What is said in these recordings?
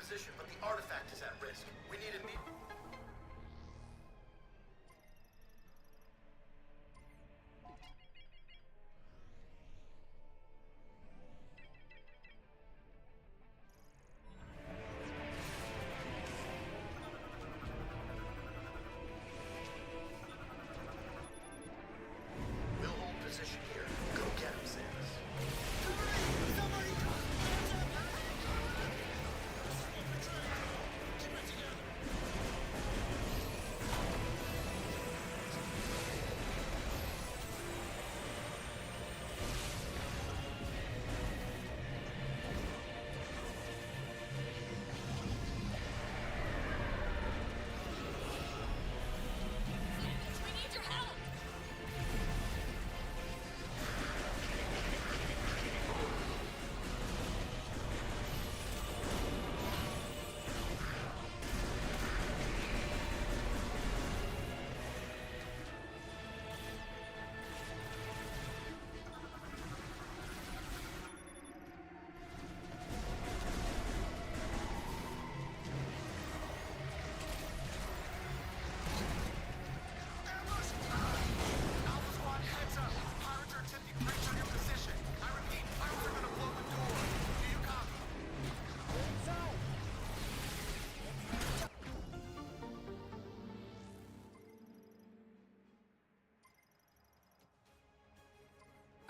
position, but the artifact is at risk. We need immediate... We'll hold position here. Go get him, Samus. We need your help! Alpha Squad, heads up. Pirates are attempting breach on your position. I repeat, pirates are gonna blow the door. Do you copy?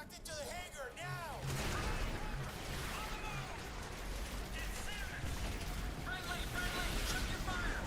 Into the hangar now! Friendly, friendly! Check your fire!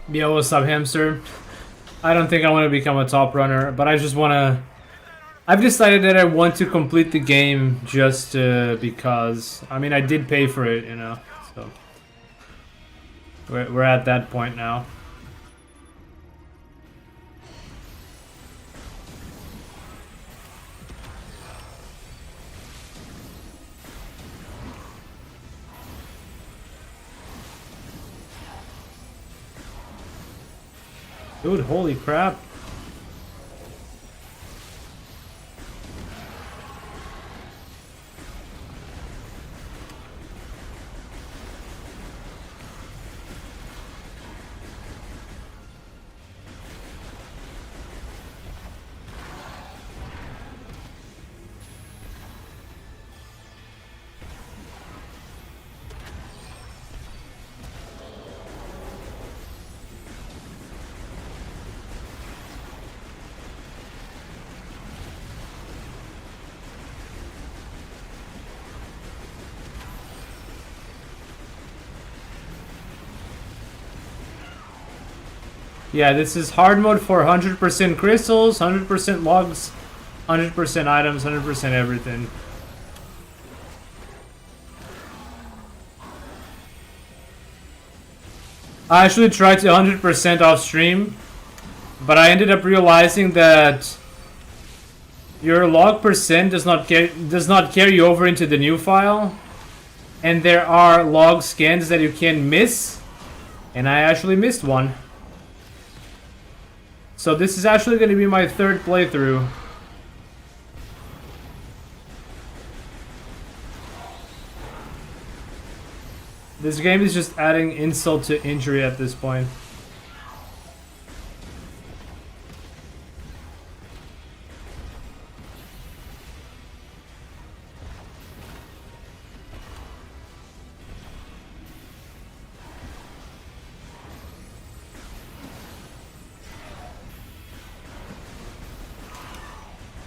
Yo, what's up, hamster? I don't think I want to become a top runner, but I just want to... I've decided that I want to complete the game just because... I mean, I did pay for it, you know, so... We're at that point now. Dude, holy crap. Yeah, this is hard mode for 100% crystals, 100% logs, 100% items, 100% everything. I actually tried to 100% off stream, but I ended up realizing that your log percent does not carry over into the new file, and there are log scans that you can miss, and I actually missed one. So this is actually going to be my third playthrough. This game is just adding insult to injury at this point.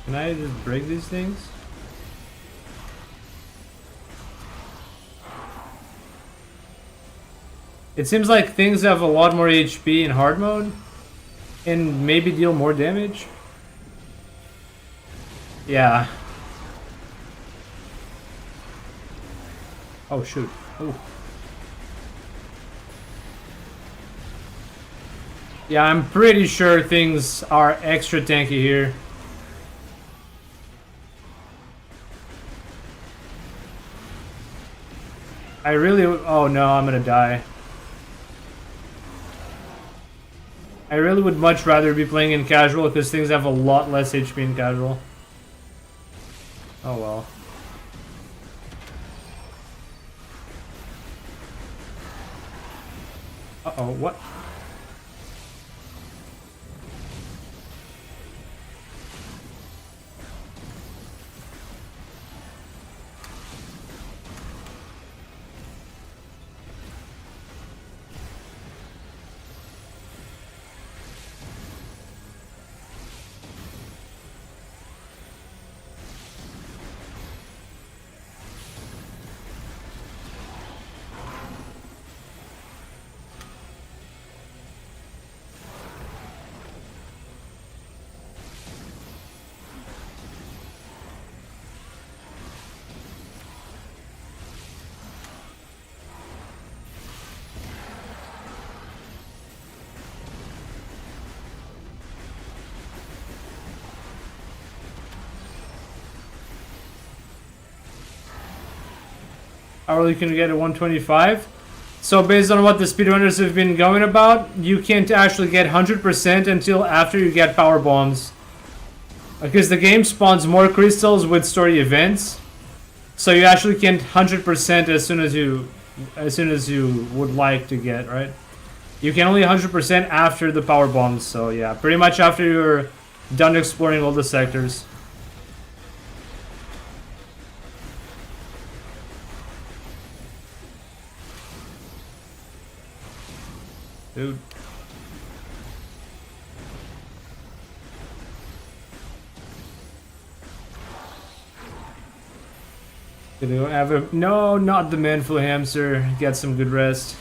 Can I just break these things? It seems like things have a lot more HP in hard mode and maybe deal more damage. Yeah. Oh shoot. Oh. Yeah, I'm pretty sure things are extra tanky here. I really... Oh no, I'm gonna die. I really would much rather be playing in casual because things have a lot less HP in casual. Oh well. Uh-oh, what? How early can you get at 125? So based on what the speedrunners have been going about, you can't actually get 100% until after you get power bombs. Because the game spawns more crystals with story events. So you actually can't 100% as soon as you would like to get, right? You can only 100% after the power bombs, so yeah, pretty much after you're done exploring all the sectors. Dude. Gonna have a... No, not the manful hamster. Get some good rest.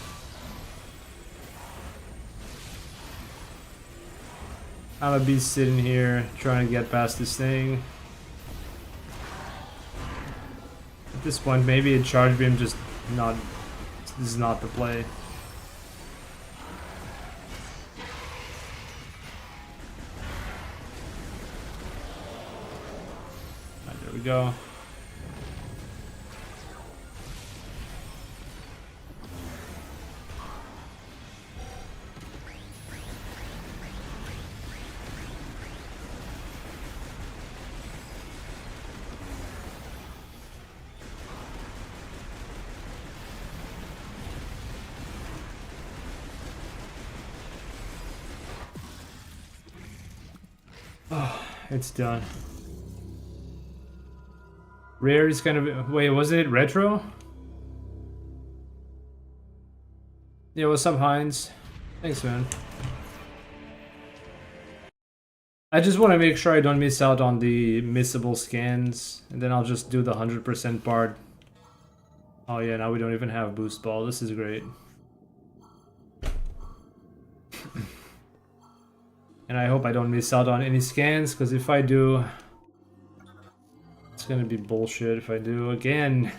I'm gonna be sitting here trying to get past this thing. At this point, maybe a charge beam just not... This is not the play. Alright, there we go. Oh, it's done. Rare is kind of... Wait, wasn't it retro? Yeah, what's up, Heinz? Thanks, man. I just want to make sure I don't miss out on the missable scans, and then I'll just do the 100% part. Oh yeah, now we don't even have boost ball. This is great. And I hope I don't miss out on any scans, because if I do, it's gonna be bullshit if I do again.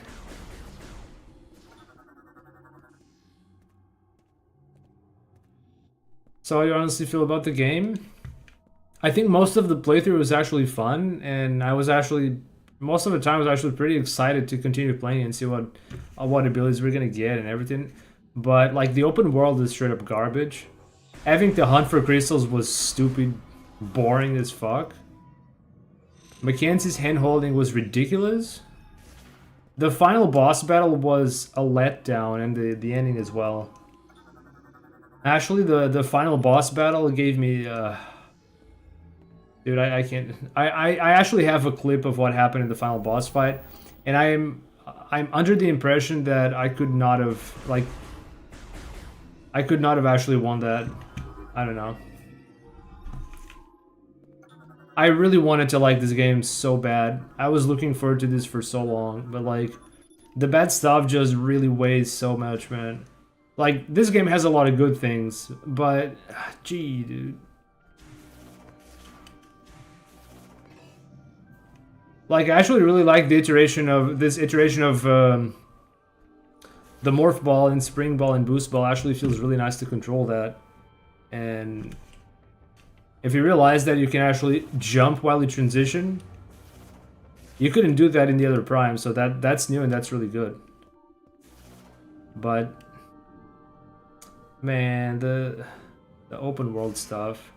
So how do you honestly feel about the game? I think most of the playthrough was actually fun, and I was actually, most of the time I was actually pretty excited to continue playing and see what abilities we're gonna get and everything. But like the open world is straight up garbage. Having to hunt for crystals was stupid, boring as fuck. Mackenzie's hand holding was ridiculous. the final boss battle was a letdown, and the ending as well. Actually, the final boss battle gave me dude, I can't. I actually have a clip of what happened in the final boss fight, and I'm under the impression that I could not have actually won that. I don't know. I really wanted to like this game so bad. I was looking forward to this for so long, but like the bad stuff just really weighs so much, man. Like this game has a lot of good things, but gee, dude. Like, I actually really like the iteration of the Morph Ball and Spring Ball and Boost Ball. Actually feels really nice to control that. And if you realize that you can actually jump while you transition, you couldn't do that in the other Prime, so that's new and that's really good. But man, the open world stuff.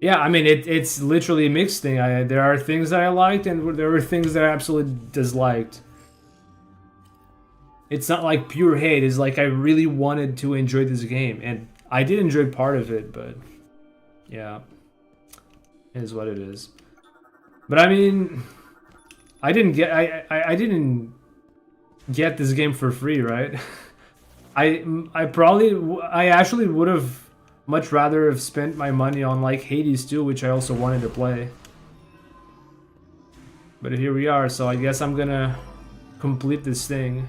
Yeah, I mean, it's literally a mixed thing. There are things that I liked, and there were things that I absolutely disliked. It's not like pure hate. It's like I really wanted to enjoy this game, and I did enjoy part of it, but yeah, it is what it is. But I mean, I didn't get this game for free, right? I actually would have much rather have spent my money on like Hades 2, which I also wanted to play. But here we are, so I guess I'm gonna complete this thing.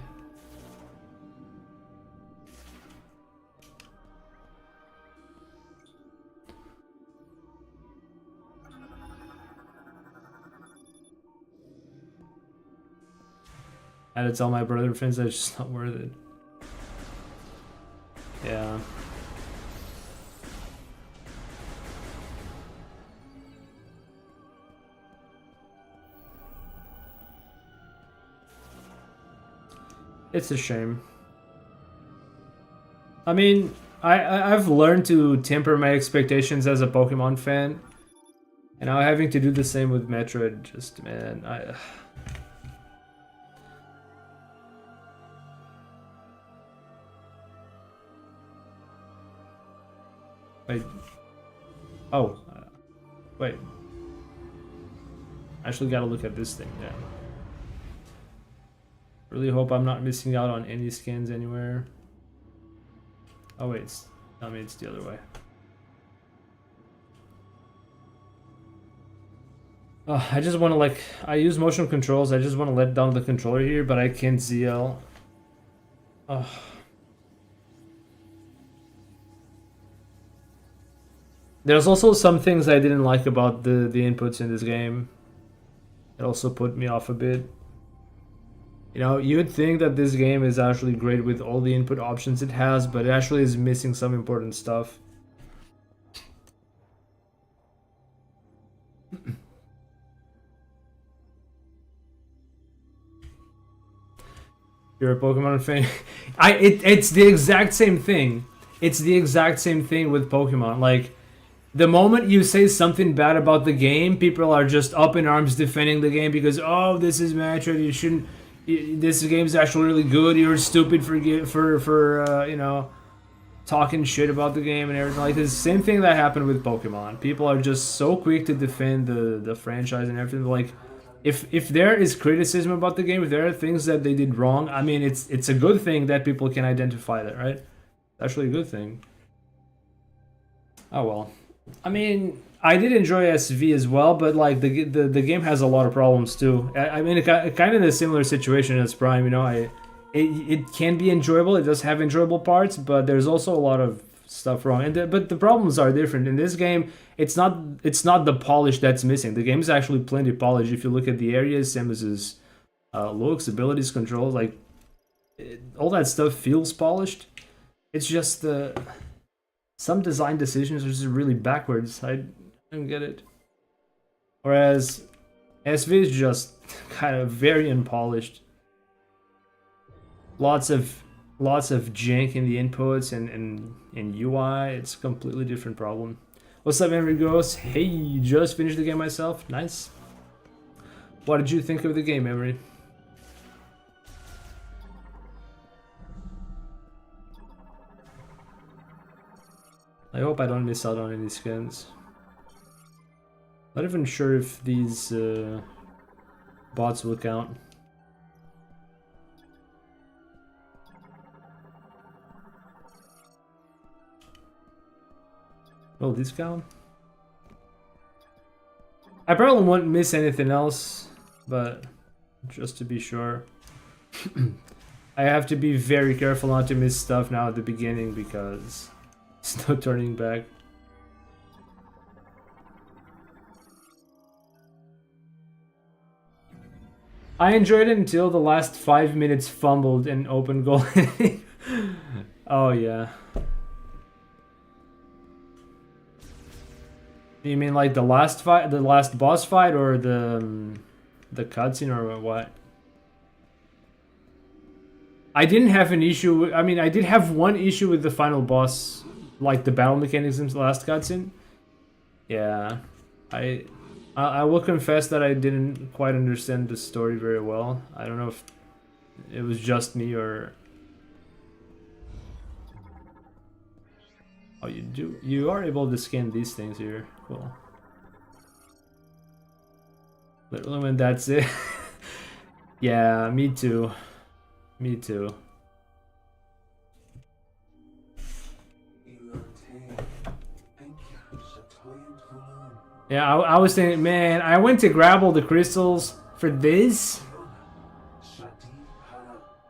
I had to tell my brother and friends that it's just not worth it. Yeah. It's a shame. I mean, I've learned to temper my expectations as a Pokemon fan, and now having to do the same with Metroid, just man, wait. Oh, wait. I actually gotta look at this thing. Yeah. Really hope I'm not missing out on any skins anywhere. Oh wait, I mean it's the other way. I just want to like, I use motion controls. I just want to let down the controller here, but I can't ZL. There's also some things I didn't like about the inputs in this game. It also put me off a bit. You know, you'd think that this game is actually great with all the input options it has, but it actually is missing some important stuff. You're a Pokemon fan? It's the exact same thing. It's the exact same thing with Pokemon. Like, the moment you say something bad about the game, people are just up in arms defending the game because, oh, this is Metroid, you shouldn't... This game's actually really good. You're stupid for you know, talking shit about the game and everything. Like the same thing that happened with Pokemon. People are just so quick to defend the franchise and everything. Like, if there is criticism about the game, if there are things that they did wrong, I mean, it's a good thing that people can identify that, right? Actually, a good thing. Oh well. I mean, I did enjoy SV as well, but like the game has a lot of problems too. I mean, kind of in a similar situation as Prime. You know, it can be enjoyable. It does have enjoyable parts, but there's also a lot of stuff wrong. And but the problems are different in this game. It's not the polish that's missing. The game is actually plenty polished. If you look at the areas, Samus's looks, abilities, controls, like all that stuff feels polished. It's just some design decisions are just really backwards. I don't get it. Whereas SV is just kind of very unpolished. Lots of jank in the inputs and UI. It's a completely different problem. What's up, Emery Ghost? Hey, just finished the game myself. Nice. What did you think of the game, Emery? I hope I don't miss out on any skins. Not even sure if these bots will count. Will these count? I probably won't miss anything else, but just to be sure. I have to be very careful not to miss stuff now at the beginning because there's no turning back. I enjoyed it until the last 5 minutes fumbled and open goal. Oh yeah. You mean like the last fight, the last boss fight, or the cutscene, or what? I didn't have an issue. I mean, I did have one issue with the final boss, like the battle mechanisms, the last cutscene. Yeah, I will confess that I didn't quite understand the story very well. I don't know if it was just me or... Oh, you are able to scan these things here. Cool. Literally when that's it. Yeah, me too. Me too. Yeah, I was thinking, man, I went to grab all the crystals for this.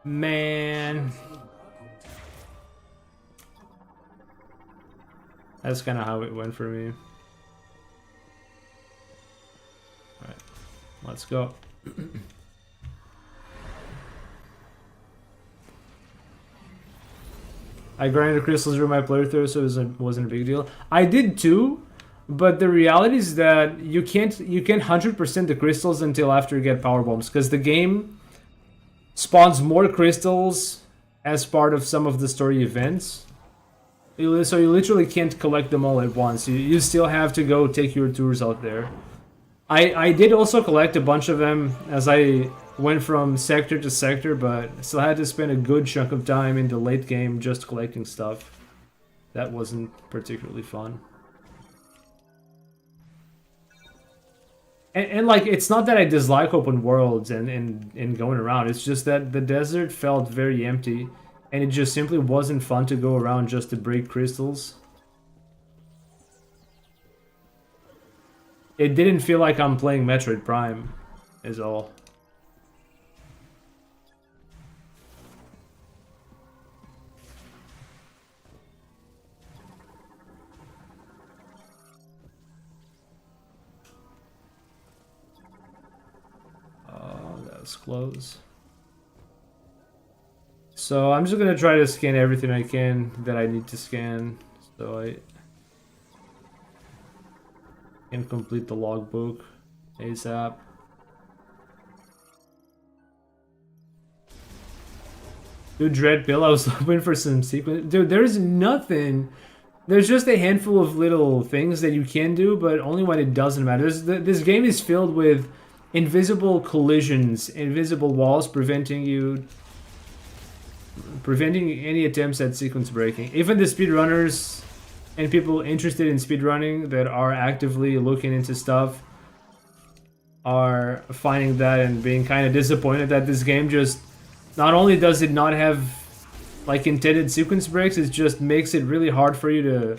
Man. That's kind of how it went for me. Alright, let's go. I grinded crystals through my playthrough, so it wasn't a big deal. I did too, but the reality is that you can't 100% the crystals until after you get power bombs, because the game spawns more crystals as part of some of the story events. So you literally can't collect them all at once. You still have to go take your tours out there. I did also collect a bunch of them as I went from sector to sector, but still had to spend a good chunk of time in the late game just collecting stuff. That wasn't particularly fun. And like, it's not that I dislike open worlds and going around, it's just that the desert felt very empty, and it just simply wasn't fun to go around just to break crystals. It didn't feel like I'm playing Metroid Prime, is all. Oh, that was close. So I'm just gonna try to scan everything I can that I need to scan, so I can complete the logbook ASAP. Dude, Dread Pill, I was hoping for some sequence. Dude, there's nothing. There's just a handful of little things that you can do, but only when it doesn't matter. This game is filled with invisible collisions, invisible walls preventing any attempts at sequence breaking. Even the speedrunners and people interested in speedrunning that are actively looking into stuff are finding that and being kind of disappointed that this game just, not only does it not have like intended sequence breaks, it just makes it really hard for you to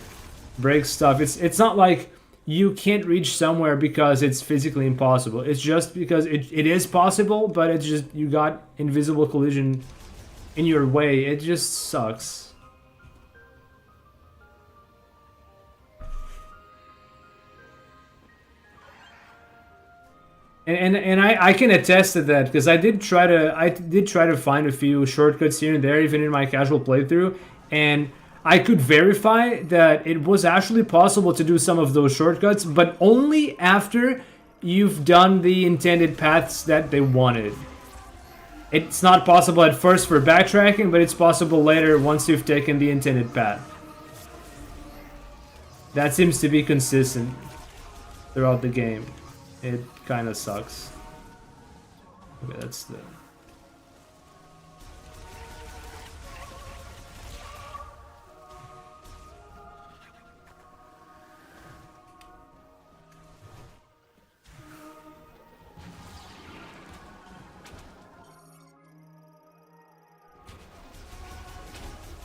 break stuff. It's not like you can't reach somewhere because it's physically impossible. It's just because it is possible, but it's just you got invisible collision in your way. It just sucks. And I can attest to that, because I did try to find a few shortcuts here and there, even in my casual playthrough, and I could verify that it was actually possible to do some of those shortcuts, but only after you've done the intended paths that they wanted. It's not possible at first for backtracking, but it's possible later once you've taken the intended path. That seems to be consistent throughout the game. It kind of sucks. Okay, that's the...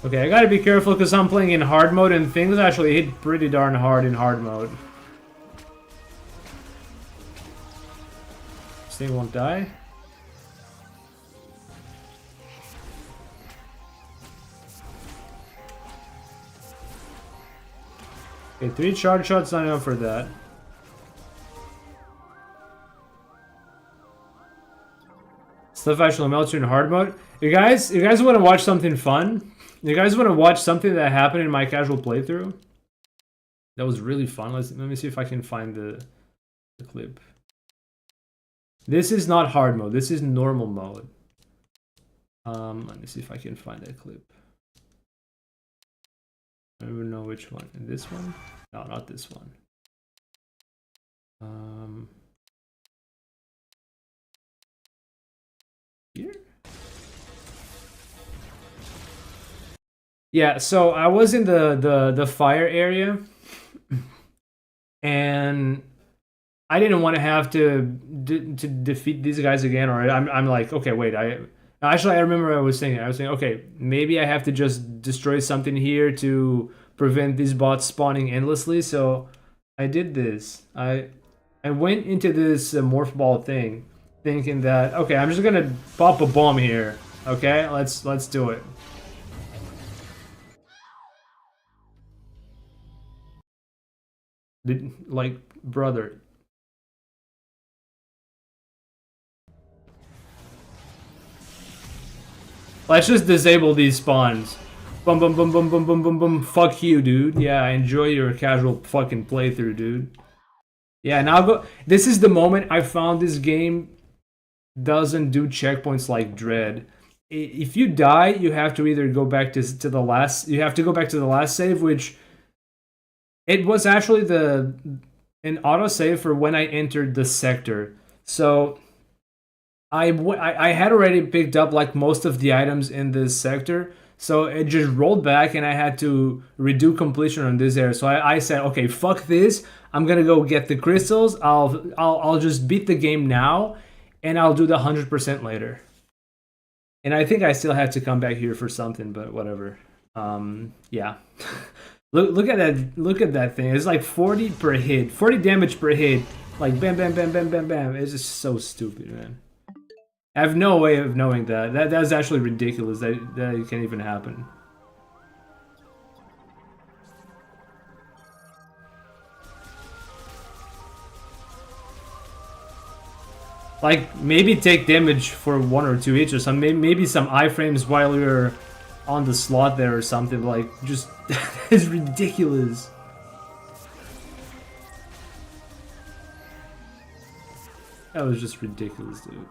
Okay, I gotta be careful because I'm playing in hard mode and things actually hit pretty darn hard in hard mode. This thing won't die. Okay, 3 charge shots, not enough for that. Stuff actually melts you in hard mode. You guys want to watch something fun? You guys want to watch something that happened in my casual playthrough? That was really fun. Let me see if I can find the clip. This is not hard mode. This is normal mode. Let me see if I can find that clip. I don't even know which one. This one? No, not this one. Here? Yeah, so I was in the fire area, and I didn't want to have to defeat these guys again. Or I'm like, okay, wait. I remember I was thinking, okay, maybe I have to just destroy something here to prevent these bots spawning endlessly. So I did this. I went into this morph ball thing, thinking that okay, I'm just gonna pop a bomb here. Okay, let's do it. Like, brother. Let's just disable these spawns. Boom, boom, boom, boom, boom, boom, boom, boom. Fuck you, dude. Yeah, enjoy your casual fucking playthrough, dude. Yeah, now go. This is the moment I found this game doesn't do checkpoints like Dread. If you die, you have to either go back to the last. You have to go back to the last save, which it was actually an autosave for when I entered the sector. So I had already picked up like most of the items in this sector, so it just rolled back and I had to redo completion on this area. So I said, okay, fuck this. I'm gonna go get the crystals. I'll just beat the game now, and I'll do the 100% later. And I think I still had to come back here for something, but whatever. Yeah. Look at that! Look at that thing. It's like 40 per hit, 40 damage per hit. Like bam, bam, bam, bam, bam, bam. It's just so stupid, man. I have no way of knowing that. That's actually ridiculous. That it can even happen. Like maybe take damage for 1 or 2 hits or something. Maybe some iframes while you're on the slot there or something. Like just it's ridiculous. That was just ridiculous, dude.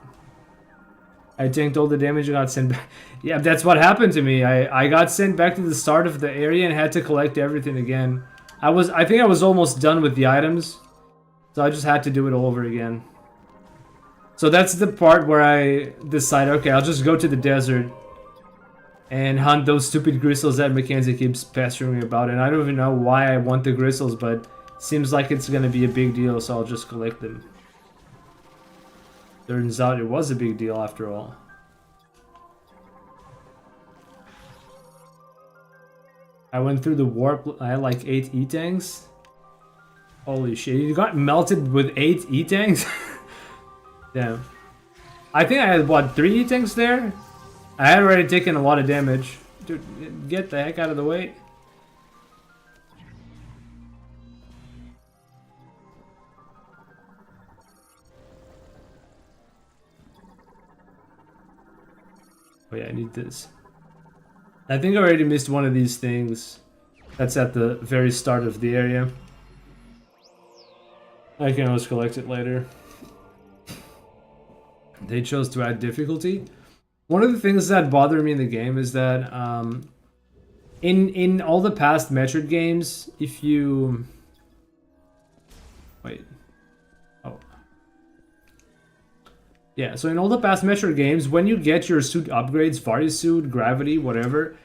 I tanked all the damage and got sent back. Yeah, that's what happened to me. I got sent back to the start of the area and had to collect everything again. I think I was almost done with the items, so I just had to do it all over again. So that's the part where I decide, okay, I'll just go to the desert and hunt those stupid crystals that Mackenzie keeps pestering me about. And I don't even know why I want the crystals, but seems like it's gonna be a big deal, so I'll just collect them. Turns out it was a big deal after all. I went through the warp. I had like 8 E-tanks. Holy shit, you got melted with 8 E-tanks? Damn. I think I had, what, 3 E-tanks there? I had already taken a lot of damage. Dude, get the heck out of the way. Oh yeah, I need this. I think I already missed one of these things. That's at the very start of the area. I can always collect it later. They chose to add difficulty. One of the things that bother me in the game is that In all the past Metroid games, if you wait, oh yeah, so in all the past Metroid games, when you get your suit upgrades, Various Suit, Gravity, whatever,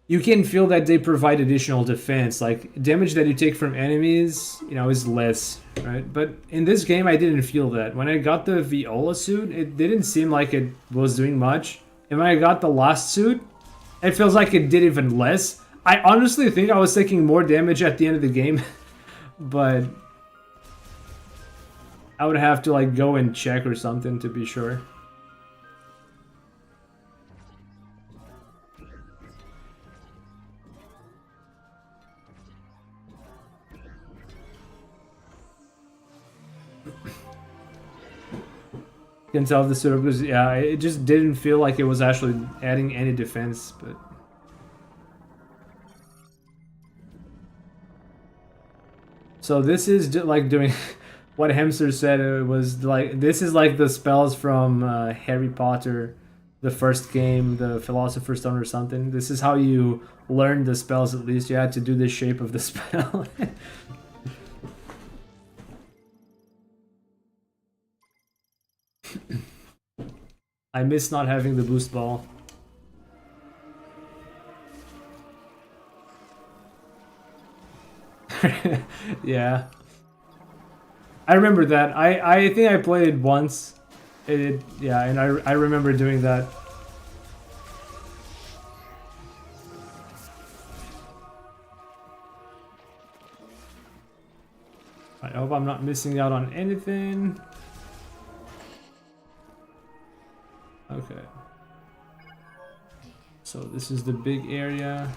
you can feel that they provide additional defense, like damage that you take from enemies, you know, is less, right? But in this game, I didn't feel that. When I got the Viola suit, it didn't seem like it was doing much. And when I got the last suit, it feels like it did even less. I honestly think I was taking more damage at the end of the game, but I would have to like go and check or something to be sure. Can tell if the suit was, yeah, it just didn't feel like it was actually adding any defense, but so this is like doing what Hamster said. It was like, this is like the spells from Harry Potter, the first game, the Philosopher's Stone or something. This is how you learn the spells. At least you had to do the shape of the spell. I miss not having the boost ball. Yeah. I remember that. I think I played it once. Yeah, and I remember doing that. I hope I'm not missing out on anything. Okay. So this is the big area.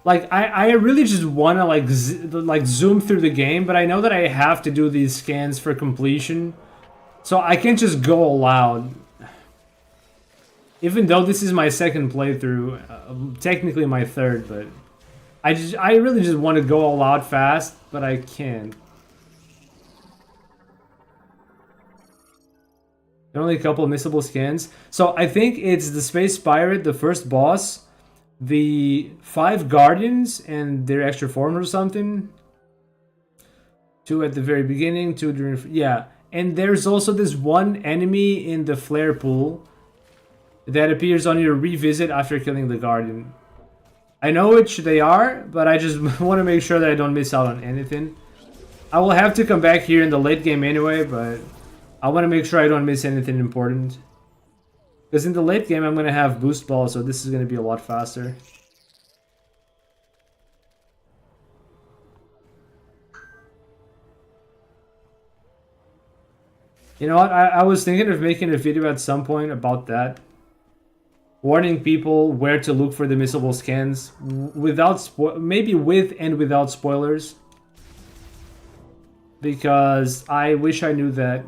Like I really just want to like zoom through the game, but I know that I have to do these scans for completion. So I can't just go all out. Even though this is my second playthrough, technically my third, but I really just want to go all out fast, but I can't. There are only a couple of missable scans. So I think it's the Space Pirate, the first boss, the 5 Guardians and their extra form or something. 2 at the very beginning, 2 during... Yeah, and there's also this one enemy in the flare pool that appears on your revisit after killing the Guardian. I know which they are, but I just want to make sure that I don't miss out on anything. I will have to come back here in the late game anyway, but I want to make sure I don't miss anything important. Because in the late game, I'm going to have boost ball, so this is going to be a lot faster. You know what? I was thinking of making a video at some point about that. Warning people where to look for the missable scans without maybe with and without spoilers, because I wish I knew that.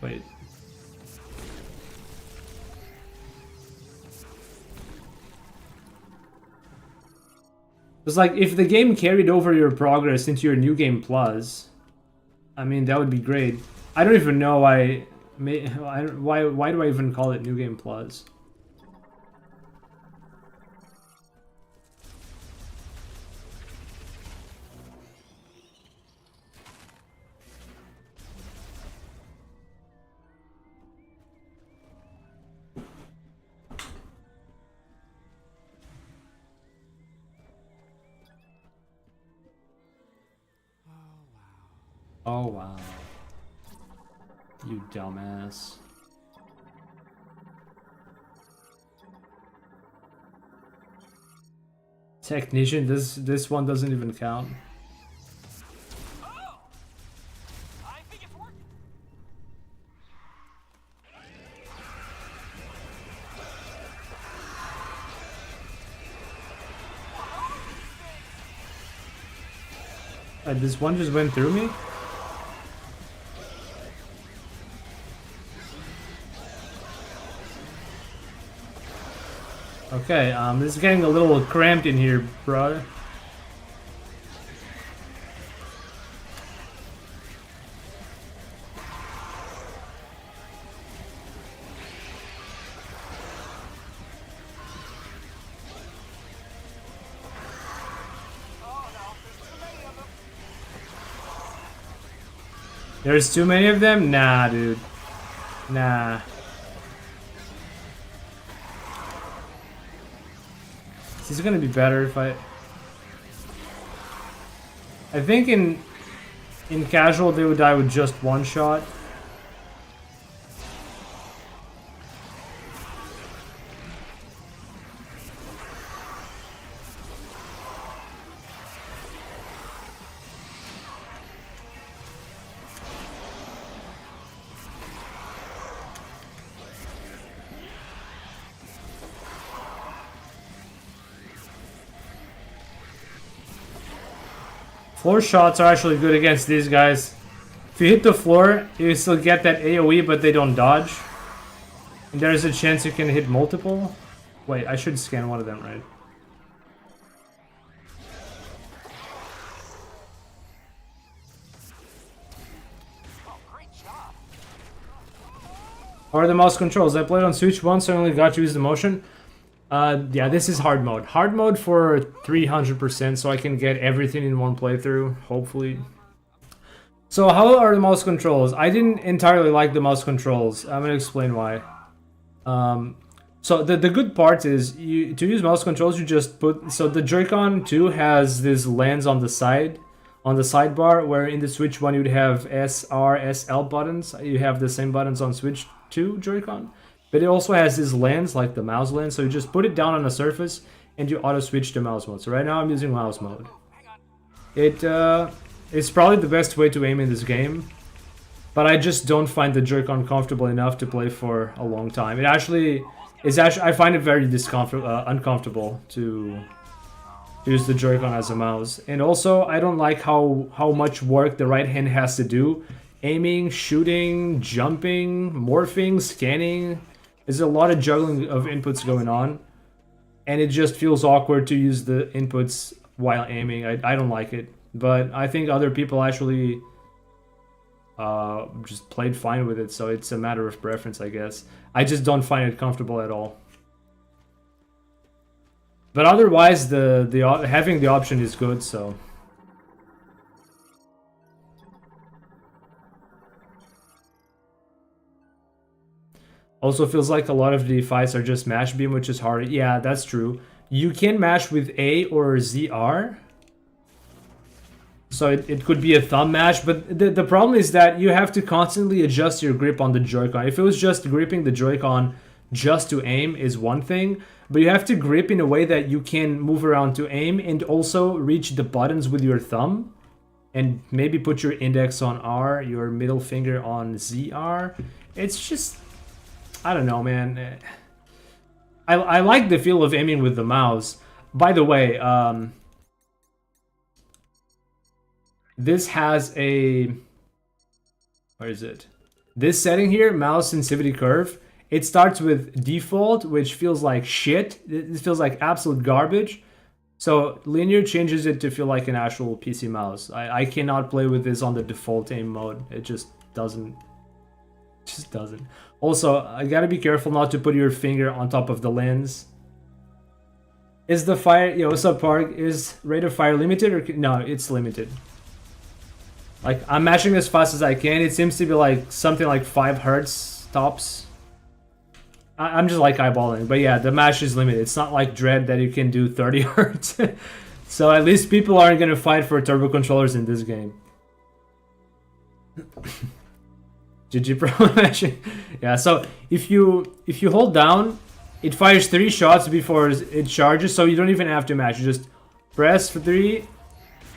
Wait. It's like if the game carried over your progress into your New Game Plus, I mean, that would be great. I don't even know why do I even call it New Game Plus? Oh wow. You dumbass. Technician, this one doesn't even count. Oh! I think it's working. This one just went through me? Okay, this is getting a little cramped in here, bro. There's too many of them? Nah, dude. Nah. This is gonna be better if I think in casual they would die with just one shot. Floor shots are actually good against these guys. If you hit the floor, you still get that AoE, but they don't dodge. And there's a chance you can hit multiple. Wait, I should scan one of them, right? How are the mouse controls? I played on Switch once, so I only got to use the motion. Yeah, this is hard mode. Hard mode for 300%, so I can get everything in one playthrough, hopefully. So how are the mouse controls? I didn't entirely like the mouse controls. I'm gonna explain why. So the good part is, to use mouse controls, you just put... So the Joy-Con 2 has this lens on the side, on the sidebar, where in the Switch one you'd have S, R, S, L buttons. You have the same buttons on Switch 2 Joy-Con. But it also has this lens, like the mouse lens, so you just put it down on a surface and you auto-switch to mouse mode. So right now I'm using mouse mode. It's probably the best way to aim in this game, but I just don't find the Joy-Con comfortable enough to play for a long time. I find it very uncomfortable to use the Joy-Con as a mouse. And also, I don't like how much work the right hand has to do. Aiming, shooting, jumping, morphing, scanning. There's a lot of juggling of inputs going on, and it just feels awkward to use the inputs while aiming. I don't like it, but I think other people actually just played fine with it, so it's a matter of preference, I guess. I just don't find it comfortable at all. But otherwise, having the option is good, so... Also feels like a lot of the fights are just mash beam, which is hard. Yeah, that's true. You can mash with A or ZR. So it could be a thumb mash, but the problem is that you have to constantly adjust your grip on the Joy-Con. If it was just gripping the Joy-Con just to aim is one thing, but you have to grip in a way that you can move around to aim and also reach the buttons with your thumb. And maybe put your index on R, your middle finger on ZR. It's just... I don't know, man. I like the feel of aiming with the mouse. By the way, this has a... Where is it? This setting here, mouse sensitivity curve, it starts with default, which feels like shit. It feels like absolute garbage. So linear changes it to feel like an actual PC mouse. I cannot play with this on the default aim mode. It just doesn't. Just doesn't. Also, I gotta be careful not to put your finger on top of the lens. Is the fire... Yo, what's up, Park? Is rate of fire limited or... No, it's limited. Like, I'm matching as fast as I can. It seems to be like something like 5 hertz tops. I'm just like eyeballing. But yeah, the match is limited. It's not like Dread that you can do 30 hertz. So at least people aren't gonna fight for turbo controllers in this game. GG Pro matching. Yeah, so if you hold down, it fires 3 shots before it charges, so you don't even have to match. You just press for 3,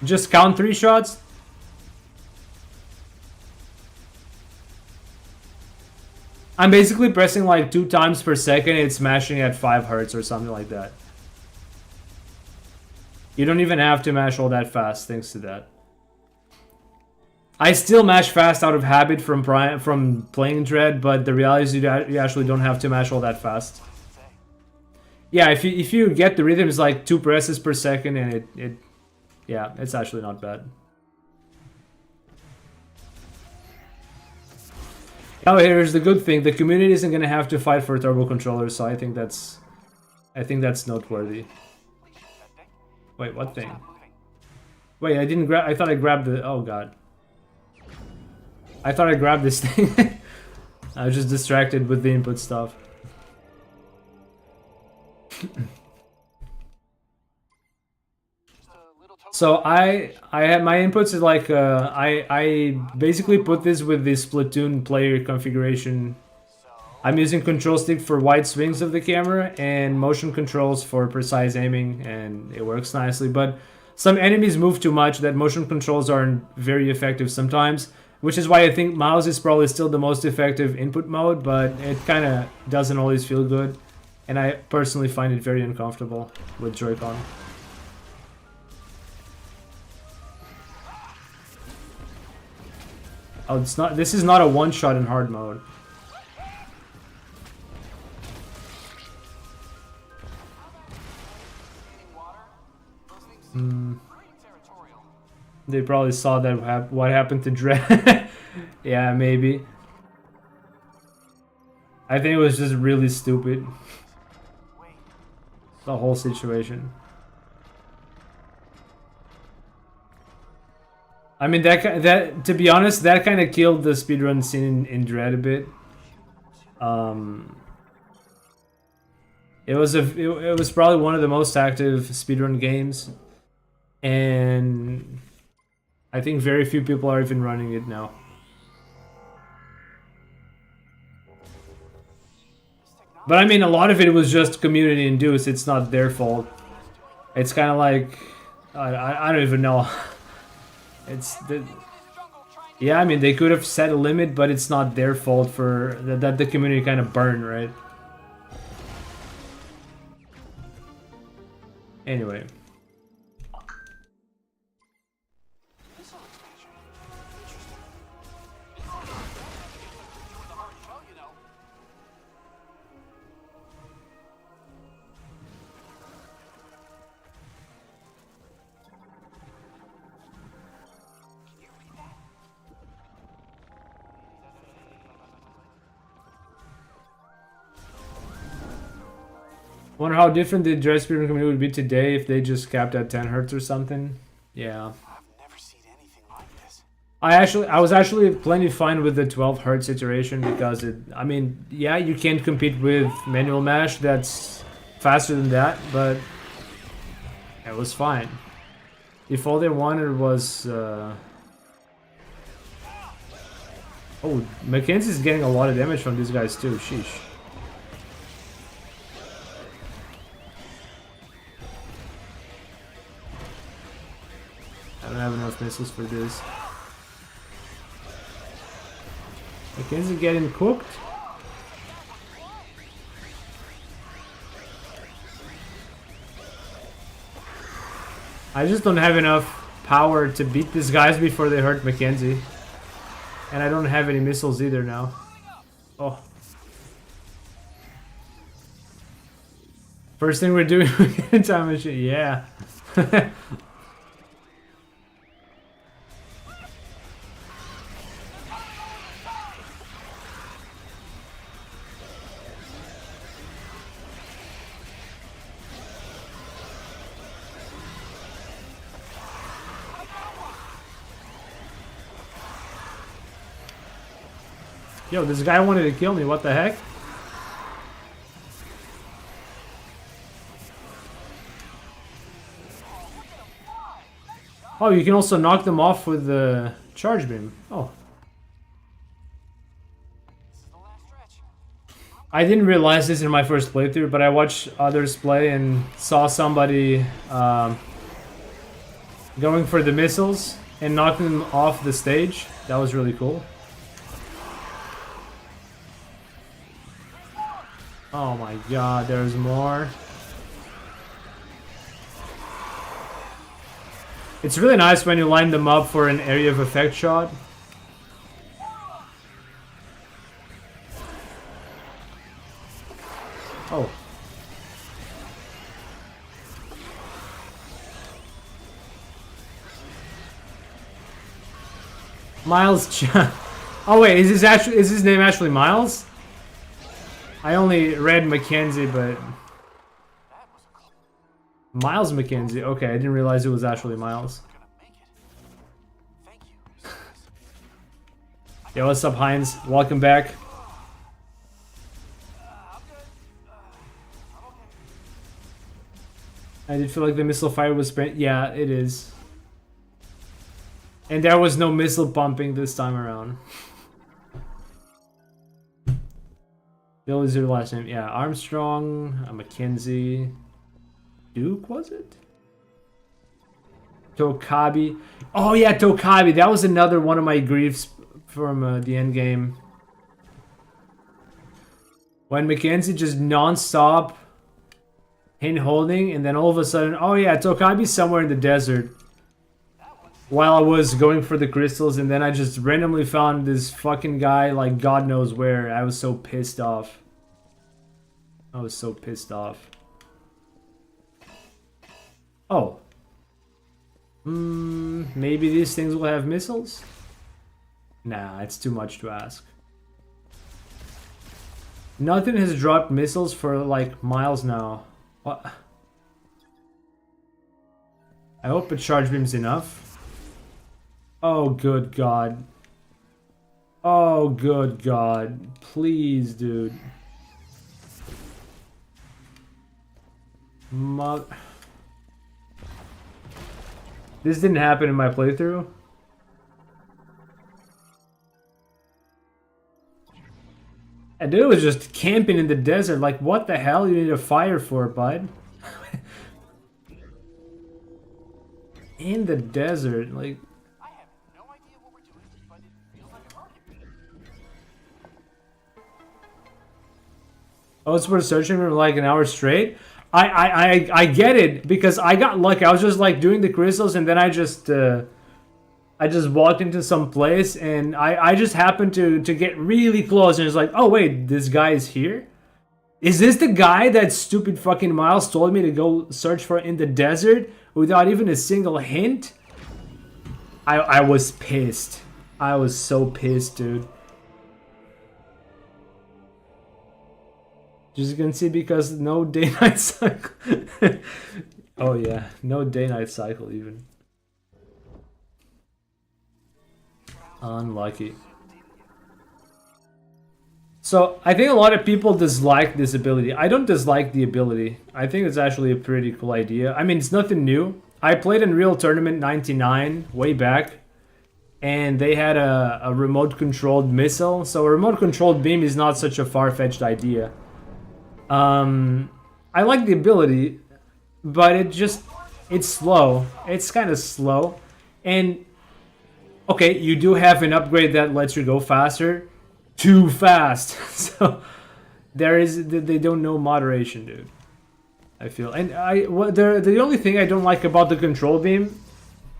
just count 3 shots. I'm basically pressing like 2 times per second. It's mashing at 5 hertz or something like that. You don't even have to mash all that fast thanks to that. I still mash fast out of habit from playing Dread, but the reality is you actually don't have to mash all that fast. Yeah, if you get the rhythm, it's like 2 presses per second, and it yeah, it's actually not bad. Oh, here's the good thing: the community isn't gonna have to fight for turbo controllers, so I think that's noteworthy. Wait, what thing? Wait, I didn't grab. I thought I grabbed the. Oh god. I thought I grabbed this thing. I was just distracted with the input stuff. So I had my inputs is like I basically put this with the Splatoon player configuration. I'm using control stick for wide swings of the camera and motion controls for precise aiming, and it works nicely. But some enemies move too much that motion controls aren't very effective sometimes, which is why I think mouse is probably still the most effective input mode, but it kind of doesn't always feel good, and I personally find it very uncomfortable with Joy-Con. Oh, it's not. This is not a one-shot in hard mode. They probably saw that what happened to Dread. Yeah, maybe. I think it was just really stupid. The whole situation. I mean, that to be honest, that kind of killed the speedrun scene in Dread a bit. It was probably one of the most active speedrun games, and I think very few people are even running it now. But I mean, a lot of it was just community induced. It's not their fault. It's kind of like I don't even know. Yeah, I mean, they could have set a limit, but it's not their fault for that the community kind of burned, right? Anyway. Wonder how different the Dread speedrun community would be today if they just capped at 10 Hz or something. Yeah. I've never seen anything like this. I was actually plenty fine with the 12 Hz iteration because I mean, yeah, you can't compete with manual mash that's faster than that, but it was fine. If all they wanted was oh, Mackenzie's getting a lot of damage from these guys too. Sheesh. I don't have enough missiles for this. Mackenzie getting cooked. I just don't have enough power to beat these guys before they hurt Mackenzie. And I don't have any missiles either now. Oh. First thing we're doing in time machine, yeah. Yo, this guy wanted to kill me, what the heck? Oh, you can also knock them off with the charge beam. Oh. I didn't realize this in my first playthrough, but I watched others play and saw somebody going for the missiles and knocking them off the stage. That was really cool. Oh my god, there's more. It's really nice when you line them up for an area of effect shot. Oh. Miles Oh wait, is his name actually Miles? I only read Mackenzie, but Miles Mackenzie. Okay, I didn't realize it was actually Miles. Yeah, what's up, Heinz? Welcome back. I did feel like the missile fire was sprint. Yeah, it is. And there was no missile bumping this time around. Bill is your last name. Yeah, Armstrong, Mackenzie. Duke, was it? Tokabi. Oh yeah, Tokabi. That was another one of my griefs from the end game. When Mackenzie just non-stop hand holding, and then all of a sudden, oh yeah, Tokabi's somewhere in the desert. While I was going for the crystals, and then I just randomly found this fucking guy, like God knows where. I was so pissed off. I was so pissed off. Oh. Maybe these things will have missiles? Nah, it's too much to ask. Nothing has dropped missiles for like miles now. What? I hope a charge beam's enough. Oh, good God. Oh, good God. Please, dude. This didn't happen in my playthrough. And dude was just camping in the desert. Like, what the hell you need a fire for, bud? In the desert, like... Oh, it's for searching for like an hour straight. I get it because I got lucky. I was just like doing the crystals, and then I just walked into some place, and I just happened to get really close, and it's like, oh wait, this guy is here. Is this the guy that stupid fucking Miles told me to go search for in the desert without even a single hint? I was pissed. I was so pissed, dude. Just you can see because no day-night cycle. Oh yeah, no day-night cycle even. Unlucky. So I think a lot of people dislike this ability. I don't dislike the ability. I think it's actually a pretty cool idea. I mean, it's nothing new. I played in Real Tournament 99 way back, and they had a remote-controlled missile. So a remote-controlled beam is not such a far-fetched idea. I like the ability, but it's slow. It's kind of slow. And, okay, you do have an upgrade that lets you go faster. Too fast. So, they don't know moderation, dude. I feel. And the only thing I don't like about the control beam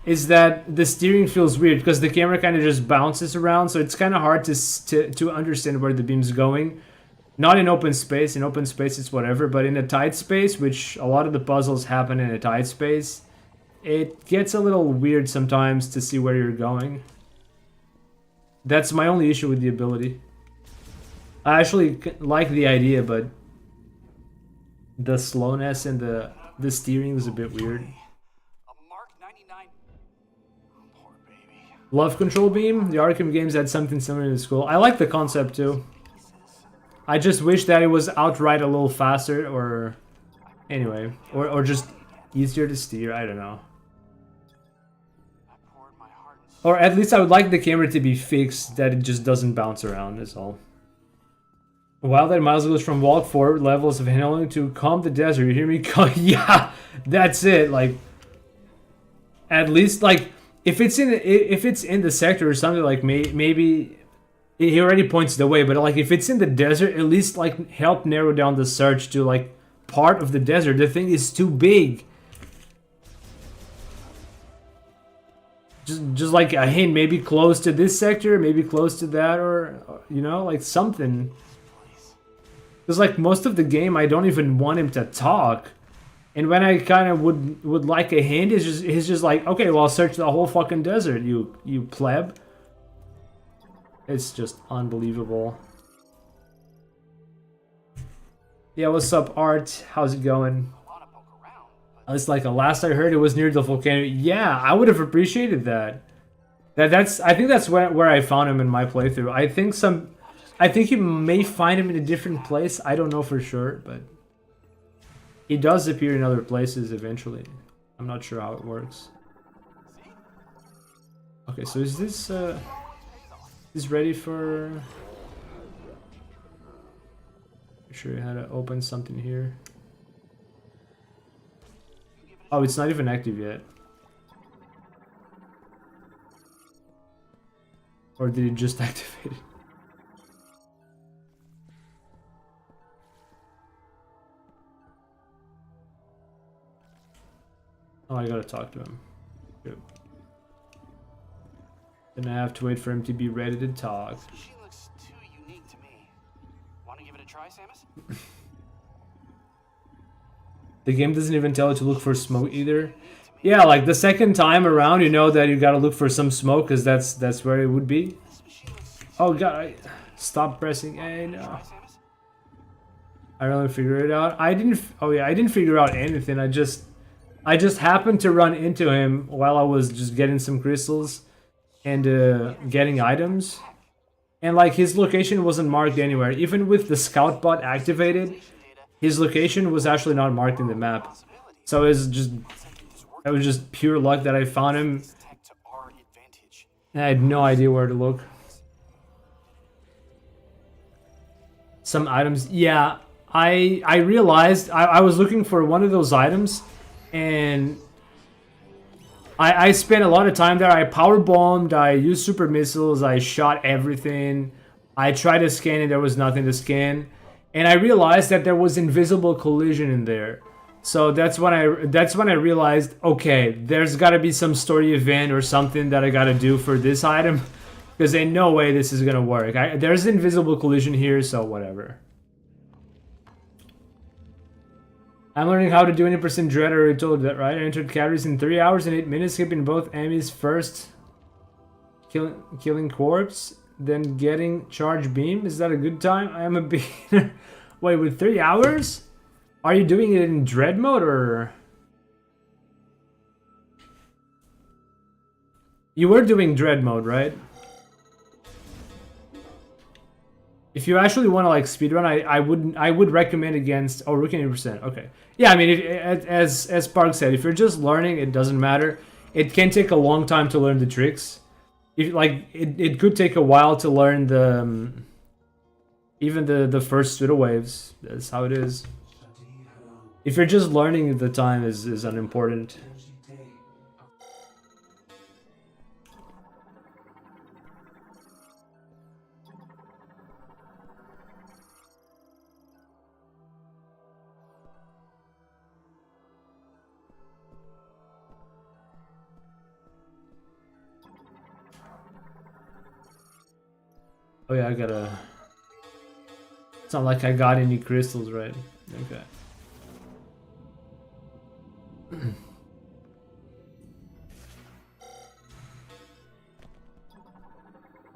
is that the steering feels weird because the camera kind of just bounces around, so it's kind of hard to understand where the beam's going. Not in open space. In open space, it's whatever. But in a tight space, which a lot of the puzzles happen in a tight space, it gets a little weird sometimes to see where you're going. That's my only issue with the ability. I actually like the idea, but the slowness and the steering is a bit weird. Love control beam. The Arkham games had something similar in school. I like the concept too. I just wish that it was outright a little faster, or anyway, or just easier to steer. I don't know. Or at least I would like the camera to be fixed, that it just doesn't bounce around, is all. While that Miles goes from walk forward levels of handling to calm the desert, you hear me call? Yeah, that's it. Like, at least like if it's in the sector or something, like maybe. He already points the way, but like if it's in the desert, at least like help narrow down the search to like part of the desert. The thing is too big. Just like a hint, maybe close to this sector, maybe close to that, or you know, like something. Because like most of the game, I don't even want him to talk, and when I kind of would like a hint, he's just like, okay, well, I'll search the whole fucking desert, you pleb. It's just unbelievable. Yeah, what's up, Art? How's it going? It's like, last I heard it was near the volcano. Yeah, I would have appreciated that. I think that's where I found him in my playthrough. I think you may find him in a different place. I don't know for sure, but he does appear in other places eventually. I'm not sure how it works. Okay, so is this ready for? Sure, how to open something here. Oh, it's not even active yet. Or did it just activate it? Oh, I gotta talk to him. Good. Then I have to wait for him to be ready to talk. She looks too unique to me. Want to give it a try, Samus? The game doesn't even tell you to look for smoke either. Yeah, like the second time around, you know that you gotta look for some smoke, because that's where it would be. Oh god, stop pressing A, no. I really figured it out. I didn't figure out anything. I just happened to run into him while I was just getting some crystals and getting items. And like his location wasn't marked anywhere. Even with the scout bot activated, his location was actually not marked in the map. So it was just pure luck that I found him. And I had no idea where to look. Some items, yeah. I realized I was looking for one of those items, and I spent a lot of time there. I power bombed, I used super missiles, I shot everything. I tried to scan it, there was nothing to scan. And I realized that there was invisible collision in there. So that's when I realized, okay, there's gotta be some story event or something that I gotta do for this item. Because ain't no way this is gonna work. There's invisible collision here, so whatever. I'm learning how to do 80% dread. I already told you that, right? I entered categories in 3 hours and 8 minutes, skipping both enemies first. Killing corpse, then getting charge beam. Is that a good time? I am a beginner. Wait, with 3 hours? Are you doing it in dread mode or? You were doing dread mode, right? If you actually want to like speedrun, I would recommend against rookie 80%. Okay. Yeah, I mean, as Park said, if you're just learning, it doesn't matter. It can take a long time to learn the tricks. If like it could take a while to learn the even the first pseudo waves. That's how it is. If you're just learning, the time is unimportant. Oh yeah, I gotta... It's not like I got any crystals, right? Okay.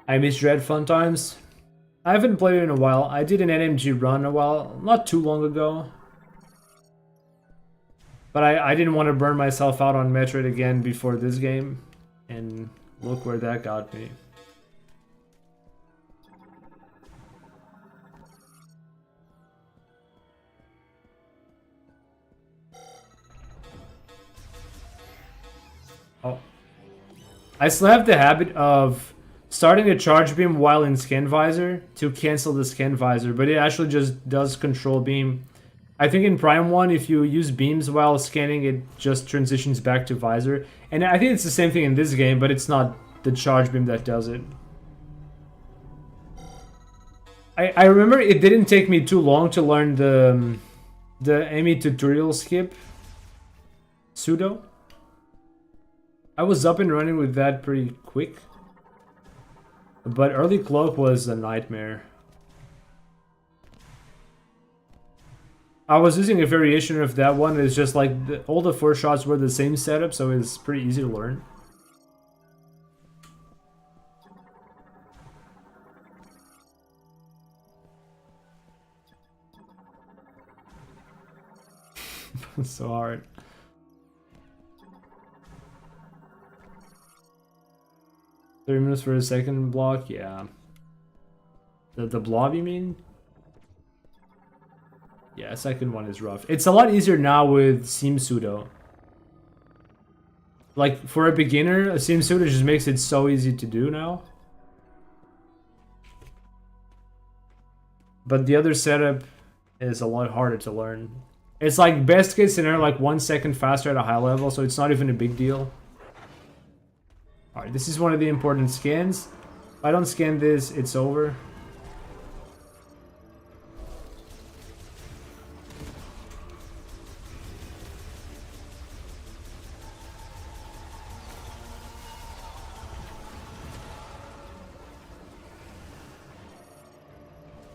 I miss Dread fun times. I haven't played it in a while. I did an NMG run a while, not too long ago. But I didn't want to burn myself out on Metroid again before this game. And look where that got me. Oh. I still have the habit of starting a charge beam while in scan visor to cancel the scan visor, but it actually just does control beam. I think in Prime 1, if you use beams while scanning, it just transitions back to visor. And I think it's the same thing in this game, but it's not the charge beam that does it. I remember it didn't take me too long to learn the Amy tutorial skip. Pseudo. I was up and running with that pretty quick. But early cloak was a nightmare. I was using a variation of that one. It's just like all the 4 shots were the same setup, so it's pretty easy to learn. It's so hard. $3 minutes for a second block, yeah. The blob, you mean? Yeah, second one is rough. It's a lot easier now with seam pseudo. Like, for a beginner, a seam pseudo just makes it so easy to do now. But the other setup is a lot harder to learn. It's like best case scenario, like 1 second faster at a high level, so it's not even a big deal. Alright, this is one of the important scans. If I don't scan this, it's over.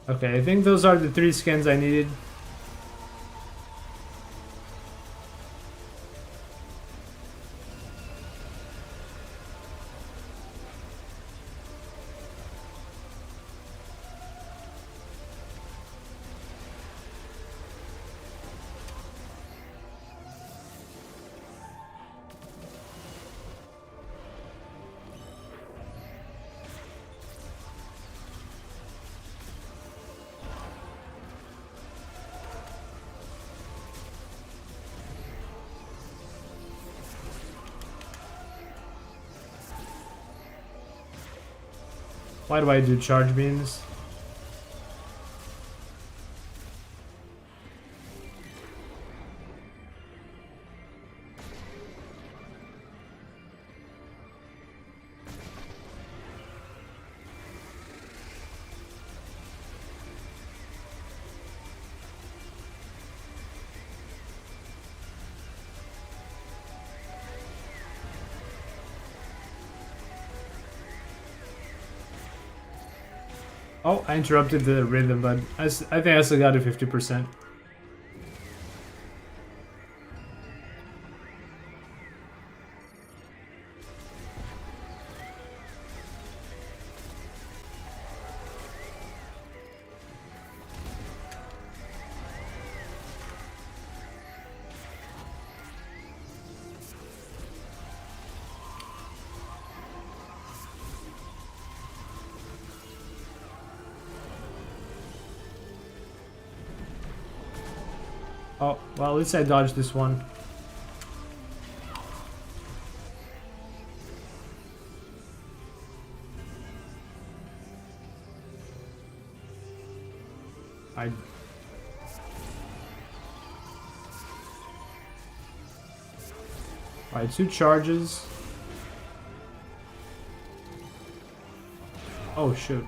Okay, I think those are the 3 scans I needed. Why do I do charge beams? Oh, I interrupted the rhythm, but I think I still got it 50%. Oh, well, at least I dodged this one. Alright, 2 charges. Oh, shoot.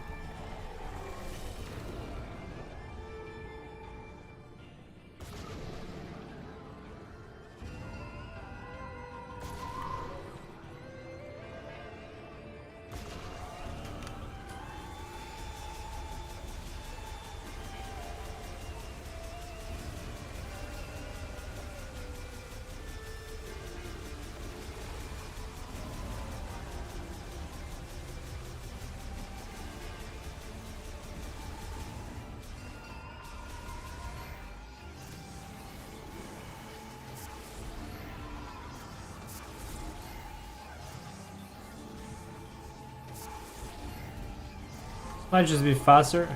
Might just be faster.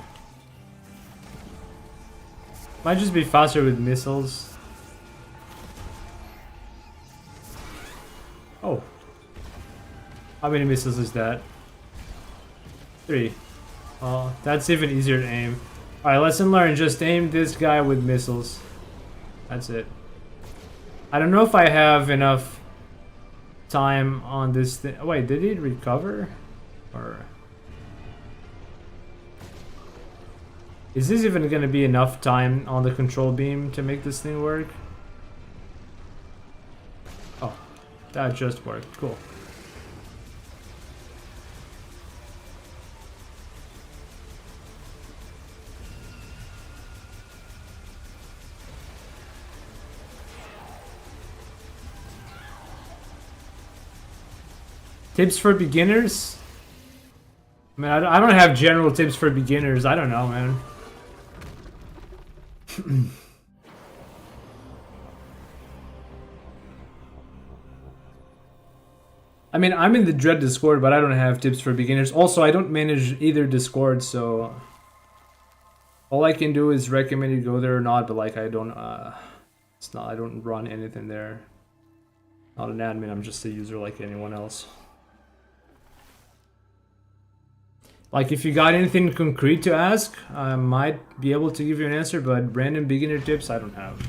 Might just be faster with missiles. Oh. How many missiles is that? 3. Oh, that's even easier to aim. Alright, lesson learned. Just aim this guy with missiles. That's it. I don't know if I have enough time on this thing. Wait, did he recover? Or... is this even going to be enough time on the control beam to make this thing work? Oh, that just worked. Cool. Tips for beginners? I mean, I don't have general tips for beginners. I don't know, man. I mean, I'm in the Dread Discord, but I don't have tips for beginners. Also, I don't manage either Discord, so all I can do is recommend you go there or not. But like, I don't, I don't run anything there. Not an admin. I'm just a user like anyone else. Like, if you got anything concrete to ask, I might be able to give you an answer. But random beginner tips, I don't have.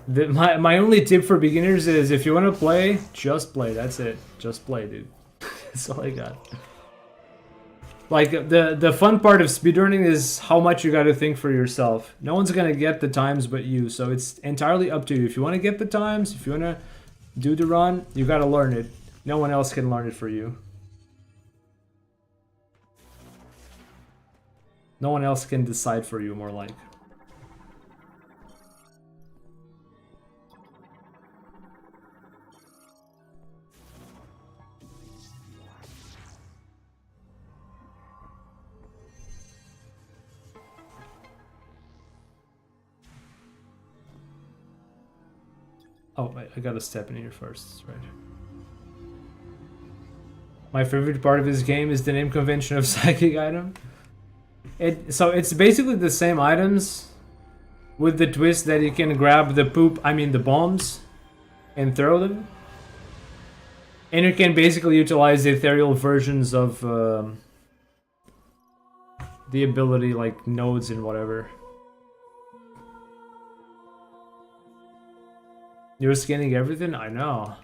My only tip for beginners is if you want to play, just play. That's it. Just play, dude. That's all I got. Like, the fun part of speedrunning is how much you got to think for yourself. No one's going to get the times but you, so it's entirely up to you. If you want to get the times, if you want to do the run, you got to learn it. No one else can learn it for you. No one else can decide for you, more like. Oh, I gotta step in here first, right? My favorite part of this game is the name convention of psychic item. So it's basically the same items with the twist that you can grab the the bombs and throw them. And you can basically utilize the ethereal versions of the ability, like nodes and whatever. You're scanning everything? I know.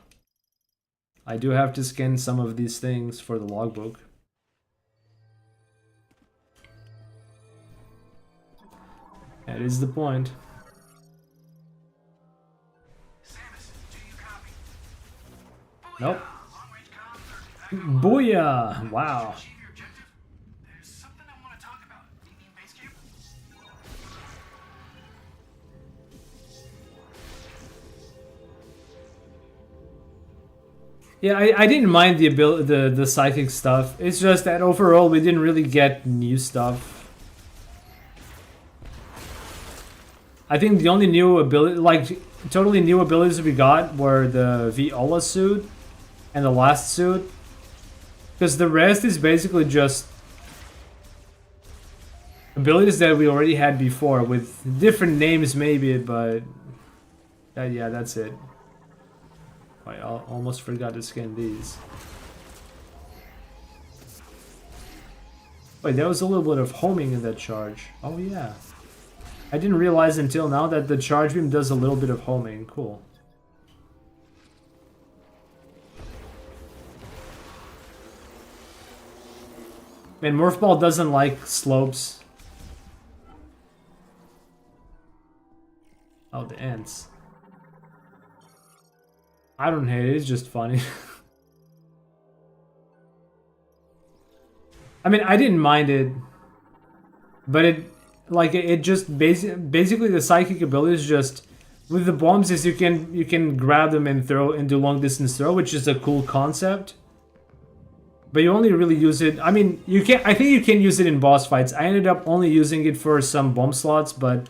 I do have to scan some of these things for the logbook. That is the point. Nope. Booyah! Wow. Yeah, I didn't mind the psychic stuff. It's just that overall we didn't really get new stuff. I think the only new ability, like totally new abilities we got were the Viola suit and the last suit. Because the rest is basically just abilities that we already had before with different names maybe, but yeah, that's it. I almost forgot to scan these. Wait, there was a little bit of homing in that charge. Oh yeah. I didn't realize until now that the charge beam does a little bit of homing. Cool. Man, Morph Ball doesn't like slopes. Oh, the ants. I don't hate it, it's just funny. I mean, I didn't mind it, but it just basically the psychic ability is just with the bombs is you can grab them and throw and do long distance throw, which is a cool concept. But you only really use it. I mean, I think you can use it in boss fights. I ended up only using it for some bomb slots, but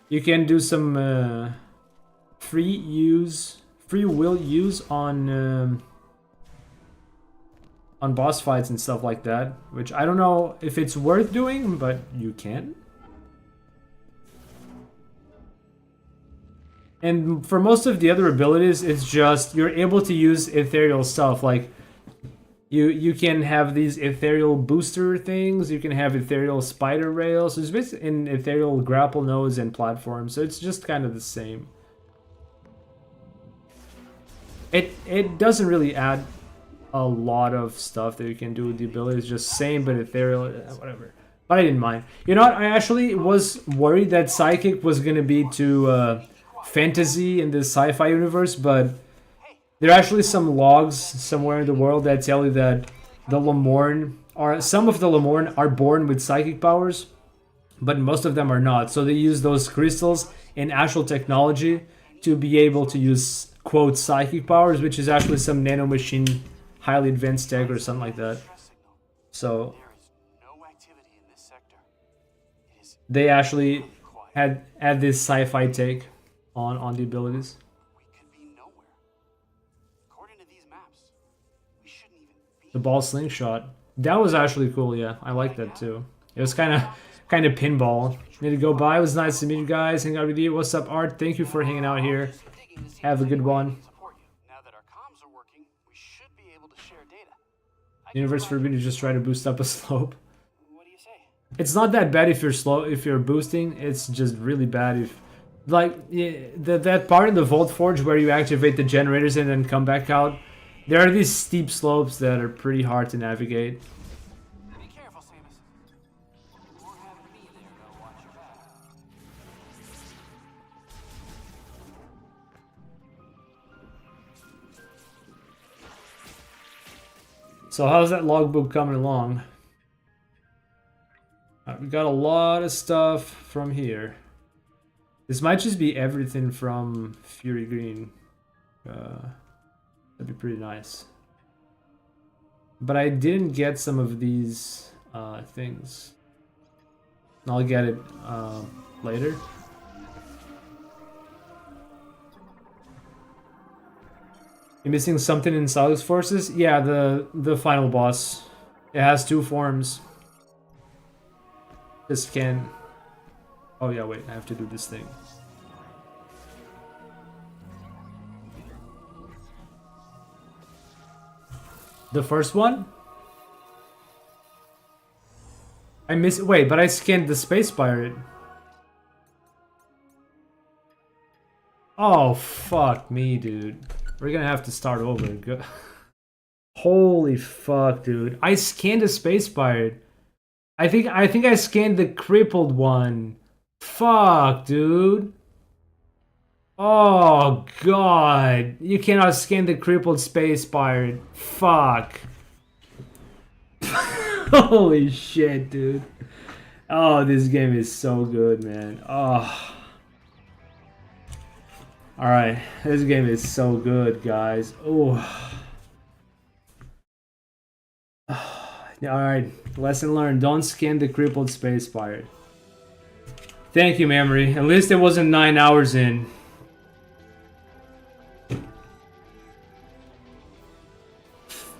you can do some free will use on boss fights and stuff like that, which I don't know if it's worth doing, but you can. And for most of the other abilities, it's just you're able to use ethereal stuff. Like you can have these ethereal booster things. You can have ethereal spider rails. So it's basically in ethereal grapple nodes and platforms. So it's just kind of the same. It doesn't really add a lot of stuff that you can do with the ability. It's just same but ethereal, whatever. But I didn't mind. You know what? I actually was worried that Psychic was gonna be too fantasy in this sci-fi universe, but there are actually some logs somewhere in the world that tell you that the Lamorn some of the Lamorn are born with psychic powers, but most of them are not. So they use those crystals in actual technology to be able to use quote psychic powers, which is actually some nanomachine highly advanced tech or something like that. So they actually had this sci-fi take on the abilities. The ball slingshot. That was actually cool, yeah. I like that too. It was kind of pinball. Need to go by. It was nice to meet you guys. Hang out with you. What's up, Art? Thank you for hanging out here. Have a good one. Now that our comms are working, we should be able to share data. Universe forbid you just try to boost up a slope. What do you say? It's not that bad if you're slow, if you're boosting. It's just really bad if, like, yeah, that part in the Vault Forge where you activate the generators and then come back out. There are these steep slopes that are pretty hard to navigate. Be careful, Samus. Won't have me there to watch your back. So how's that logbook coming along? We got a lot of stuff from here. This might just be everything from Fury Green. That'd be pretty nice. But I didn't get some of these things. I'll get it later. You missing something in Salix Forces? Yeah, the final boss. It has 2 forms. Just can. Oh yeah, wait, I have to do this thing. The first one? I miss. Wait, but I scanned the Space Pirate. Oh, fuck me, dude. We're gonna have to start over. Holy fuck, dude. I scanned a Space Pirate. I think I scanned the crippled one. Fuck, dude. Oh, God. You cannot scan the crippled Space Pirate. Fuck. Holy shit, dude. Oh, this game is so good, man. Oh. Alright, this game is so good, guys. Oh. Alright, lesson learned. Don't scan the crippled Space Pirate. Thank you, Memory. At least it wasn't 9 hours in.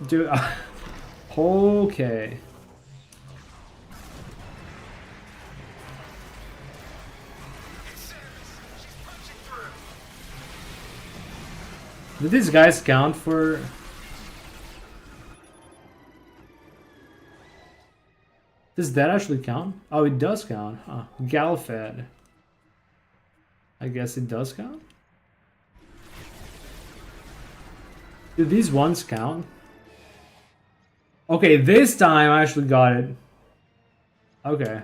Dude, okay. Did these guys count for... Does that actually count? Oh, it does count. Huh. Galfed. I guess it does count? Do these ones count? Okay, this time I actually got it. Okay. We're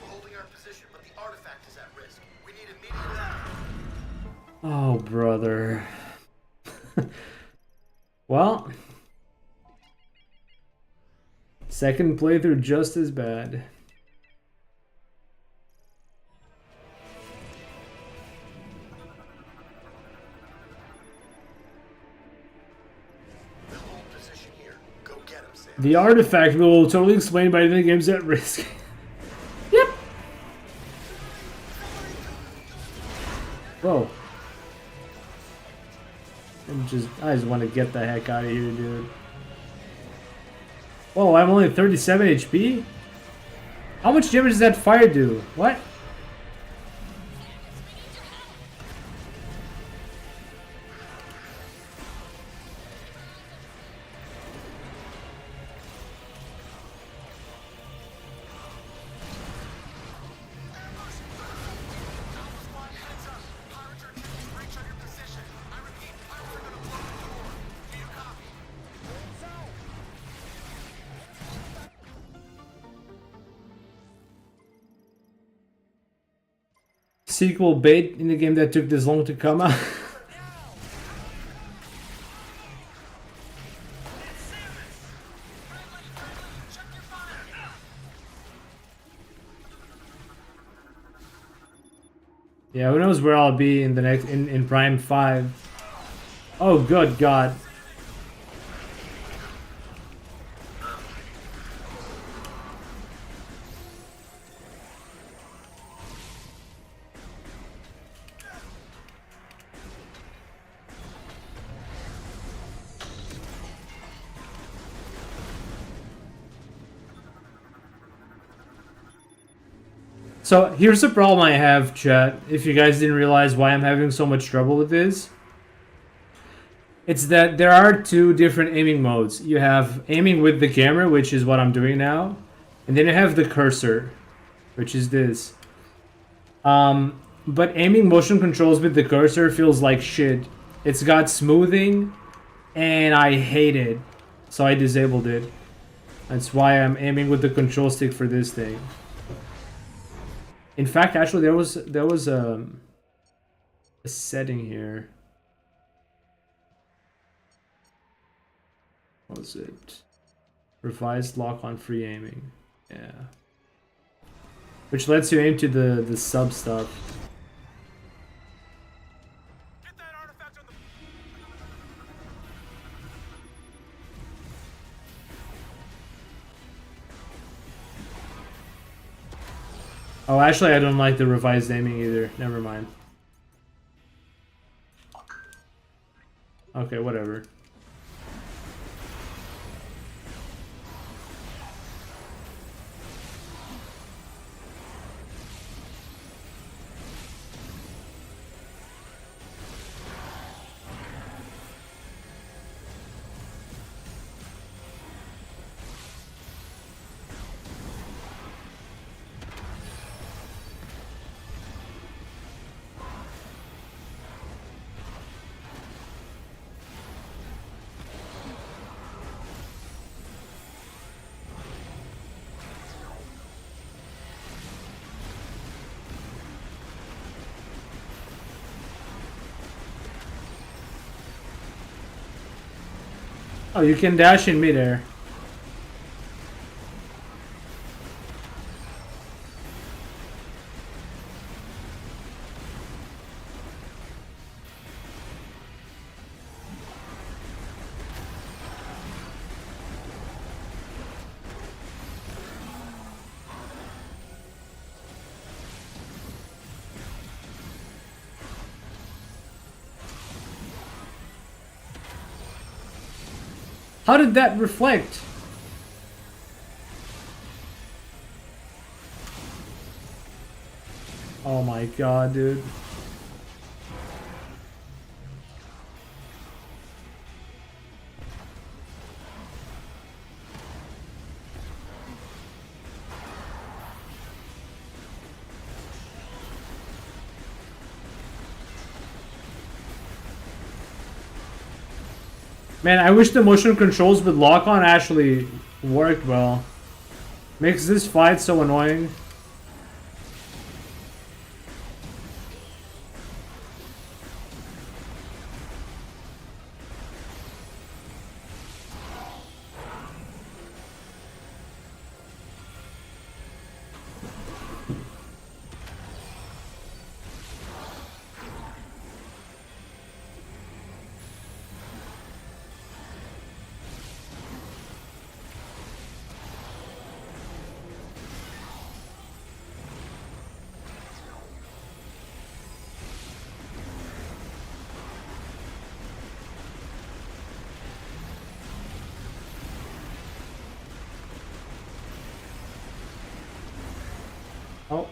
holding our position, but the artifact is at risk. We need immediate action. Oh, brother. Well, second playthrough just as bad. Hold position here. Go get him, Sam. The artifact will totally explain by the game's at risk. Yep. Whoa. I just want to get the heck out of here, dude. Whoa, I'm only 37 HP? How much damage does that fire do? What? Sequel bait in the game that took this long to come out. Yeah, who knows where I'll be in the next in Prime 5. Oh, good God. So here's the problem I have, chat. If you guys didn't realize why I'm having so much trouble with this, it's that there are two different aiming modes. You have aiming with the camera, which is what I'm doing now, and then you have the cursor, which is this. But aiming motion controls with the cursor feels like shit. It's got smoothing, and I hate it, so I disabled it. That's why I'm aiming with the control stick for this thing. In fact, actually, there was a setting here. What was it? Revised lock on free aiming. Yeah. Which lets you aim to the sub stuff. Get that artifact on the... Oh, actually, I don't like the revised aiming either. Never mind. Okay, whatever. Oh, you can dash in midair. How did that reflect? Oh my god, dude. Man, I wish the motion controls with lock-on actually worked well. Makes this fight so annoying. Oh.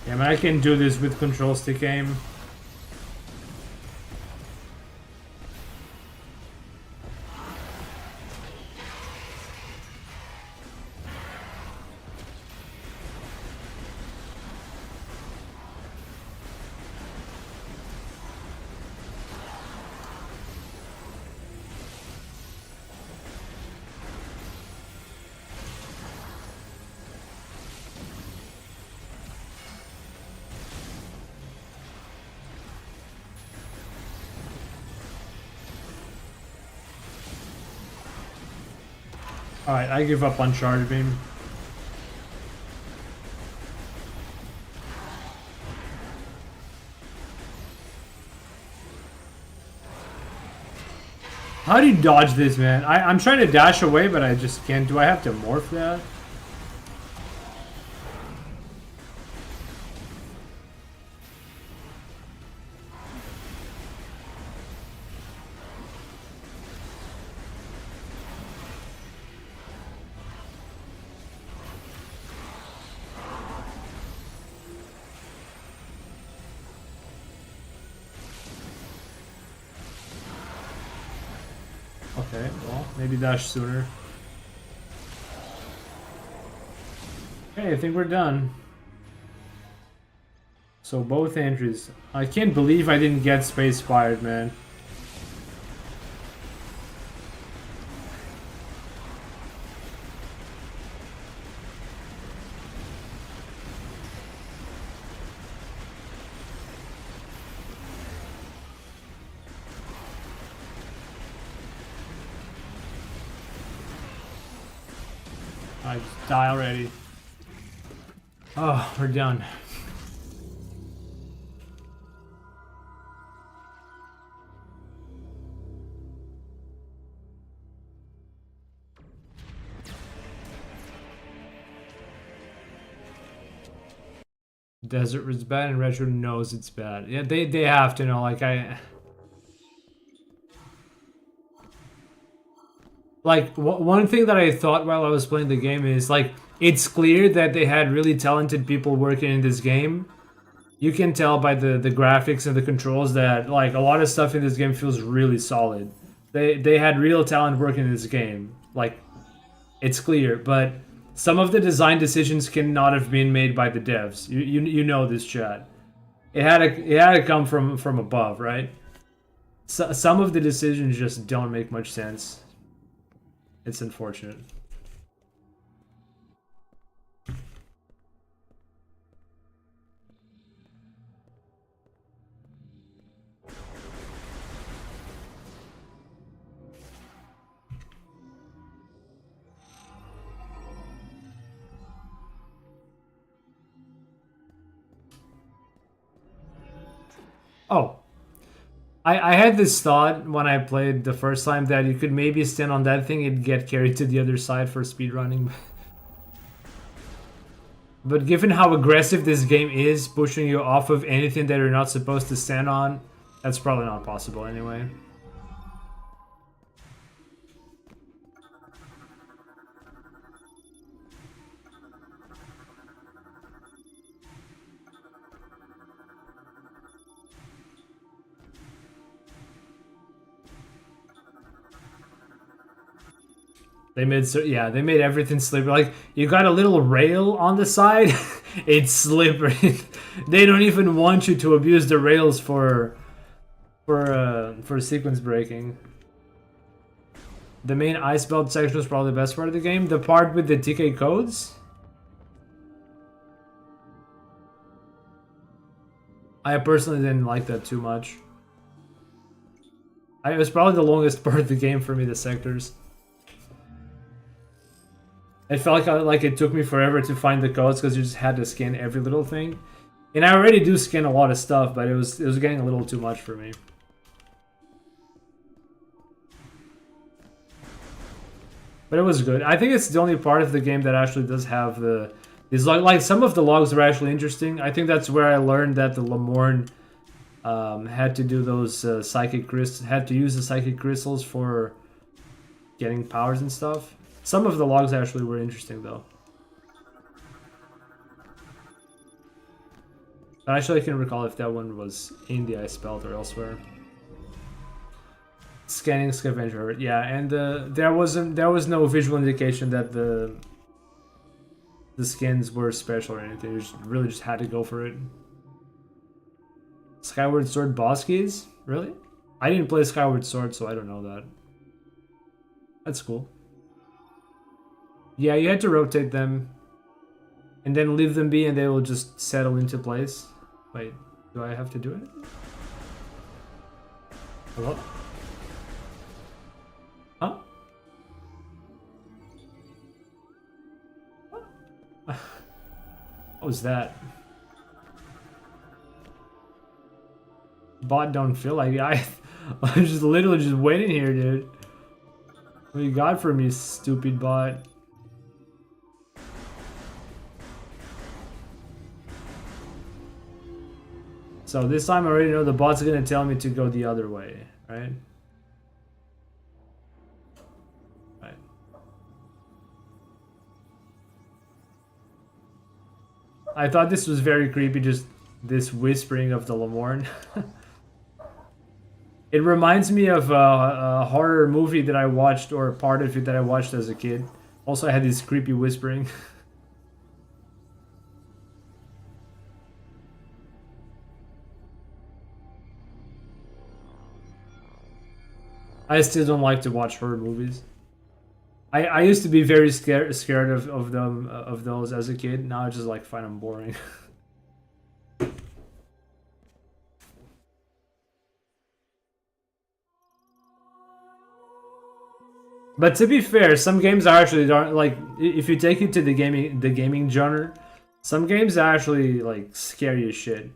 Yeah, man, I can do this with control stick aim. Alright, I give up on charge beam. How do you dodge this, man? I'm trying to dash away, but I just can't. Do I have to morph that? Okay, well, maybe dash sooner. Okay, I think we're done. So both entries. I can't believe I didn't get space fired, man. I just die already. Oh, we're done. Desert is bad and Retro knows it's bad. Yeah, they have to know, like one thing that I thought while I was playing the game is, like, it's clear that they had really talented people working in this game. You can tell by the graphics and the controls that, like, a lot of stuff in this game feels really solid. They had real talent working in this game. Like, it's clear, but some of the design decisions cannot have been made by the devs. You know this, chat. It had to come from above, right? So, some of the decisions just don't make much sense. It's unfortunate. Oh. I had this thought when I played the first time that you could maybe stand on that thing and get carried to the other side for speedrunning. But given how aggressive this game is, pushing you off of anything that you're not supposed to stand on, that's probably not possible anyway. They made everything slippery. Like, you got a little rail on the side, it's slippery. They don't even want you to abuse the rails for sequence breaking. The main ice belt section was probably the best part of the game. The part with the TK codes? I personally didn't like that too much. It was probably the longest part of the game for me, the sectors. It felt like it took me forever to find the codes because you just had to scan every little thing. And I already do scan a lot of stuff, but it was getting a little too much for me. But it was good. I think it's the only part of the game that actually does have these like some of the logs are actually interesting. I think that's where I learned that the Lamorne had to do those psychic crystals, had to use the psychic crystals for getting powers and stuff. Some of the logs actually were interesting, though. But actually, I can recall if that one was in the ice belt or elsewhere. Scanning scavenger, yeah, and there was no visual indication that the skins were special or anything. You really just had to go for it. Skyward Sword boss keys, really? I didn't play Skyward Sword, so I don't know that. That's cool. Yeah, you had to rotate them and then leave them be and they will just settle into place. Wait, do I have to do it? Hello? Huh? was that? Bot don't feel like it. I'm just literally just waiting here, dude. What you got for me, stupid bot? So this time I already know the bot's gonna tell me to go the other way, right? Right. I thought this was very creepy, just this whispering of the Lamorne. It reminds me of a horror movie that I watched, or part of it that I watched as a kid. Also, I had this creepy whispering. I still don't like to watch horror movies. I used to be very scared of them of those as a kid. Now I just like find them boring. But to be fair, some games are actually don't like. If you take it to the gaming genre, some games actually like scare you as shit.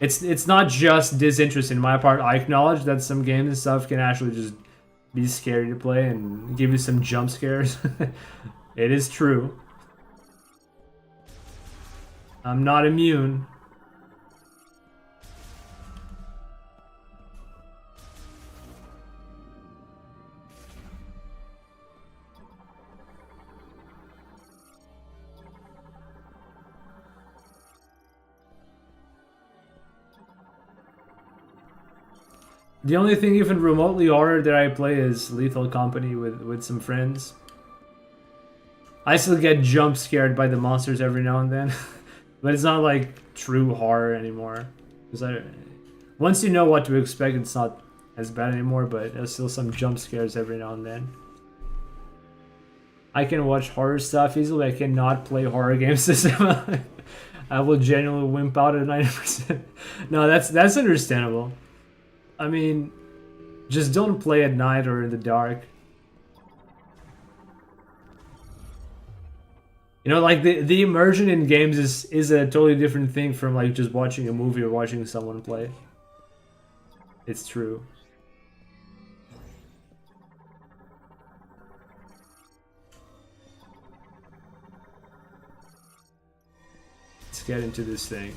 It's not just disinterest in my part. I acknowledge that some games and stuff can actually just be scary to play and give you some jump scares. It is true. I'm not immune. The only thing even remotely horror that I play is Lethal Company with some friends. I still get jump scared by the monsters every now and then. But it's not like true horror anymore. Because once you know what to expect, it's not as bad anymore, but there's still some jump scares every now and then. I can watch horror stuff easily. I cannot play horror games system. I will genuinely wimp out at 90%. No, that's understandable. I mean, just don't play at night or in the dark. You know, like the immersion in games is a totally different thing from like just watching a movie or watching someone play. It's true. Let's get into this thing.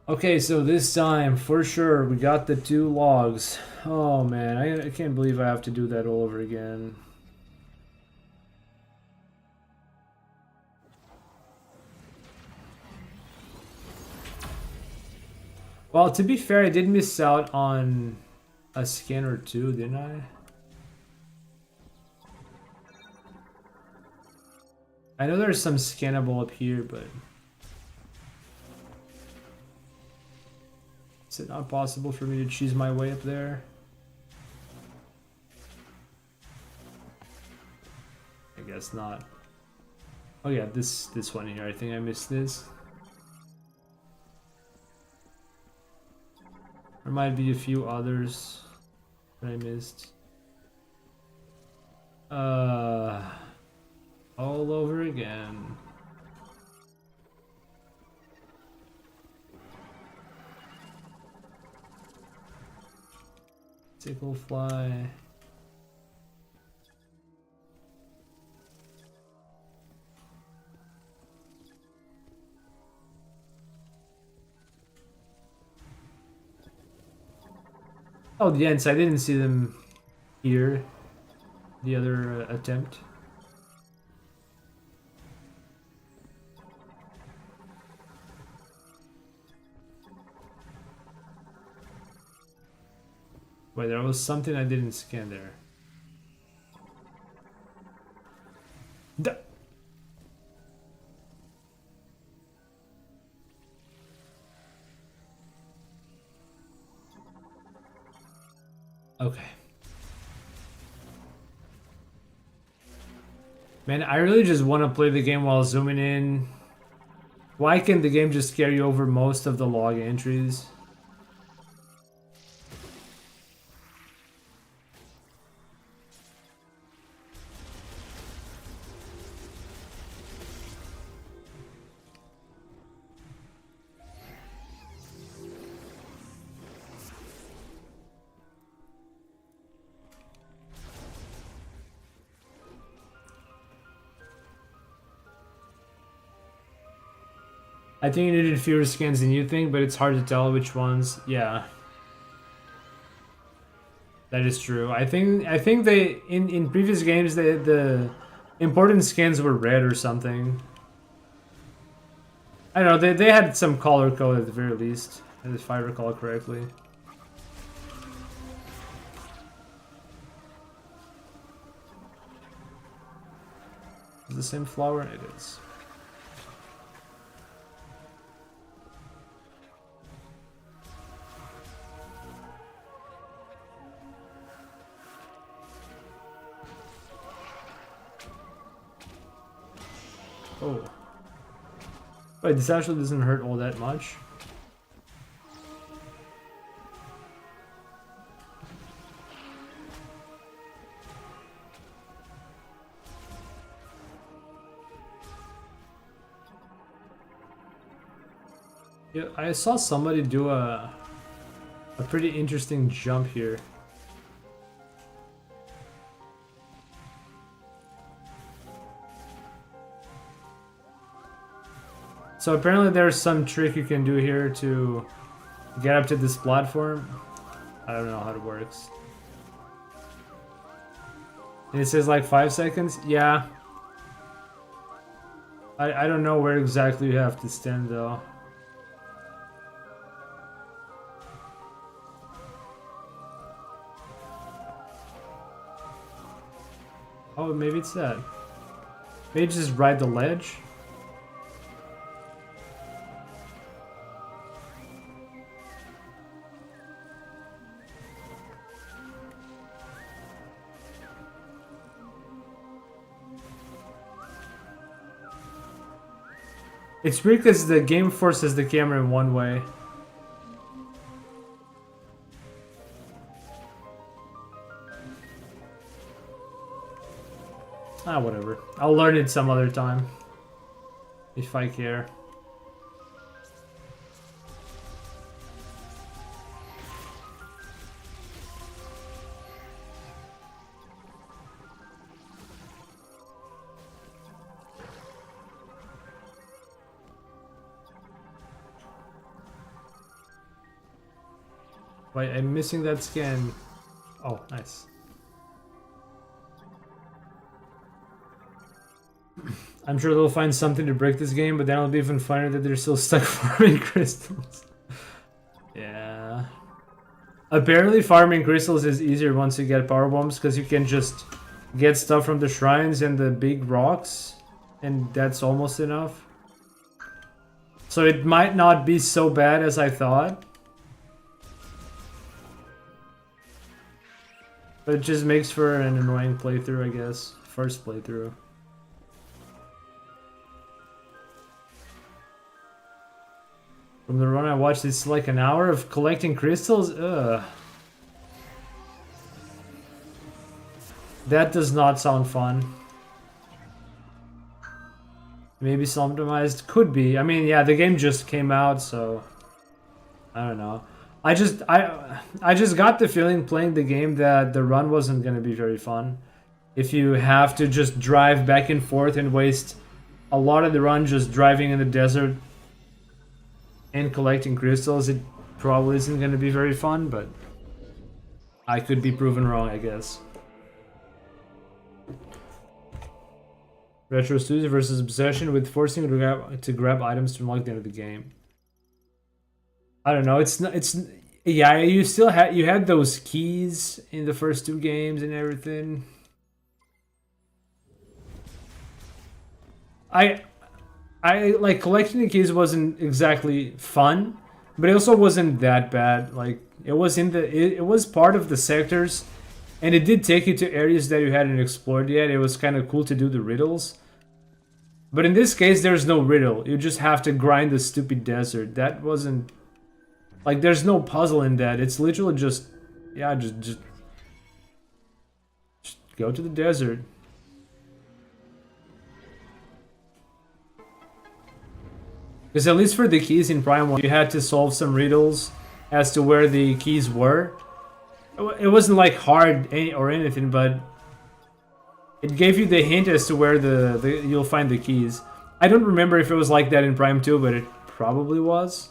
Okay, so this time, for sure, we got the 2 logs. Oh man, I can't believe I have to do that all over again. Well, to be fair, I did miss out on a skin or 2, didn't I? I know there's some scannable up here, but... is it not possible for me to choose my way up there? I guess not. Oh yeah, this one here. I think I missed this. There might be a few others that I missed. All over again. Tickle fly. Oh, the ants. I didn't see them here. The other attempt. Wait, there was something I didn't scan there. Okay. Man, I really just want to play the game while zooming in. Why can't the game just carry over most of the log entries? I think you needed fewer skins than you think, but it's hard to tell which ones. Yeah. That is true. I think they in previous games the important skins were red or something. I don't know, they had some color code at the very least, if I recall correctly. Is it the same flower? It is. Oh. Wait, this actually doesn't hurt all that much. Yeah, I saw somebody do a pretty interesting jump here. So apparently there's some trick you can do here to get up to this platform. I don't know how it works. And it says like 5 seconds? Yeah. I don't know where exactly you have to stand though. Oh, maybe it's that. Maybe just ride the ledge? It's weird because the game forces the camera in one way. Ah, whatever. I'll learn it some other time. If I care. Wait, I'm missing that scan. Oh, nice. I'm sure they'll find something to break this game, but then it'll be even funnier that they're still stuck farming crystals. Yeah. Apparently farming crystals is easier once you get power bombs, because you can just get stuff from the shrines and the big rocks, and that's almost enough. So it might not be so bad as I thought. But it just makes for an annoying playthrough, I guess. First playthrough. From the run I watched, it's like an hour of collecting crystals? Ugh. That does not sound fun. Maybe some optimized? Could be. I mean, yeah, the game just came out, so... I don't know. I just got the feeling playing the game that the run wasn't going to be very fun. If you have to just drive back and forth and waste a lot of the run just driving in the desert and collecting crystals, it probably isn't going to be very fun, but I could be proven wrong, I guess. Retro Studio versus Obsession with forcing you to grab items to unlock the end of the game. I don't know. Yeah. You still had those keys in the first two games and everything. I like collecting the keys wasn't exactly fun, but it also wasn't that bad. Like it was part of the sectors, and it did take you to areas that you hadn't explored yet. It was kind of cool to do the riddles. But in this case, there's no riddle. You just have to grind the stupid desert. That wasn't... Like, there's no puzzle in that. It's literally just... Yeah, just go to the desert. Because at least for the keys in Prime 1, you had to solve some riddles as to where the keys were. It wasn't, like, hard or anything, but... It gave you the hint as to where you'll find the keys. I don't remember if it was like that in Prime 2, but it probably was.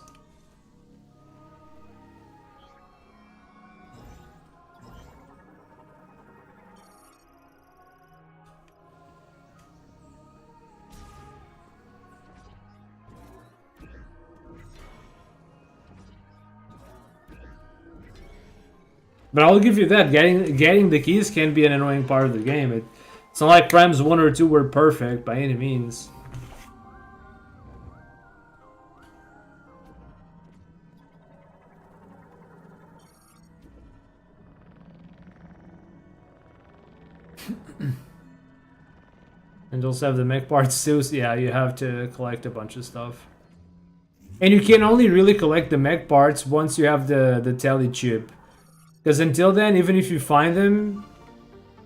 But I'll give you that, getting the keys can be an annoying part of the game. It's not like Primes 1 or 2 were perfect by any means. And also have the mech parts too, so yeah, you have to collect a bunch of stuff. And you can only really collect the mech parts once you have the tele chip. Because until then, even if you find them,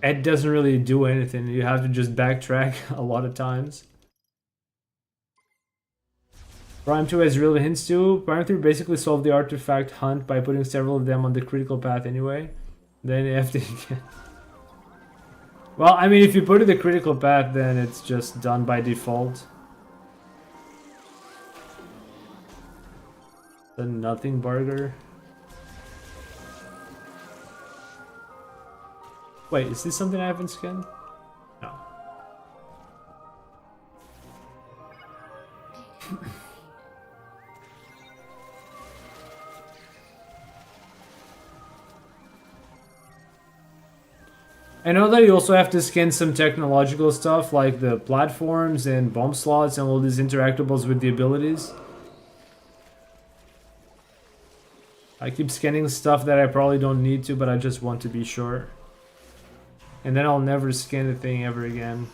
it doesn't really do anything. You have to just backtrack a lot of times. Prime 2 has real hints too. Prime 3 basically solved the artifact hunt by putting several of them on the critical path anyway. Then you have to... Well, I mean, if you put it the critical path, then it's just done by default. The nothing burger. Wait, is this something I haven't scanned? No. I know that you also have to scan some technological stuff like the platforms and bomb slots and all these interactables with the abilities. I keep scanning stuff that I probably don't need to, but I just want to be sure. And then I'll never scan the thing ever again.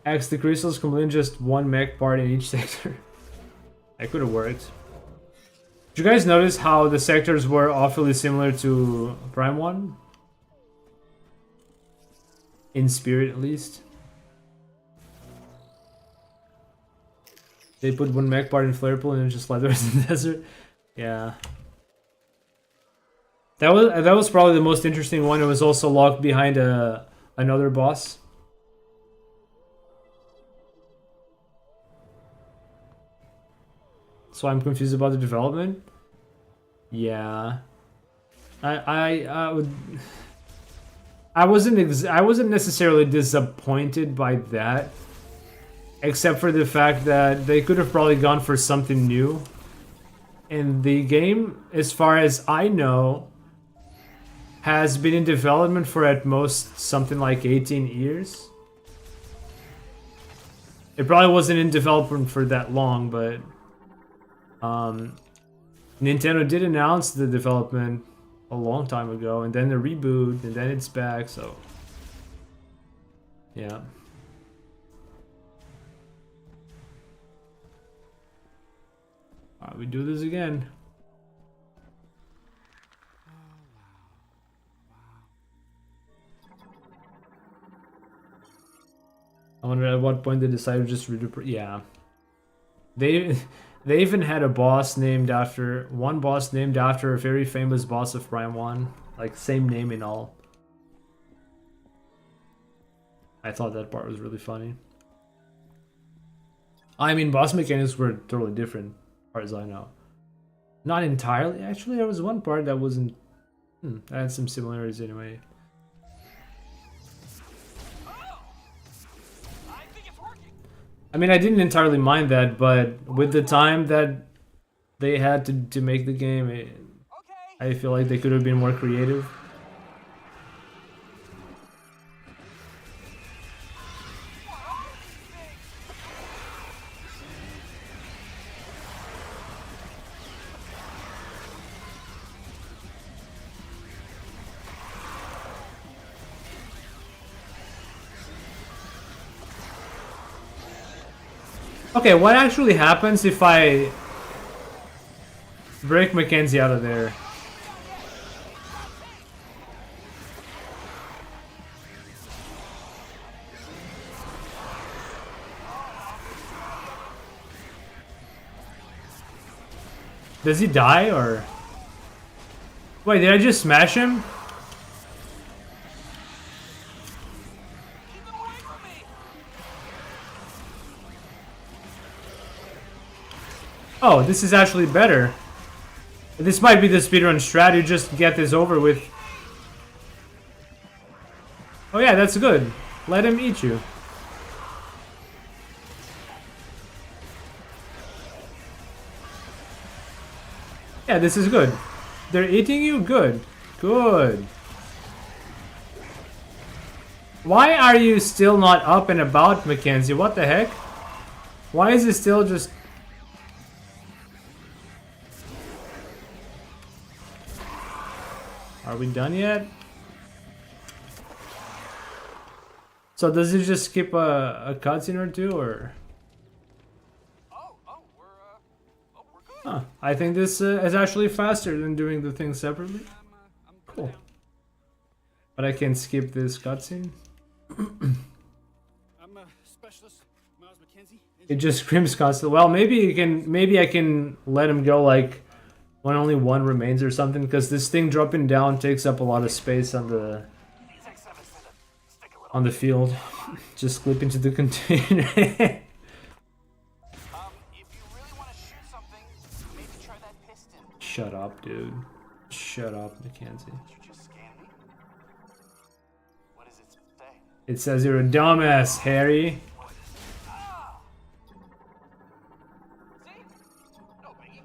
Axe the crystals complete just one mech part in each sector. That could have worked. Did you guys notice how the sectors were awfully similar to Prime 1? In spirit, at least. They put one mech part in Flare Pool and then just left the rest in the desert. Yeah. That was probably the most interesting one. It was also locked behind another boss. So I'm confused about the development. Yeah, I wasn't necessarily disappointed by that, except for the fact that they could have probably gone for something new. And the game, as far as I know, has been in development for at most something like 18 years. It probably wasn't in development for that long, but Nintendo did announce the development a long time ago, and then the reboot, and then it's back, so yeah. Alright, we do this again. I wonder at what point they decided to just yeah. They even had a boss named after a very famous boss of Prime 1. Like, same name and all. I thought that part was really funny. I mean, boss mechanics were totally different, as far as I know. Not entirely. Actually, there was one part that wasn't... that had some similarities anyway. I mean, I didn't entirely mind that, but with the time that they had to make the game, I feel like they could have been more creative. Okay, what actually happens if I break Mackenzie out of there? Does he die or... Wait, did I just smash him? Oh, this is actually better. This might be the speedrun strat, you just get this over with. Oh yeah, that's good. Let him eat you. Yeah, this is good. They're eating you? Good. Good. Why are you still not up and about, Mackenzie? What the heck? Why is it still just... Are we done yet? So does it just skip a cutscene or two, or? We're good. Huh. I think this is actually faster than doing the things separately. I'm good Cool. now. But I can skip this cutscene. I'm Specialist Miles McKenzie. It just screams constantly. Well, maybe you can. Maybe I can let him go like when only one remains or something, because this thing dropping down takes up a lot of space on the field. Just clip into the container. If you really want to shoot something, maybe try that piston. Shut up, dude. Shut up, Mackenzie. Did you just scan me? What does it say? It says you're a dumbass, Harry. Ah! See? No biggie.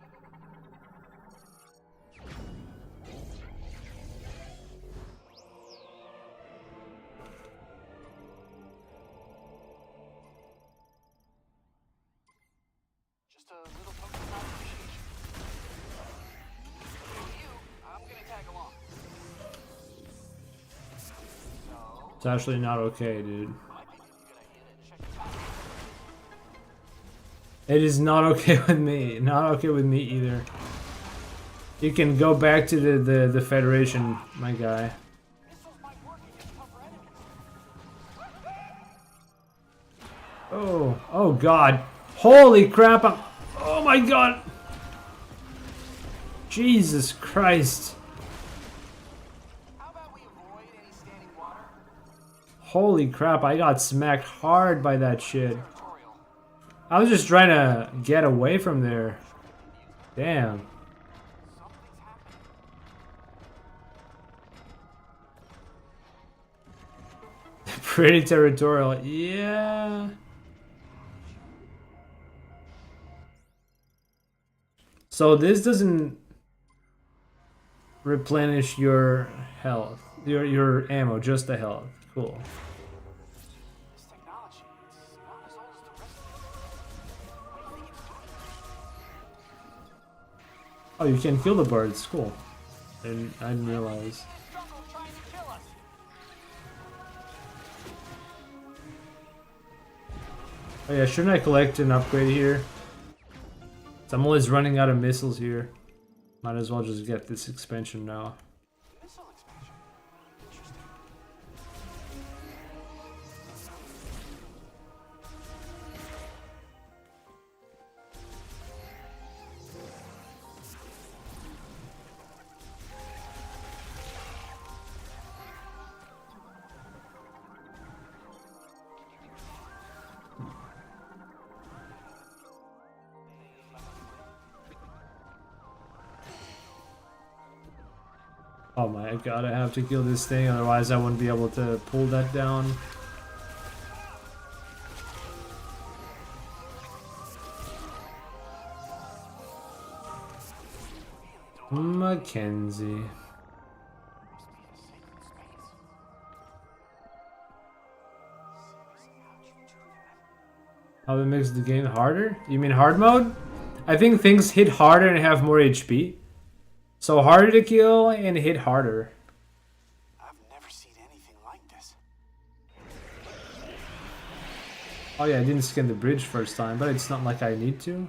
Just a little token of appreciation. You, I'm gonna tag along. So, It's actually not okay, dude. might be a good idea to check your time. It is not okay with me. Not okay with me either. You can go back to the Federation, my guy. Missiles might work against tougher enemies. Oh, oh god. Holy crap. Oh my god. Jesus Christ. How about we avoid any standing water? Holy crap, I got smacked hard by that shit. Territorial. I was just trying to get away from there. Damn. Something's happening. Pretty territorial. Yeah. So this doesn't replenish your health, your ammo, just the health. Cool. This technology, it's not as old as the rest of it. What do you think it's doing? Oh, you can kill the birds. Cool. I didn't realize. Jungle trying to kill us. Oh yeah, shouldn't I collect an upgrade here? I'm always running out of missiles here. Might as well just get this expansion now. Missile expansion. Interesting. Oh my god, I have to kill this thing, otherwise I wouldn't be able to pull that down. Mackenzie. Must be a sacred space. Seriously, how'd you do that? How it makes the game harder? You mean hard mode? I think things hit harder and have more HP. So harder to kill and hit harder. I've never seen anything like this. Oh yeah, I didn't scan the bridge first time, but it's not like I need to.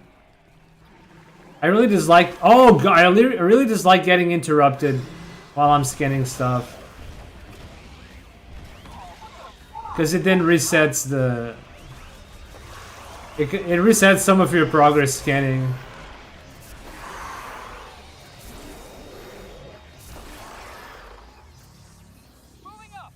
I really dislike... Oh god, I really dislike getting interrupted while I'm scanning stuff. Because it then resets the... It resets some of your progress scanning. Moving up.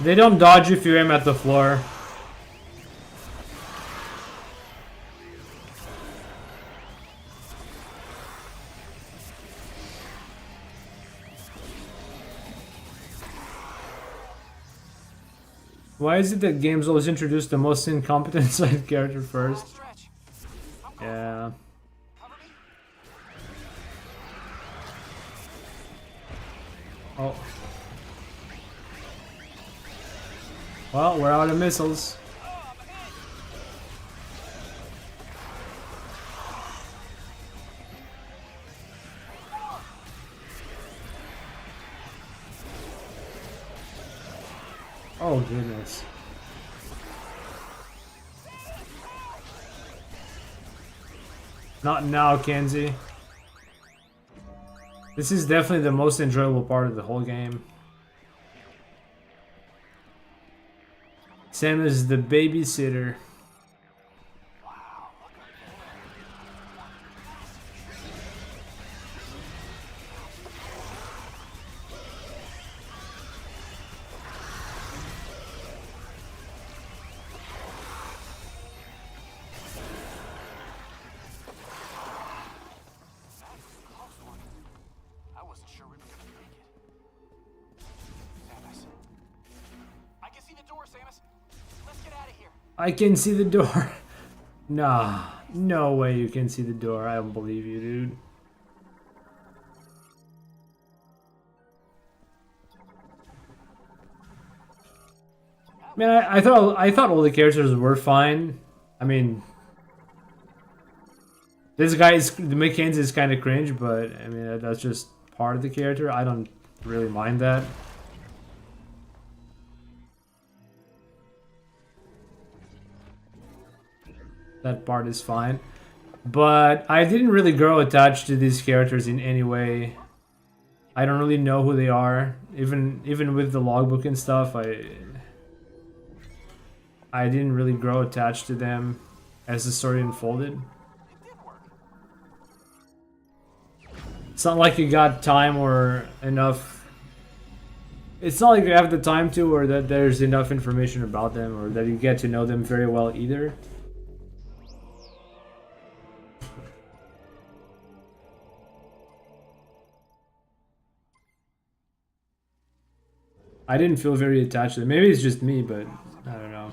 They don't dodge if you aim at the floor. Why is it that games always introduce the most incompetent side character first? Stretch. I'm going. Yeah. Cover me. Oh. Well, we're out of missiles. Oh goodness. Not now, Kenzie. This is definitely the most enjoyable part of the whole game. Sam is the babysitter. I wasn't sure we were gonna make it. Samus. I can see the door, Samus. Let's get out of here. I can see the door. Nah, no way you can see the door. I don't believe you, dude. Man, I thought all the characters were fine. I mean, this guy is the Mackenzie is kind of cringe, but I mean that's just part of the character. I don't really mind that. That part is fine. But I didn't really grow attached to these characters in any way. I don't really know who they are. Even with the logbook and stuff, I didn't really grow attached to them as the story unfolded. It's not like you got time or enough. It's not like you have the time to, or that there's enough information about them, or that you get to know them very well either. I didn't feel very attached to them. Maybe it's just me, but I don't know.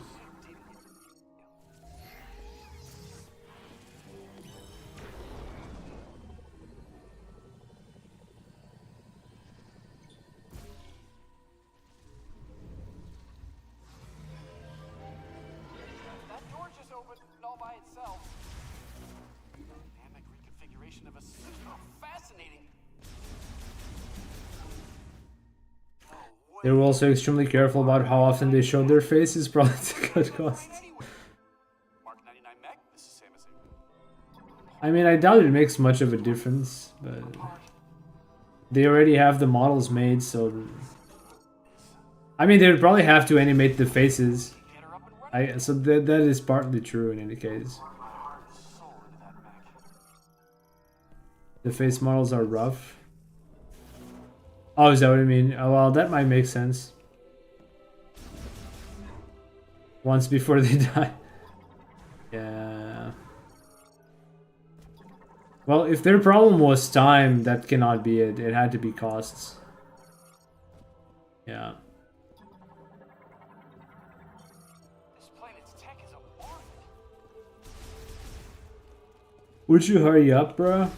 That door just opened all by itself. Dynamic reconfiguration of a system. Fascinating. They were also extremely careful about how often they showed their faces, probably to cut costs. Mark 99 Mech, this is Samus. I mean, I doubt it makes much of a difference, but they already have the models made, so... I mean, they would probably have to animate the faces. So that is partly true in any case. The face models are rough. Oh, is that what I mean? Oh, well, that might make sense. Once before they die. Yeah. Well, if their problem was time, that cannot be it. It had to be costs. Yeah. This planet's tech is a marvel. Would you hurry up, bruh?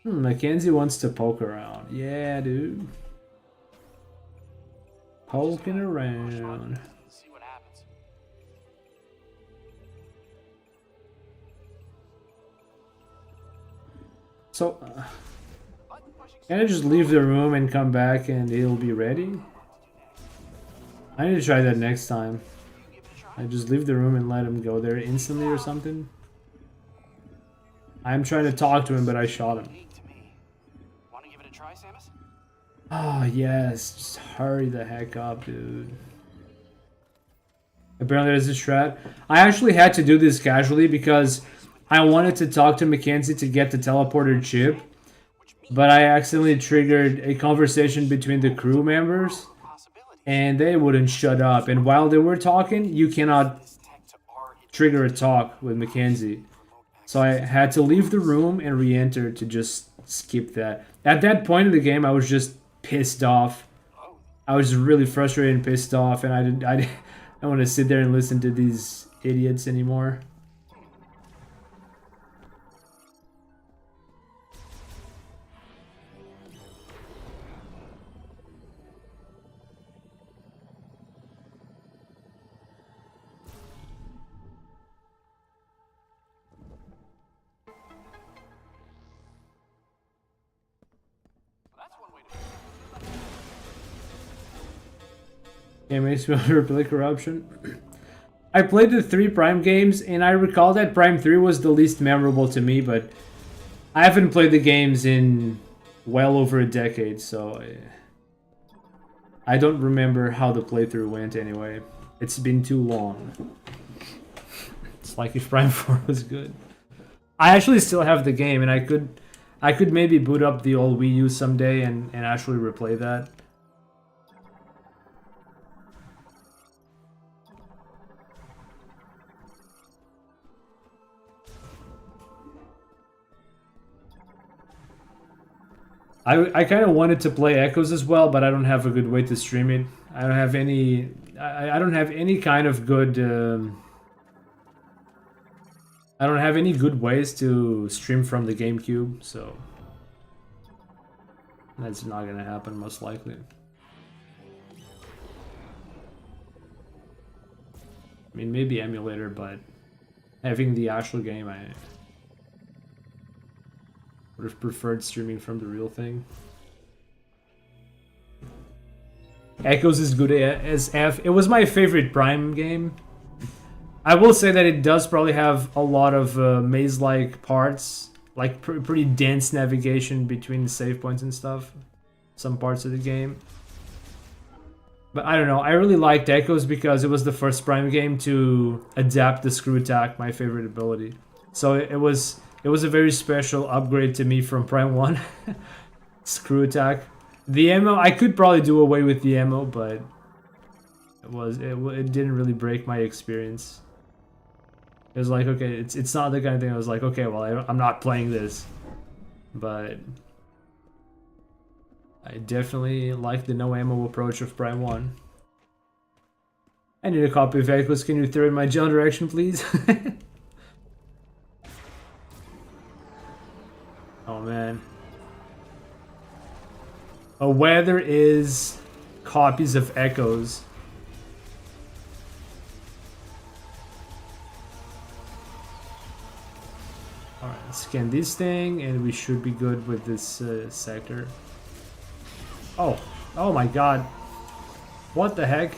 Mackenzie wants to poke around. Yeah, dude. Poking around. See what happens. So, can I just leave the room and come back and it'll be ready? I need to try that next time. I just leave the room and let him go there instantly or something. I'm trying to talk to him, but I shot him. Want to give it a try, Samus? Oh, yes. Just hurry the heck up, dude. Apparently there's a strat. I actually had to do this casually because I wanted to talk to Mackenzie to get the teleporter chip. but I accidentally triggered a conversation between the crew members, Possibilities. and they wouldn't shut up. And while they were talking, you cannot Tech to our trigger a talk with Mackenzie. So I had to leave the room and re-enter to just skip that. At that point in the game, I was just pissed off. I was really frustrated and pissed off, and I didn't want to sit there and listen to these idiots anymore. That's one way to. It makes me want to replay Corruption. I played the 3 Prime games, and I recall that Prime 3 was the least memorable to me, but I haven't played the games in well over a decade, so I don't remember how the playthrough went anyway. It's been too long. It's like if Prime 4 was good. I actually still have the game, and I could maybe boot up the old Wii U someday and actually replay that. I kind of wanted to play Echoes as well, but I don't have a good way to stream it. I don't have any. I don't have any kind of good. I don't have any good ways to stream from the GameCube, so that's not gonna happen most likely. I mean, maybe emulator, but having the actual game, I would have preferred streaming from the real thing. Echoes is good as F. It was my favorite Prime game. I will say that it does probably have a lot of maze-like parts, like pretty dense navigation between the save points and stuff. Some parts of the game. But I don't know, I really liked Echoes because it was the first Prime game to adapt the screw attack, my favorite ability. So it was a very special upgrade to me from Prime 1. Screw attack. The ammo, I could probably do away with the ammo, but it didn't really break my experience. It was like, okay, it's not the kind of thing I was like, okay, well, I'm not playing this. But I definitely like the no ammo approach of Prime 1. I need a copy of Echoes. Can you throw it in my general direction, please? Oh, man. Where there is copies of Echoes. Alright, scan this thing, and we should be good with this sector. Oh my god. What the heck?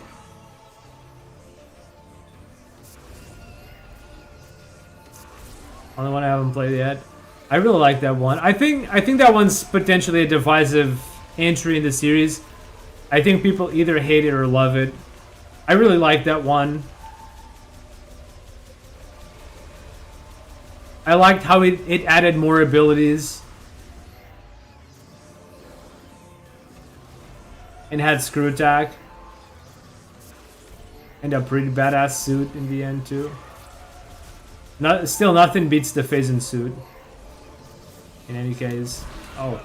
Only one I haven't played yet. I really like that one. I think that one's potentially a divisive entry in the series. I think people either hate it or love it. I really like that one. I liked how it added more abilities. And had screw attack. And a pretty badass suit in the end too. Still nothing beats the Phazon suit. In any case. Oh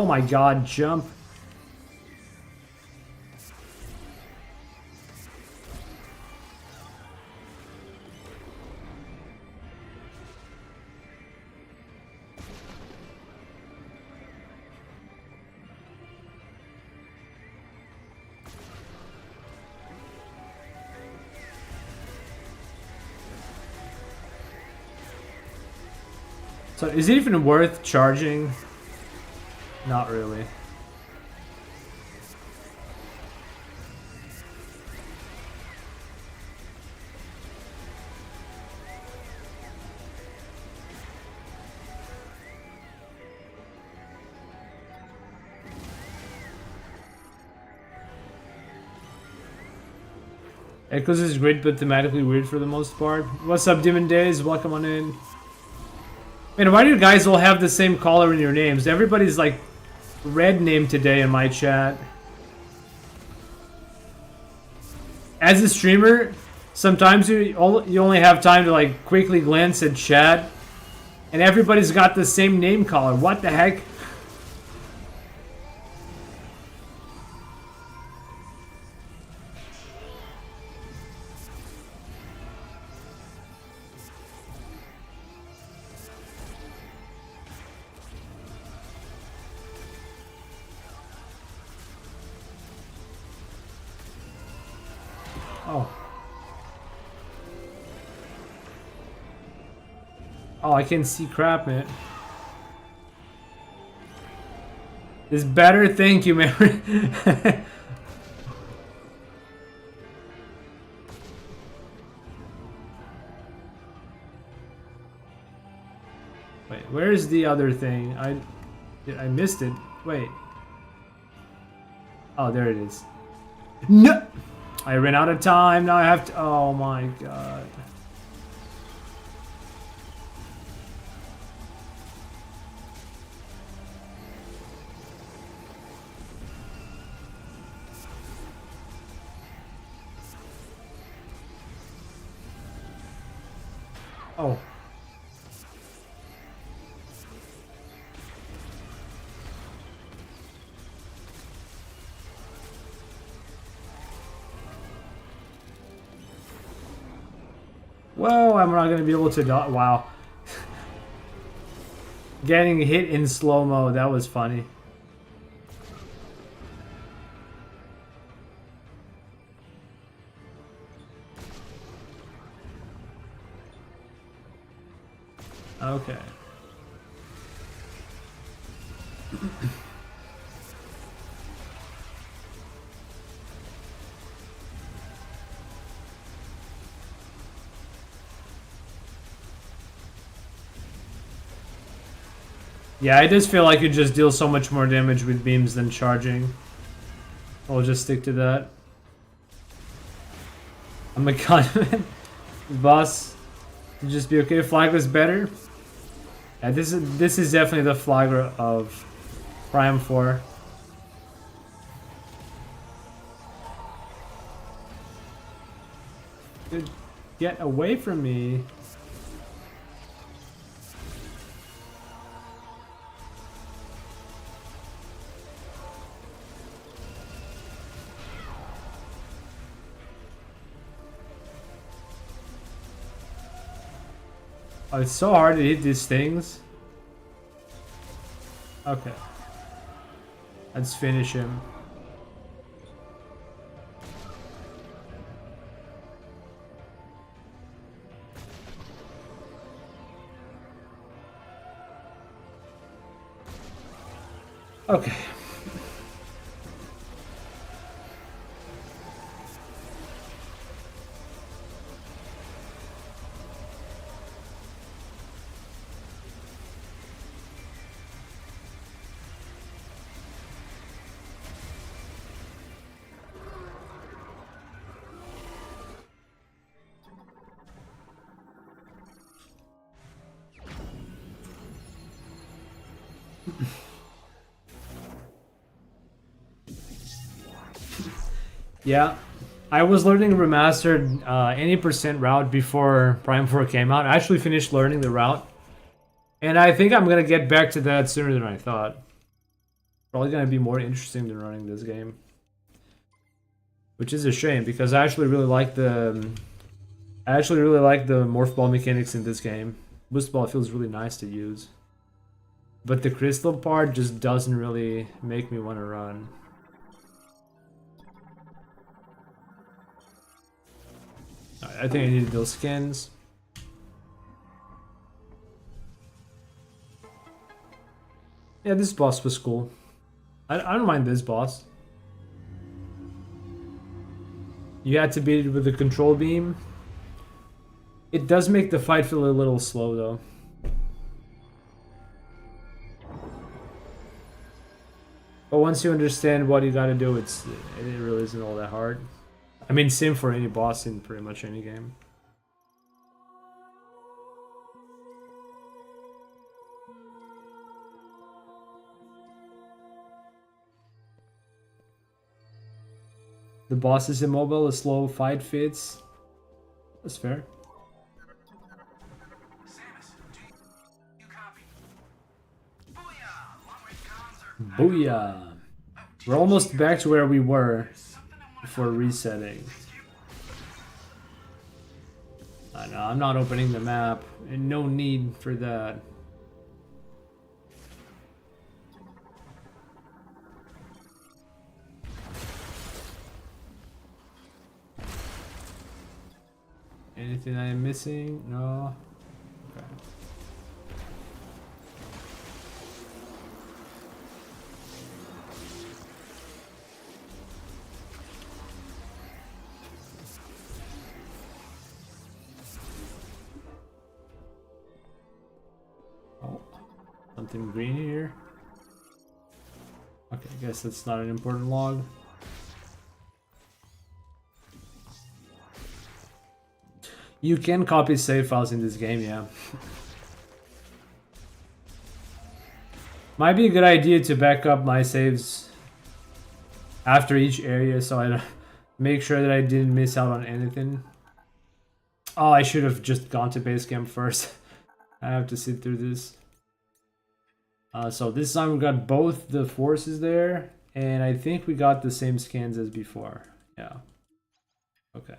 my god, jump. So is it even worth charging? Not really. Echoes is great but thematically weird for the most part. What's up, Demon Days? Welcome on in. Man, why do you guys all have the same color in your names? Everybody's like red name today in my chat. As a streamer, sometimes you only have time to like quickly glance at chat, and everybody's got the same name color. What the heck? Oh. Oh, I can see crap, man. It's better, thank you, man. Wait, where's the other thing? I missed it. Wait. Oh, there it is. No! I ran out of time. Now I have to. Oh my god. Oh. Whoa, I'm not gonna be able to dodge. Wow. Getting hit in slow-mo, that was funny. Okay. Yeah, I just feel like you just deal so much more damage with beams than charging. I'll just stick to that. I'm a gunman. Boss, you just be okay. Flagless better. Yeah, this is definitely the flagger of Prime 4. Dude, get away from me. Oh, it's so hard to hit these things. Okay. Let's finish him. Okay. Yeah, I was learning remastered any percent route before Prime 4 came out. I actually finished learning the route, and I think I'm gonna get back to that sooner than I thought. Probably gonna be more interesting than running this game, which is a shame because I actually really like the morph ball mechanics in this game. Boost ball feels really nice to use, but the crystal part just doesn't really make me want to run. I think I needed those skins. Yeah, this boss was cool. I don't mind this boss. You had to beat it with the control beam. It does make the fight feel a little slow though. But once you understand what you gotta do, it really isn't all that hard. I mean, same for any boss in pretty much any game. The boss is immobile, a slow fight fits. That's fair. Samus, do you copy? Booyah! Long-range comms are... Booyah! We're almost back to where we were before resetting. I know, I'm not opening the map, and no need for that. Anything I am missing? No. Okay. Oh, something green here. Okay, I guess that's not an important log. You can copy save files in this game, yeah. Might be a good idea to back up my saves after each area so I make sure that I didn't miss out on anything. Oh, I should have just gone to base camp first. I have to sit through this. So this time we got both the forces there, and I think we got the same scans as before. Yeah. Okay.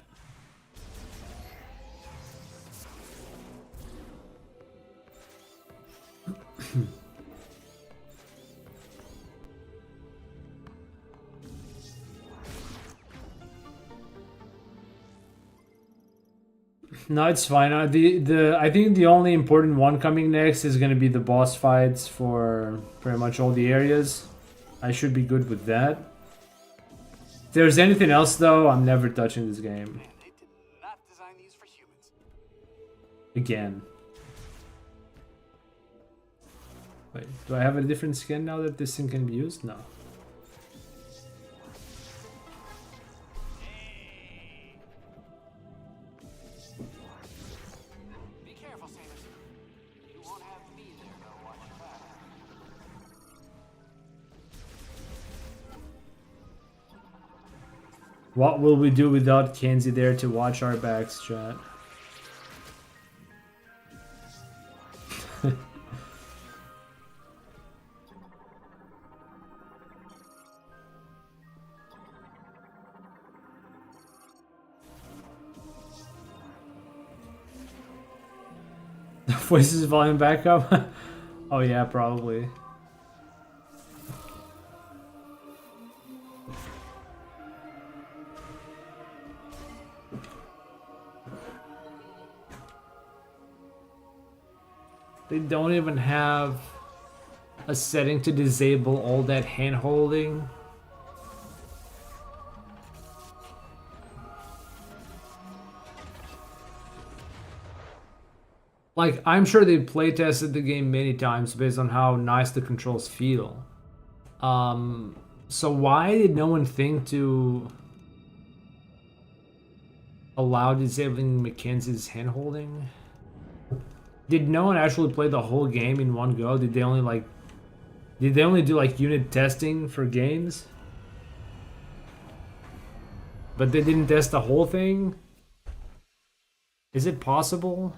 No, it's fine. I think the only important one coming next is gonna be the boss fights for pretty much all the areas. I should be good with that. If there's anything else though, I'm never touching this game. They did not design these for humans. Again. Wait, do I have a different skin now that this thing can be used? No. Be careful, Samus. You won't have me there to watch your back. What will we do without Kenzie there to watch our backs, chat? Voices volume back up? Oh yeah, probably. They don't even have a setting to disable all that hand holding. Like, I'm sure they playtested the game many times based on how nice the controls feel. So why did no one think to allow disabling Mackenzie's handholding? Did no one actually play the whole game in one go? Did they only do like unit testing for games? But they didn't test the whole thing? Is it possible?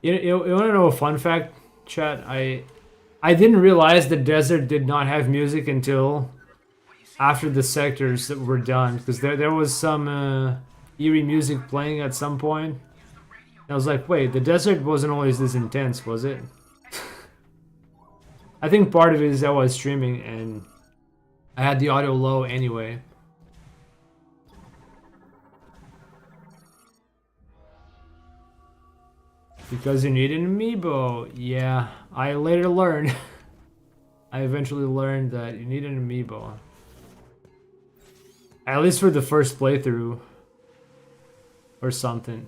You want to know a fun fact, chat? I didn't realize the desert did not have music until after the sectors that were done, because there was some eerie music playing at some point. I was like, wait, the desert wasn't always this intense, was it? I think part of it is I was streaming and I had the audio low anyway. Because you need an amiibo. Yeah, I later learned. I eventually learned that you need an amiibo. At least for the first playthrough. Or something.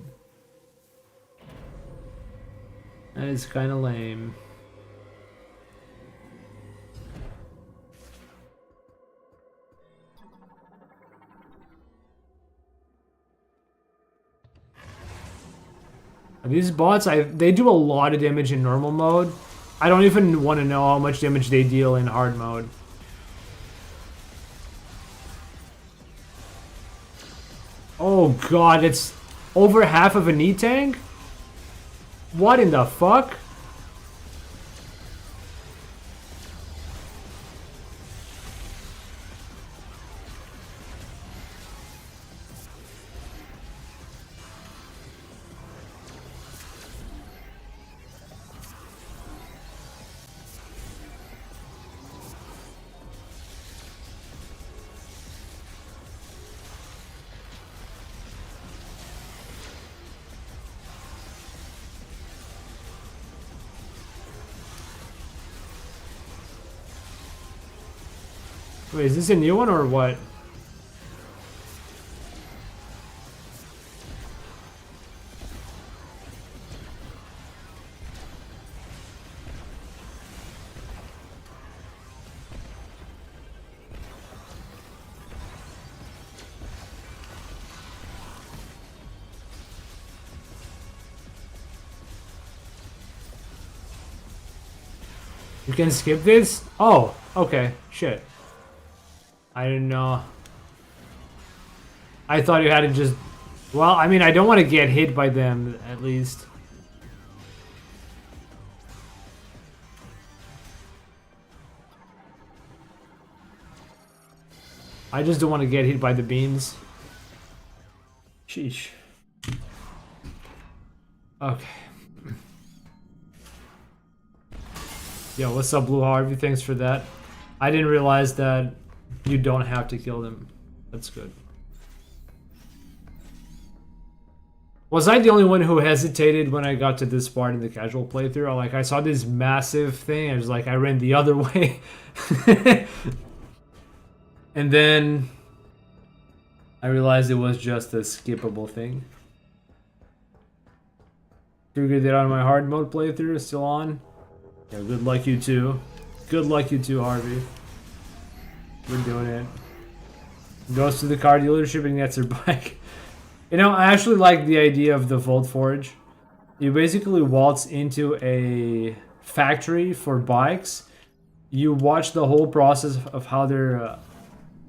That is kind of lame. These bots, they do a lot of damage in normal mode. I don't even want to know how much damage they deal in hard mode. Oh god, it's over half of a knee tank? What in the fuck? Wait, is this a new one or what? You can skip this? Oh, okay. Shit. I didn't know. I thought you had to just... Well, I mean, I don't want to get hit by them, at least. I just don't want to get hit by the beams. Sheesh. Okay. Yo, what's up, Blue Harvey? Thanks for that. I didn't realize that you don't have to kill them. That's good. Was I the only one who hesitated when I got to this part in the casual playthrough? Like, I saw this massive thing, I was like, I ran the other way. And then I realized it was just a skippable thing. Figured it out on my hard mode playthrough, still on. Yeah, good luck you too. Good luck you too, Harvey. We're doing it. Goes to the car dealership and gets her bike. You know, I actually like the idea of the Vault Forge. You basically waltz into a factory for bikes. You watch the whole process of how they're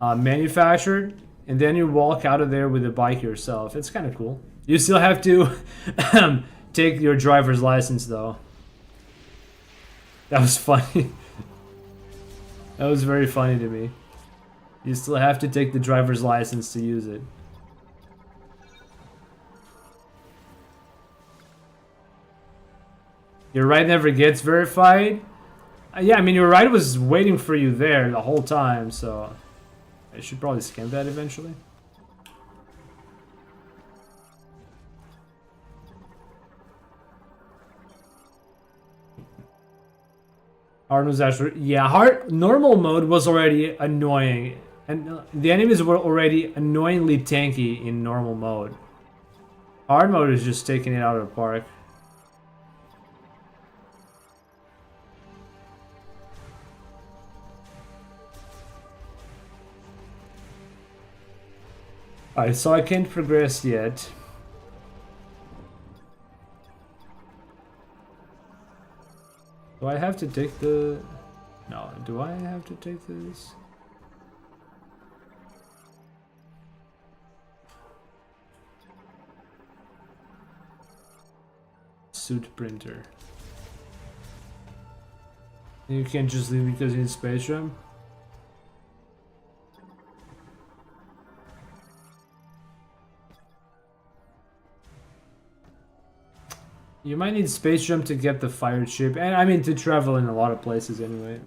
manufactured, and then you walk out of there with a bike yourself. It's kind of cool. You still have to take your driver's license, though. That was funny. That was very funny to me. You still have to take the driver's license to use it. Your ride never gets verified? Yeah, I mean, your ride was waiting for you there the whole time, so I should probably scan that eventually. Hard was actually, yeah, normal mode was already annoying, and the enemies were already annoyingly tanky in normal mode. Hard mode is just taking it out of the park. Alright, so I can't progress yet. Do I have to take the... No, do I have to take this? Suit printer. You can't just leave because you need space jam? You might need space jump to get the fire chip, and I mean to travel in a lot of places anyway.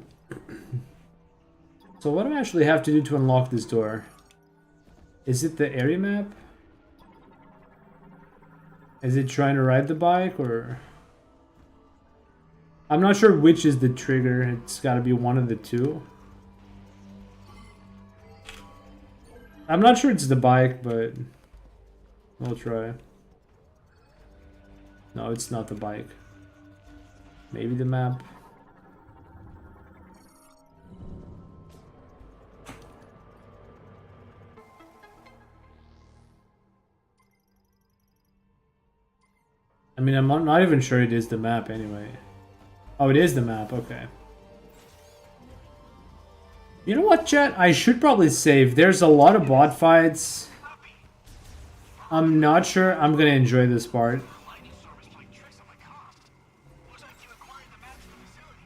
So what do I actually have to do to unlock this door? Is it the area map? Is it trying to ride the bike, or... I'm not sure which is the trigger, it's gotta be one of the two. I'm not sure it's the bike, but we'll try. No, it's not the bike. Maybe the map. mean, I'm not even sure it is the map anyway. Oh, it is the map, okay. You know what, chat? I should probably save. There's a lot of bot fights. I'm not sure I'm gonna enjoy this part. Lightning storm is playing tricks on my comm. Looks like you acquired the map to the facility.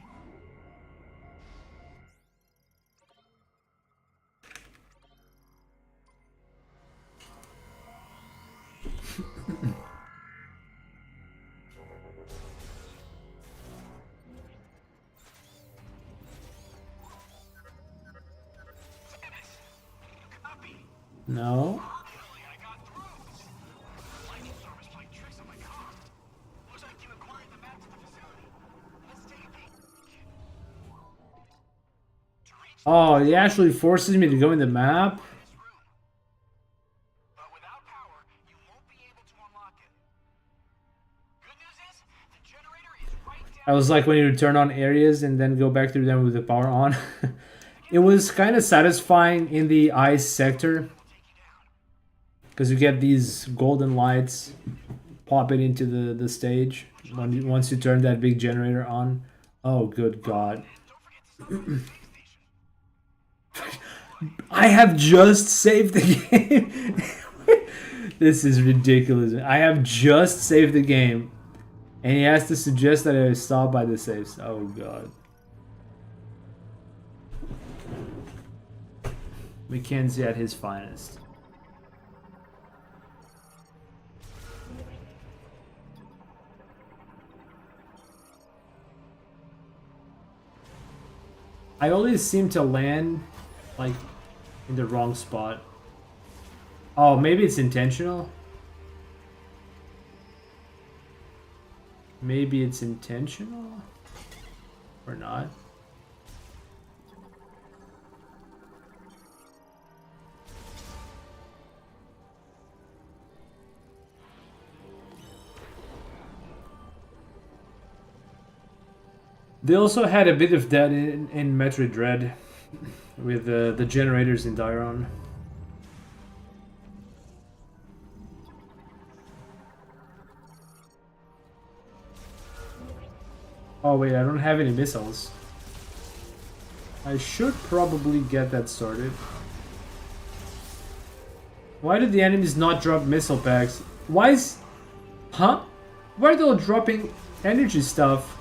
No. I got through. Lightning storm is playing tricks on my comm. Looks like you acquired the map to the facility. Let's take a peek. To reach Oh, it actually forces me to go in the map. this room. But without power, you won't be able to unlock it. Good news is, the generator is right down. I was like when you turn on areas and then go back through them with the power on. It was kind of satisfying in the ice sector. Because you get these golden lights popping into the stage once you turn that big generator on. Oh, good God. I have just saved the game. This is ridiculous. I have just saved the game. And he has to suggest that I stop by the saves. Oh, God. Mackenzie at his finest. I always seem to land, like, in the wrong spot. Oh, maybe it's intentional? Maybe it's intentional? Or not? They also had a bit of that in Metroid Dread with the generators in Dairon. Oh wait, I don't have any missiles. I should probably get that started. Why did the enemies not drop missile packs? Why is... Huh? Why are they all dropping energy stuff?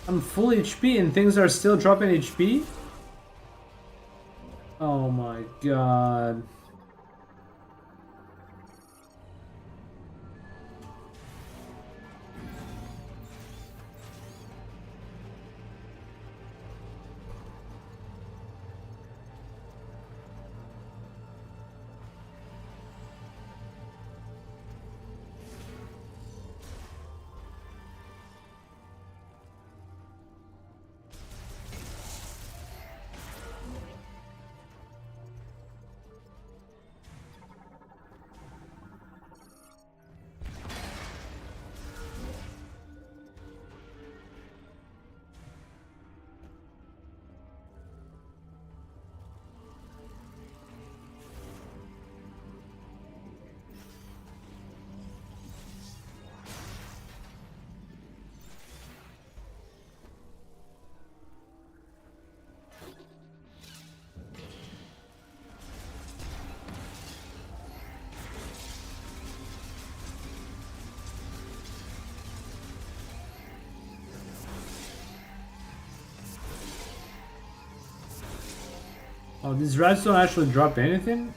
I'm full HP and things are still dropping HP? Oh my God. Oh, these rats don't actually drop anything?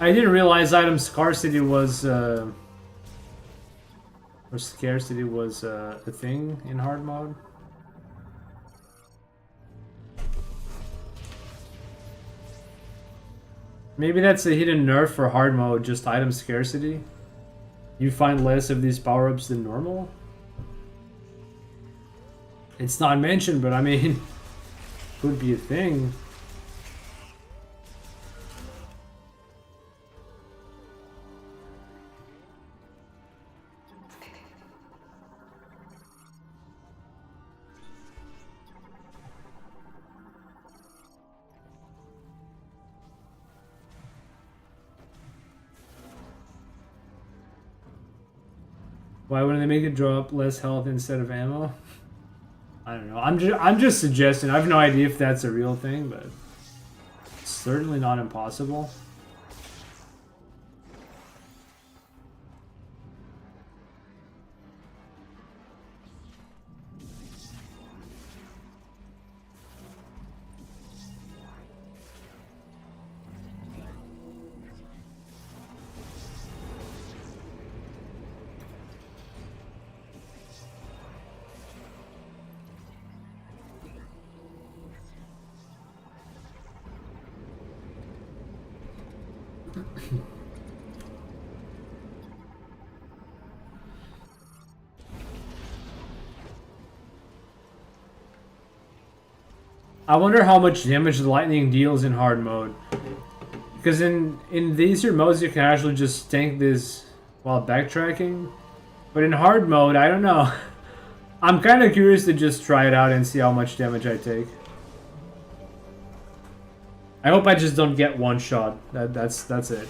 I didn't realize item scarcity was, or scarcity was a thing in hard mode. Maybe that's a hidden nerf for hard mode, just item scarcity. You find less of these power-ups than normal? It's not mentioned, but I mean, could be a thing. Why wouldn't they make it drop less health instead of ammo? I don't know. I'm just suggesting. I have no idea if that's a real thing, but it's certainly not impossible. I wonder how much damage the lightning deals in hard mode. Because in the easier modes you can actually just tank this while backtracking. But in hard mode, I don't know. I'm kind of curious to just try it out and see how much damage I take. I hope I just don't get one shot. That's it.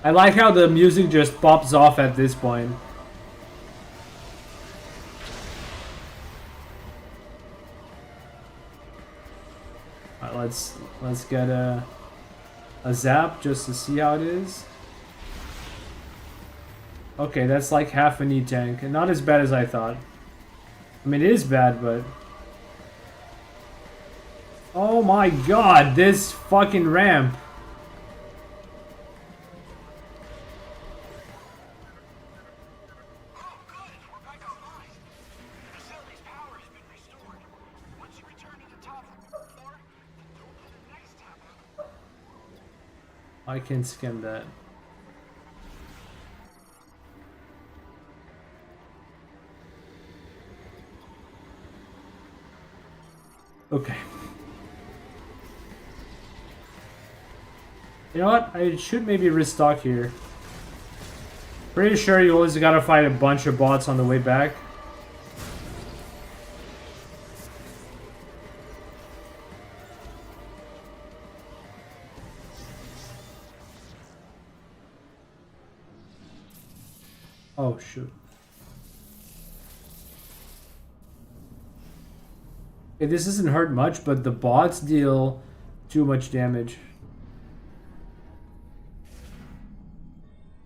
I like how the music just pops off at this point. Alright, let's get a zap just to see how it is. Okay, that's like half a knee tank, and not as bad as I thought. I mean, it is bad, but oh my god, this fucking ramp. I can skim that. Okay. You know what? I should maybe restock here. Pretty sure you always gotta fight a bunch of bots on the way back. Oh, shoot. Okay, this doesn't hurt much, but the bots deal too much damage.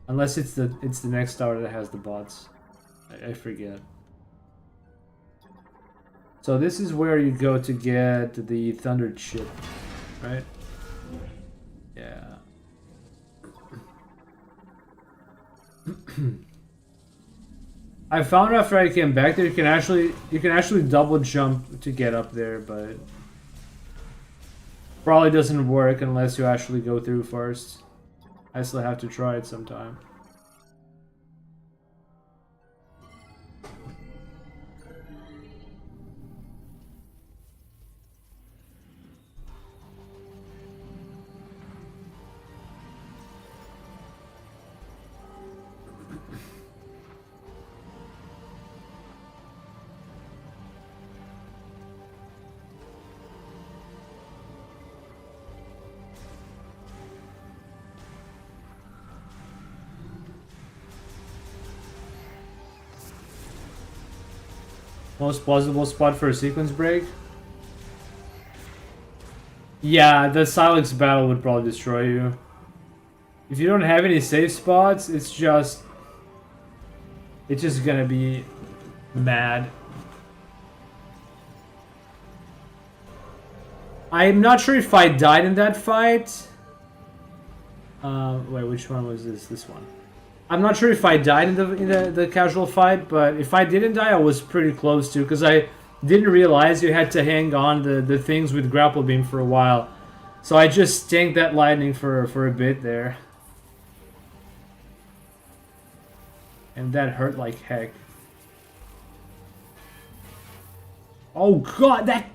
Unless it's the next tower that has the bots. I forget. So this is where you go to get the Thundered Ship, right? Yeah. I found after I came back that you can actually double jump to get up there, but probably doesn't work unless you actually go through first. I still have to try it sometime. Most plausible spot for a sequence break? Yeah, the Silex battle would probably destroy you. If you don't have any safe spots, it's just gonna be mad. I'm not sure if I died in that fight. Wait, which one was this? This one. I'm not sure if I died in the casual fight, but if I didn't die, I was pretty close to, because I didn't realize you had to hang on the things with grapple beam for a while. So I just tanked that lightning for a bit there. And that hurt like heck. Oh god, that...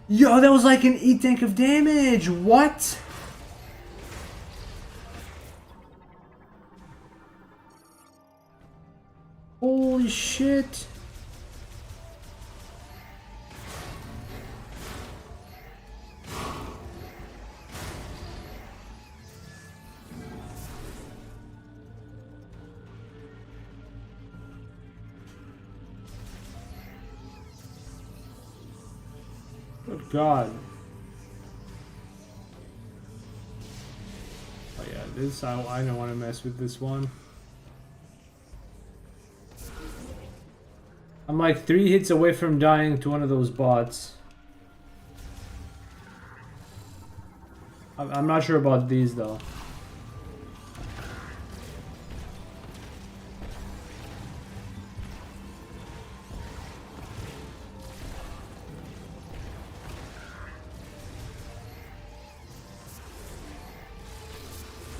Yo, that was like an E-tank of damage! What? Holy shit. Good God. Oh yeah, this I don't want to mess with this one. I'm like 3 hits away from dying to one of those bots. I'm not sure about these though.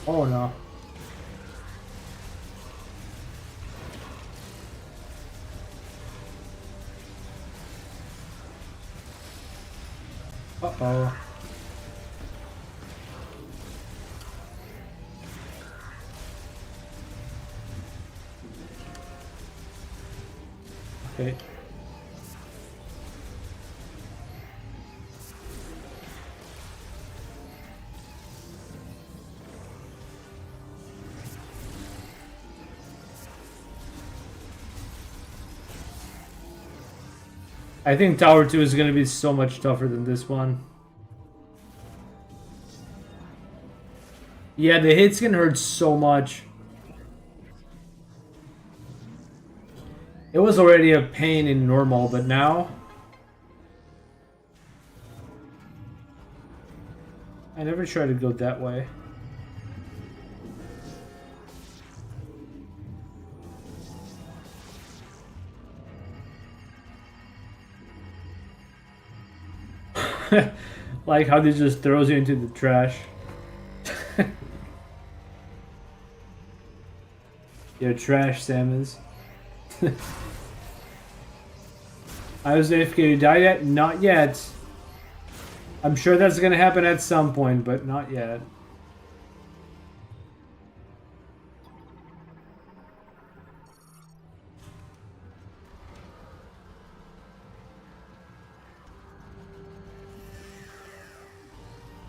Oh no. Uh-oh. Okay. I think Tower 2 is going to be so much tougher than this one. Yeah, the hits can hurt so much. It was already a pain in normal, but now... I never tried to go that way. Like how this just throws you into the trash. You're trash, Samus. I was AFK. You died yet? Not yet. I'm sure that's gonna happen at some point, but not yet.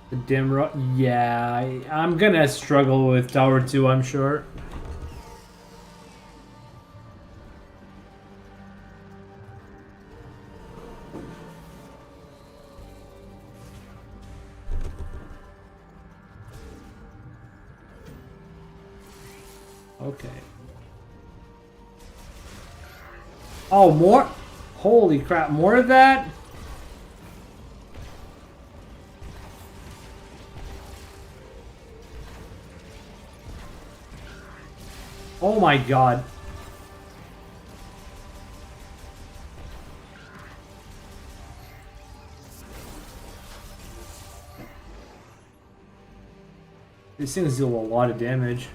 The dim rock. Yeah, I'm gonna struggle with Tower 2, I'm sure. Okay. Oh, more? Holy crap, more of that? Oh my god. These things deal a lot of damage.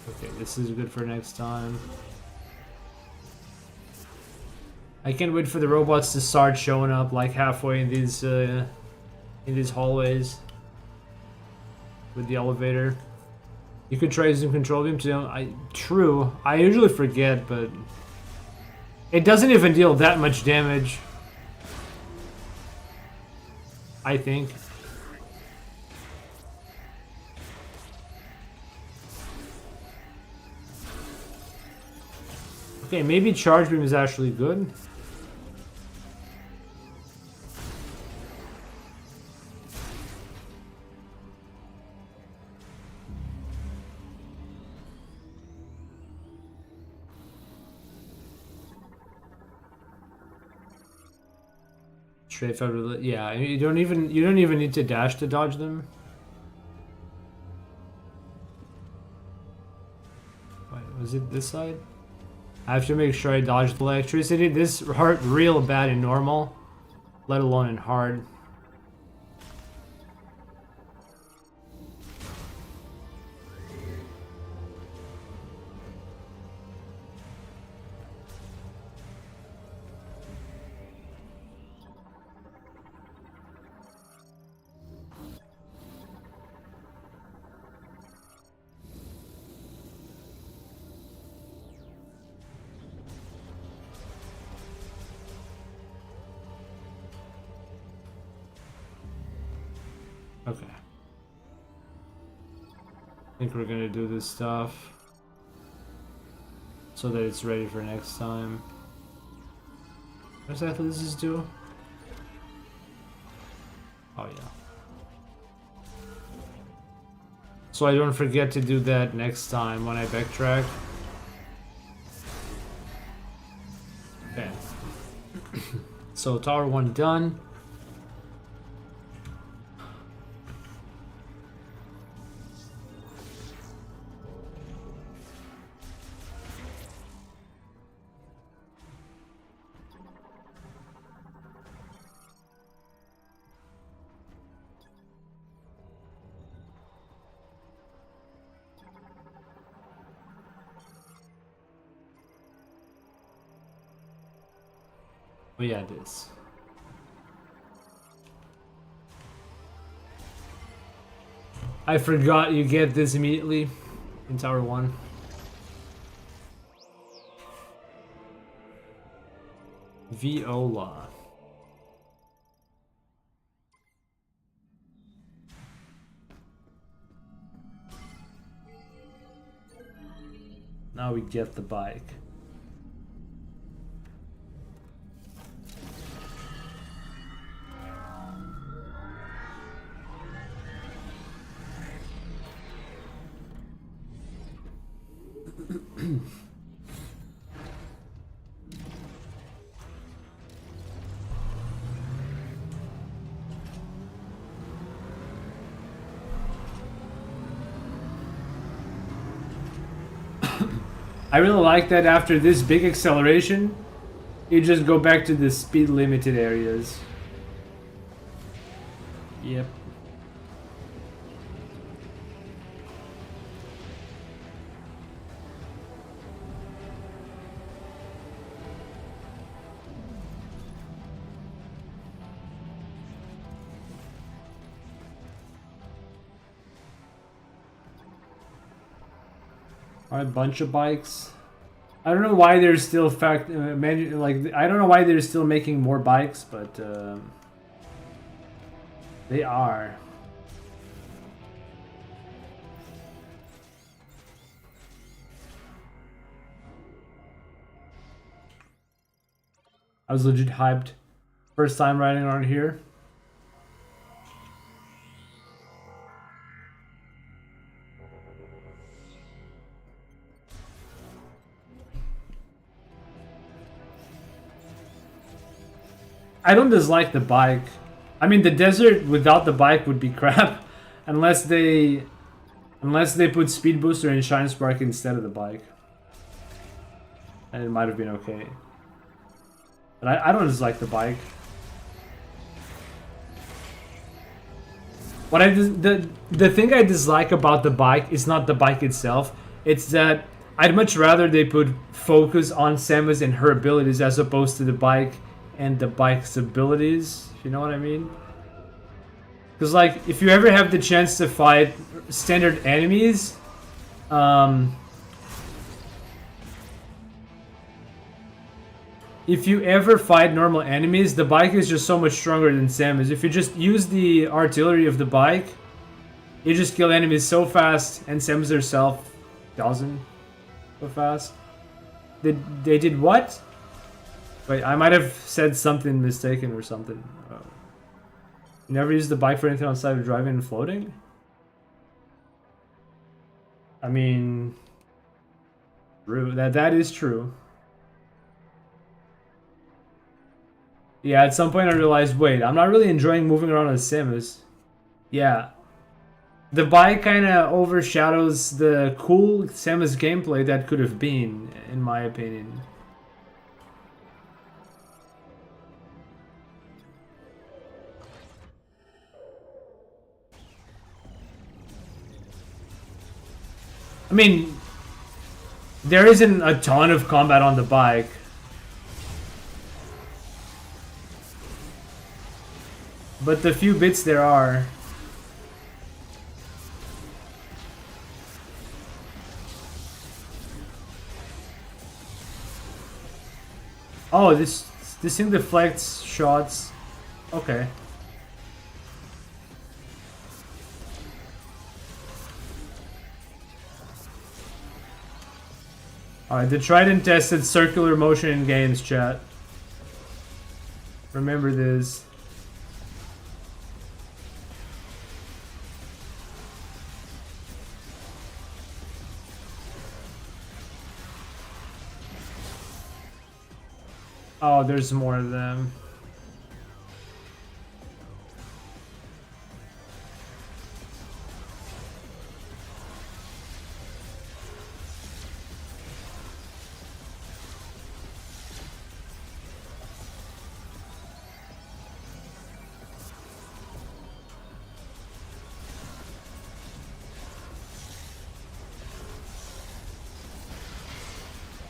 Okay, this is good for next time. I can't wait for the robots to start showing up like halfway in these hallways with the elevator. You could try using control beam to. True. I usually forget, but it doesn't even deal that much damage. I think. Okay, maybe charge beam is actually good. Strafe over, yeah, you don't even need to dash to dodge them. Wait, was it this side? I have to make sure I dodge the electricity. This hurt real bad in normal, let alone in hard. Okay. think we're gonna do this stuff so that it's ready for next time. What does athleticism do? Oh yeah. So I don't forget to do that next time when I backtrack. Okay. So tower 1 done. Oh yeah, it is. I forgot you get this immediately in Tower 1. Viola. Now we get the bike. I really like that after this big acceleration, you just go back to the speed limited areas. Yep. A bunch of bikes. I don't know why they're still I don't know why they're still making more bikes, but they are. I was legit hyped. First time riding around here. I don't dislike the bike. I mean, the desert without the bike would be crap, unless they put Speed Booster and Shine Spark instead of the bike, and it might have been okay. But I don't dislike the bike. What the thing I dislike about the bike is not the bike itself. It's that I'd much rather they put focus on Samus and her abilities as opposed to the bike and the bike's abilities, if you know what I mean. Because, like, if you ever have the chance to fight standard enemies, if you ever fight normal enemies, the bike is just so much stronger than Samus. If you just use the artillery of the bike, you just kill enemies so fast, and Samus herself doesn't so fast. They did what? Wait, I might have said something mistaken or something. You never use the bike for anything outside of driving and floating? I mean, true. That is true. Yeah, at some point I realized, wait, I'm not really enjoying moving around as Samus. Yeah. The bike kind of overshadows the cool Samus gameplay that could have been, in my opinion. I mean, there isn't a ton of combat on the bike. But the few bits there are. Oh, this thing deflects shots. Okay. Alright, the tried and tested circular motion in games, chat. Remember this. Oh, there's more of them.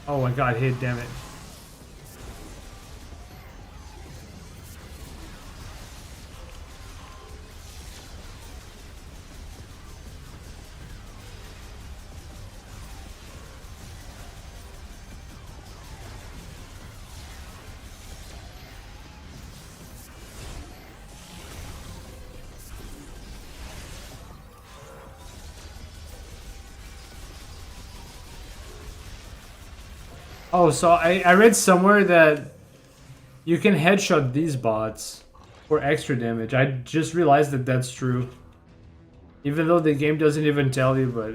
Oh, I got hit, damn it. Oh, so I read somewhere that you can headshot these bots for extra damage. I just realized that that's true. Even though the game doesn't even tell you, but...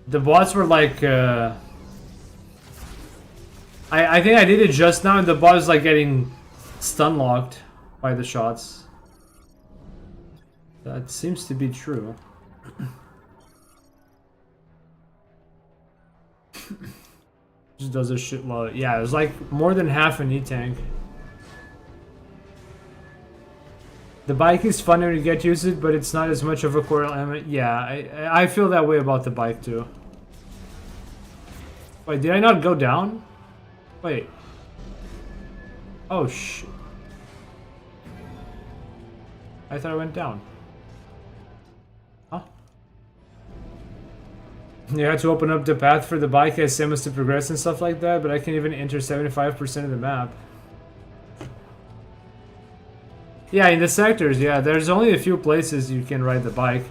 The bots were like... I think I did it just now and the bot was like getting stun locked by the shots. That seems to be true. Just does a shitload. Yeah, it was like more than half an E-tank. The bike is fun when you get used to it, but it's not as much of a core element. Yeah, I feel that way about the bike too. Wait, did I not go down? Wait. Oh shit. I thought I went down. Huh? You had to open up the path for the bike as Samus to progress and stuff like that, but I can even enter 75% of the map. Yeah, in the sectors, yeah, there's only a few places you can ride the bike.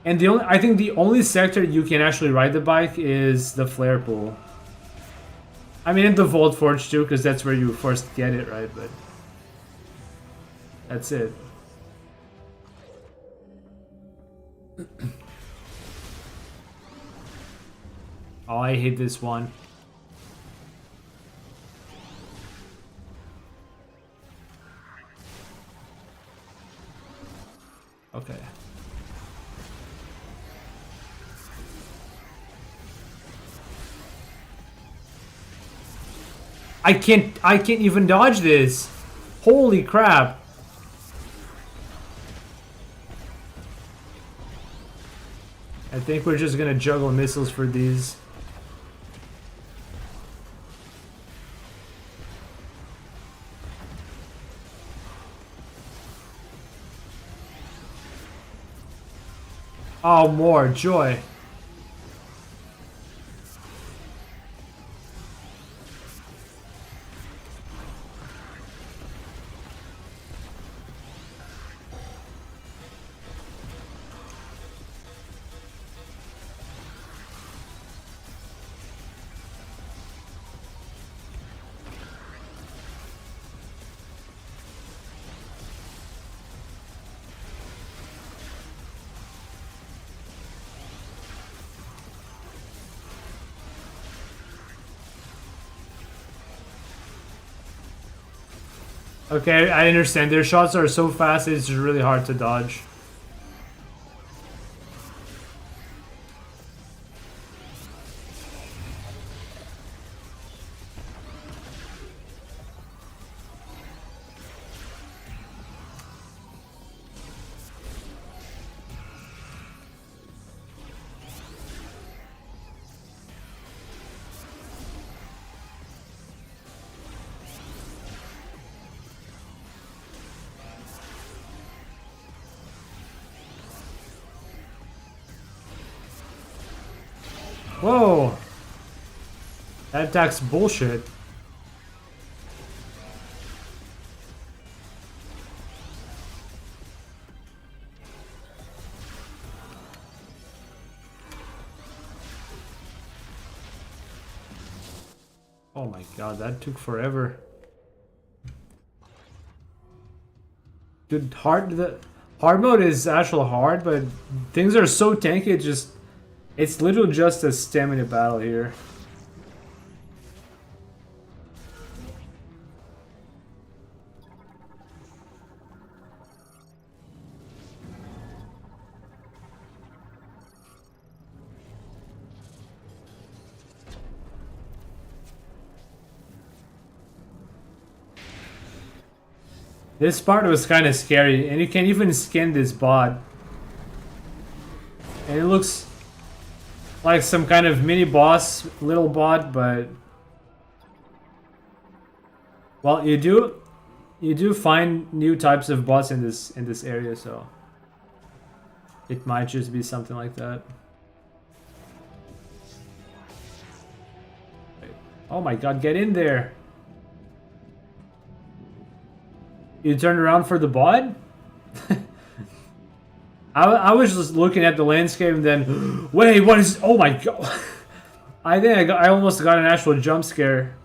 And I think the only sector you can actually ride the bike is the flare pool. I mean, in the Vault Forge too, because that's where you first get it, right? But that's it. Oh, I hate this one. Okay. I can't even dodge this. Holy crap. I think we're just gonna juggle missiles for these. Oh, more joy. Okay, I understand. Their shots are so fast, it's just really hard to dodge. Whoa! That attack's bullshit. Wow, that took forever. Dude, the hard mode is actually hard, but things are so tanky. It's literally just a stamina battle here. This part was kind of scary, and you can even skin this bot. And it looks like some kind of mini boss, little bot, but well, you do find new types of bots in this area, so it might just be something like that. Wait. Oh my god, get in there! You turned around for the bot? I was just looking at the landscape and then, wait, what is? Oh my god! I think I almost got an actual jump scare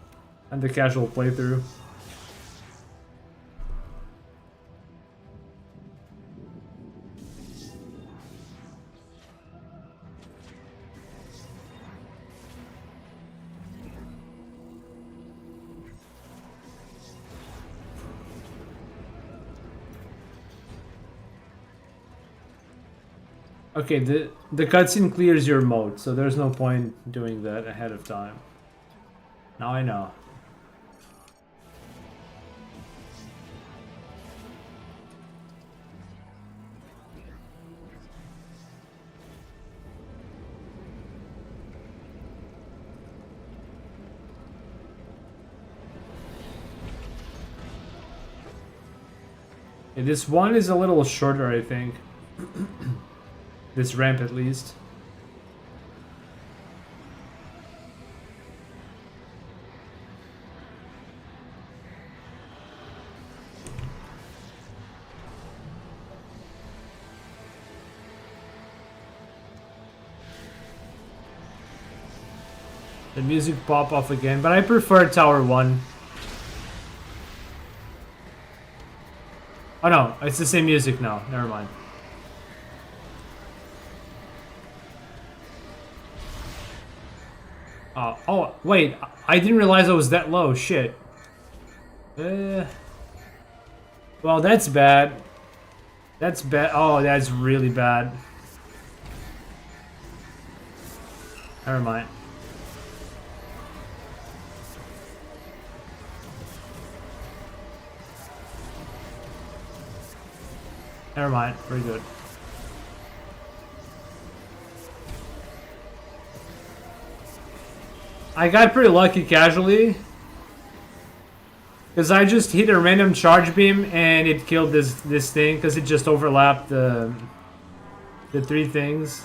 on the casual playthrough. Okay, the cutscene clears your mode, so there's no point doing that ahead of time. Now I know. Yeah, this one is a little shorter, I think. This ramp, at least. The music pop off again, but I prefer Tower 1. Oh no, it's the same music now. Never mind. Oh, wait, I didn't realize I was that low, shit. Well, that's bad. That's bad. Oh, that's really bad. Never mind. Never mind, very good. I got pretty lucky casually, because I just hit a random charge beam and it killed this thing because it just overlapped the three things.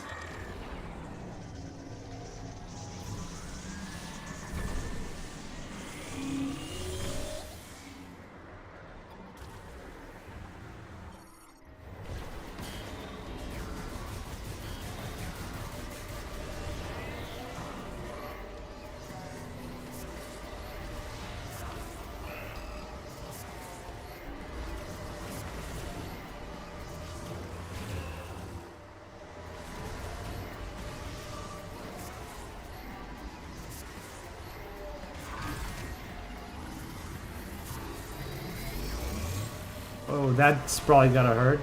Oh, that's probably gonna hurt.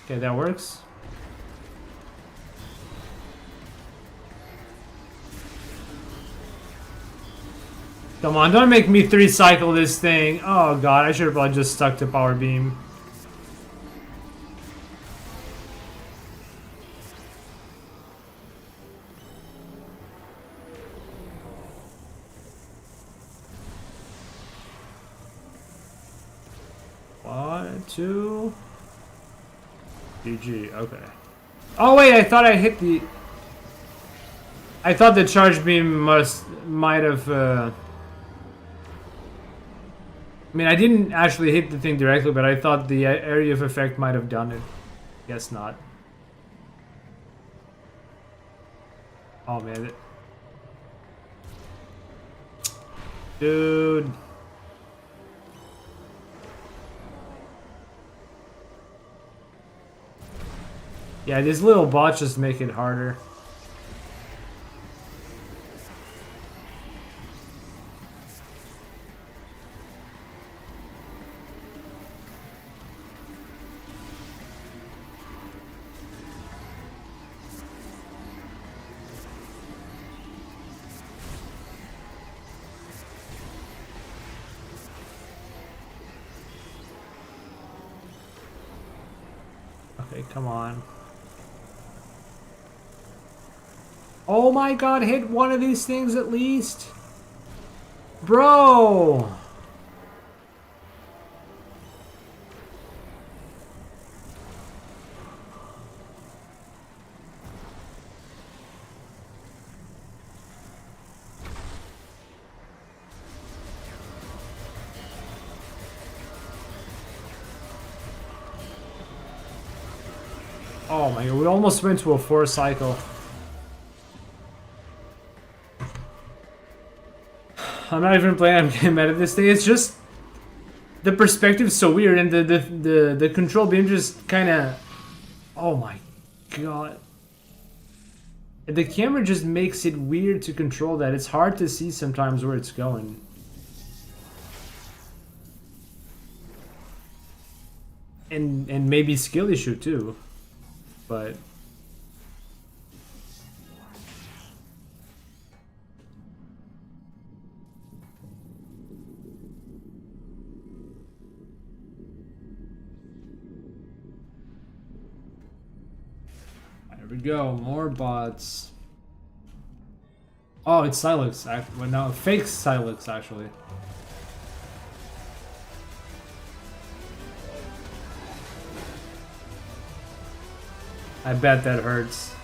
Okay, that works. Come on, don't make me 3-cycle this thing. Oh god, I should have probably just stuck to power beam. One, two. GG, okay. Oh wait, I thought I hit the... I thought the charge beam might have I mean, I didn't actually hit the thing directly, but I thought the area of effect might have done it. Guess not. Oh man. Dude. Yeah, these little bots just make it harder. Okay, come on. Oh my god, hit one of these things at least. Bro! Oh my god, we almost went to a 4 cycle. I'm not even playing, I'm getting mad at this thing. It's just the perspective's so weird and the control beam just kinda, oh my god. The camera just makes it weird to control that. It's hard to see sometimes where it's going. And maybe skill issue too. But there we go, more bots. Oh, it's Silex. Well, no, fake Silex actually. I bet that hurts.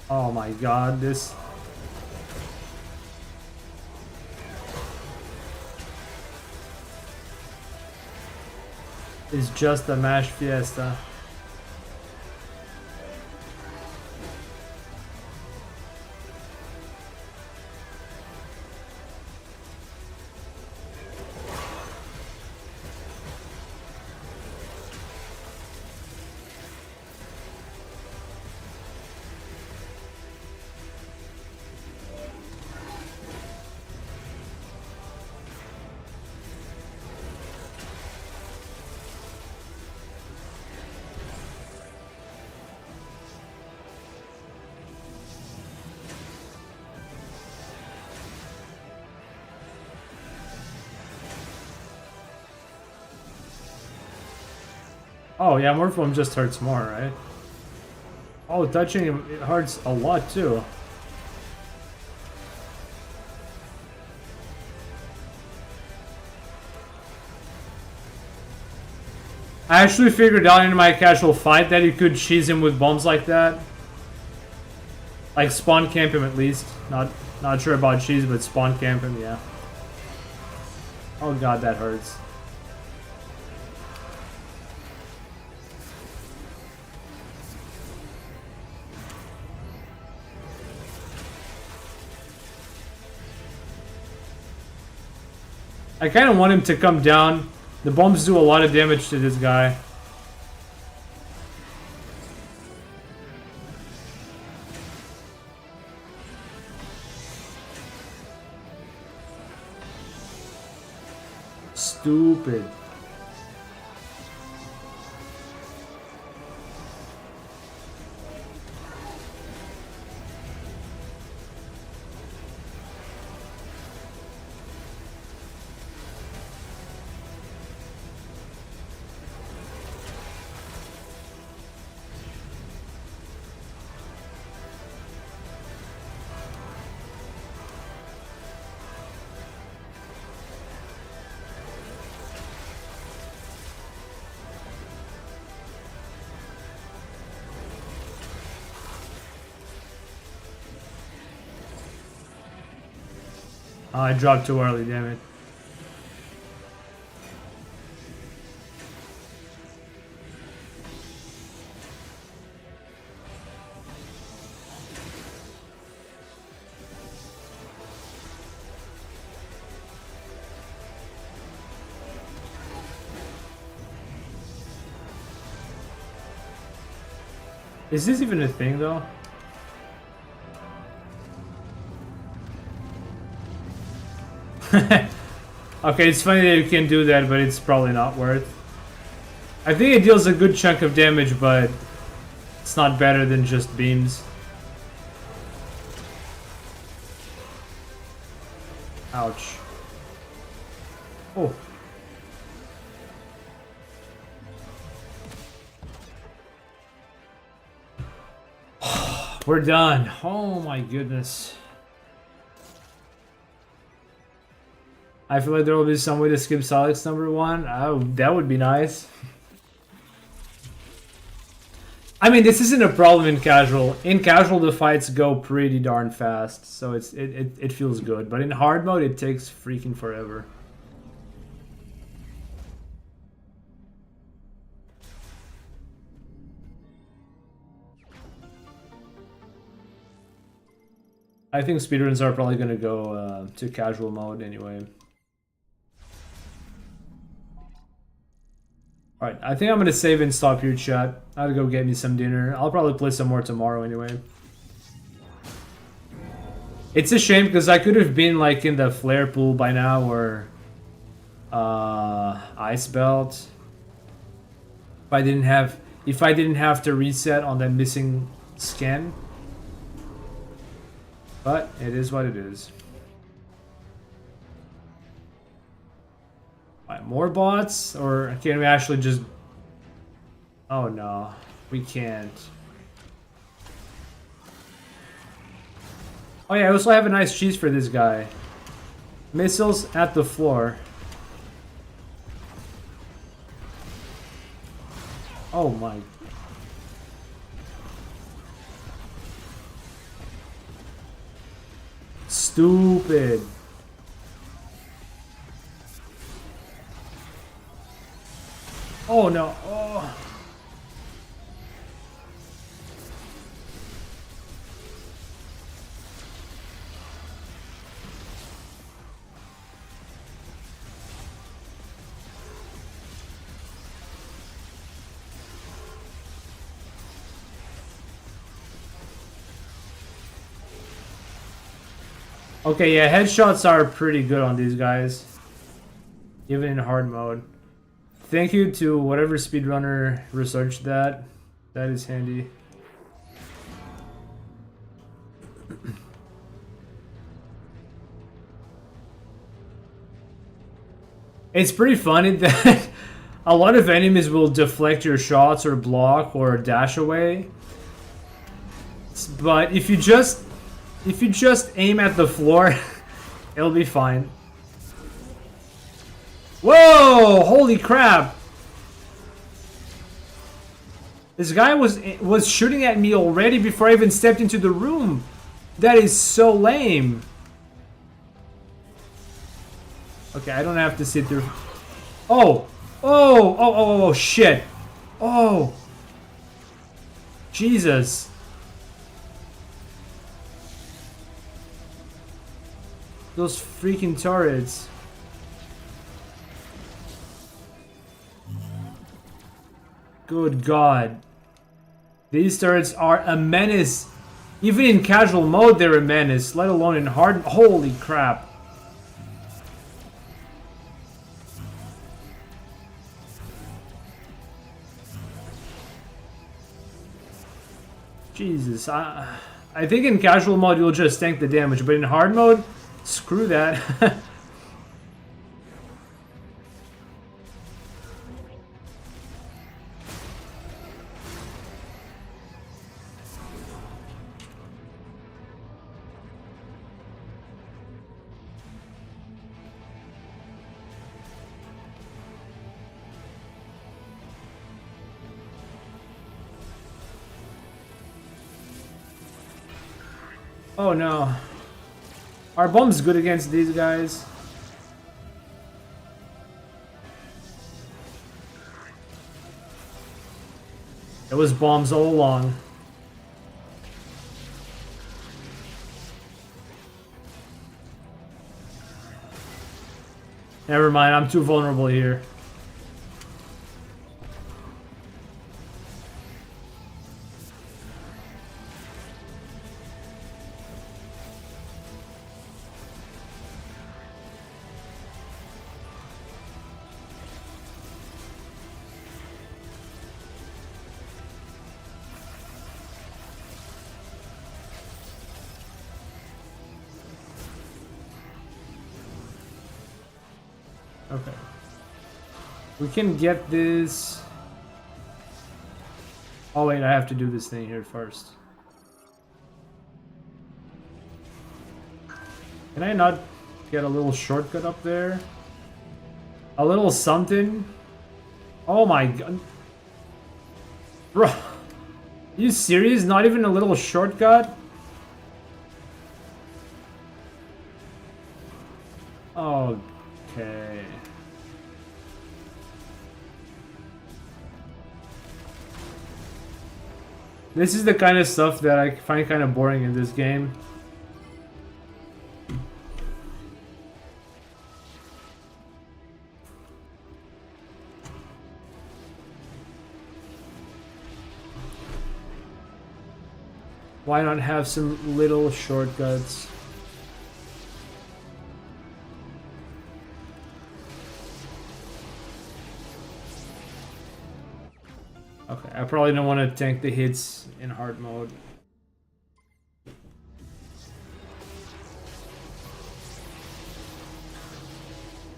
Oh my god, this... is just a mash fiesta. Oh yeah, Morphome just hurts more, right? Oh, touching him, it hurts a lot too. I actually figured out in my casual fight that you could cheese him with bombs like that. Like spawn camp him at least. Not sure about cheese, but spawn camp him, yeah. Oh god, that hurts. I kind of want him to come down. The bombs do a lot of damage to this guy. Stupid. Oh, I dropped too early, damn it. Is this even a thing though? Okay, it's funny that you can do that, but it's probably not worth. I think it deals a good chunk of damage, but it's not better than just beams. Ouch. Oh. We're done. Oh my goodness. I feel like there will be some way to skip Solix #1. Oh, that would be nice. I mean, this isn't a problem in casual. In casual, the fights go pretty darn fast, so it feels good. But in hard mode, it takes freaking forever. I think speedruns are probably gonna go to casual mode anyway. Alright, I think I'm gonna save and stop here, chat. I gotta go get me some dinner. I'll probably play some more tomorrow anyway. It's a shame because I could have been like in the flare pool by now or ice belt. If I didn't have to reset on that missing scan. But it is what it is. Alright, more bots? Or can we actually just... Oh no, we can't. Oh yeah, I also have a nice cheese for this guy. Missiles at the floor. Oh my... Stupid. Oh no. Oh. Okay, yeah, headshots are pretty good on these guys. Even in hard mode. Thank you to whatever speedrunner researched that. That is handy. It's pretty funny that a lot of enemies will deflect your shots or block or dash away. But if you just aim at the floor, it'll be fine. Whoa! Holy crap! This guy was shooting at me already before I even stepped into the room. That is so lame. Okay, I don't have to sit there. Oh! Oh! Oh! Oh! Oh! Shit! Oh! Jesus! Those freaking turrets. Good God. These turrets are a menace. Even in casual mode, they're a menace, let alone in hard. Holy crap. Jesus. I think in casual mode, you'll just tank the damage, but in hard mode, screw that. Oh no. Are bombs good against these guys? It was bombs all along. Never mind, I'm too vulnerable here. Okay. We can get this. Oh wait, I have to do this thing here first. Can I not get a little shortcut up there? A little something? Oh my god. Bro. Are you serious? Not even a little shortcut? Okay. This is the kind of stuff that I find kind of boring in this game. Why not have some little shortcuts? Okay, I probably don't want to tank the hits in hard mode.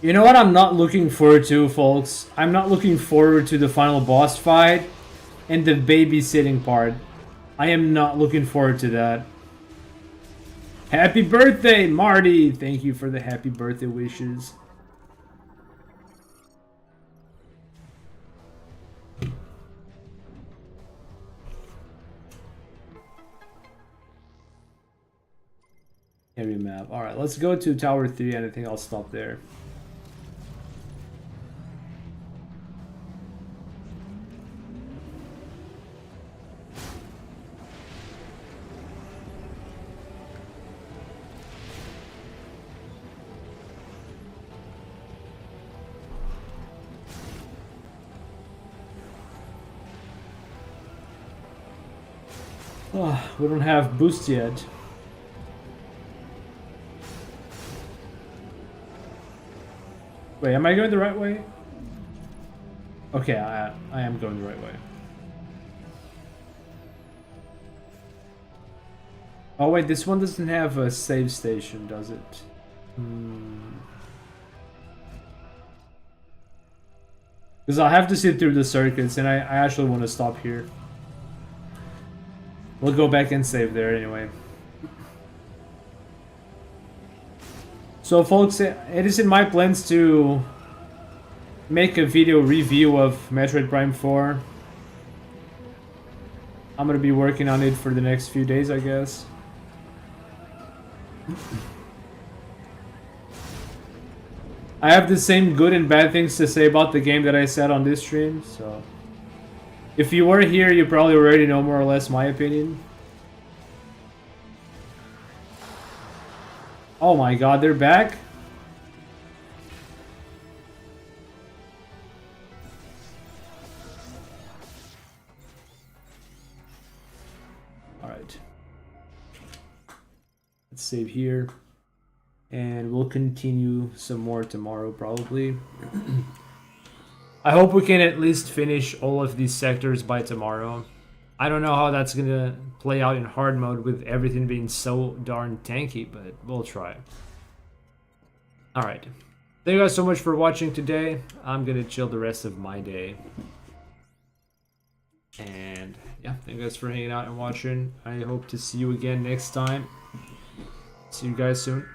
You know what I'm not looking forward to, folks? I'm not looking forward to the final boss fight and the babysitting part. I am not looking forward to that. Happy birthday, Marty! Thank you for the happy birthday wishes. Every map. Alright, let's go to Tower 3 and I think I'll stop there. Oh, we don't have boost yet. Wait, am I going the right way? Okay, I am going the right way. Oh wait, this one doesn't have a save station, does it? Because I'll have to sit through the circuits, and I actually want to stop here. We'll go back and save there anyway. So folks, it is in my plans to make a video review of Metroid Prime 4. I'm gonna be working on it for the next few days, I guess. I have the same good and bad things to say about the game that I said on this stream, so... If you were here, you probably already know more or less my opinion. Oh my god, they're back? Alright. Let's save here. And we'll continue some more tomorrow, probably. I hope we can at least finish all of these sectors by tomorrow. I don't know how that's gonna play out in hard mode with everything being so darn tanky, but we'll try. Alright. Thank you guys so much for watching today. I'm gonna chill the rest of my day. And yeah, thank you guys for hanging out and watching. I hope to see you again next time. See you guys soon.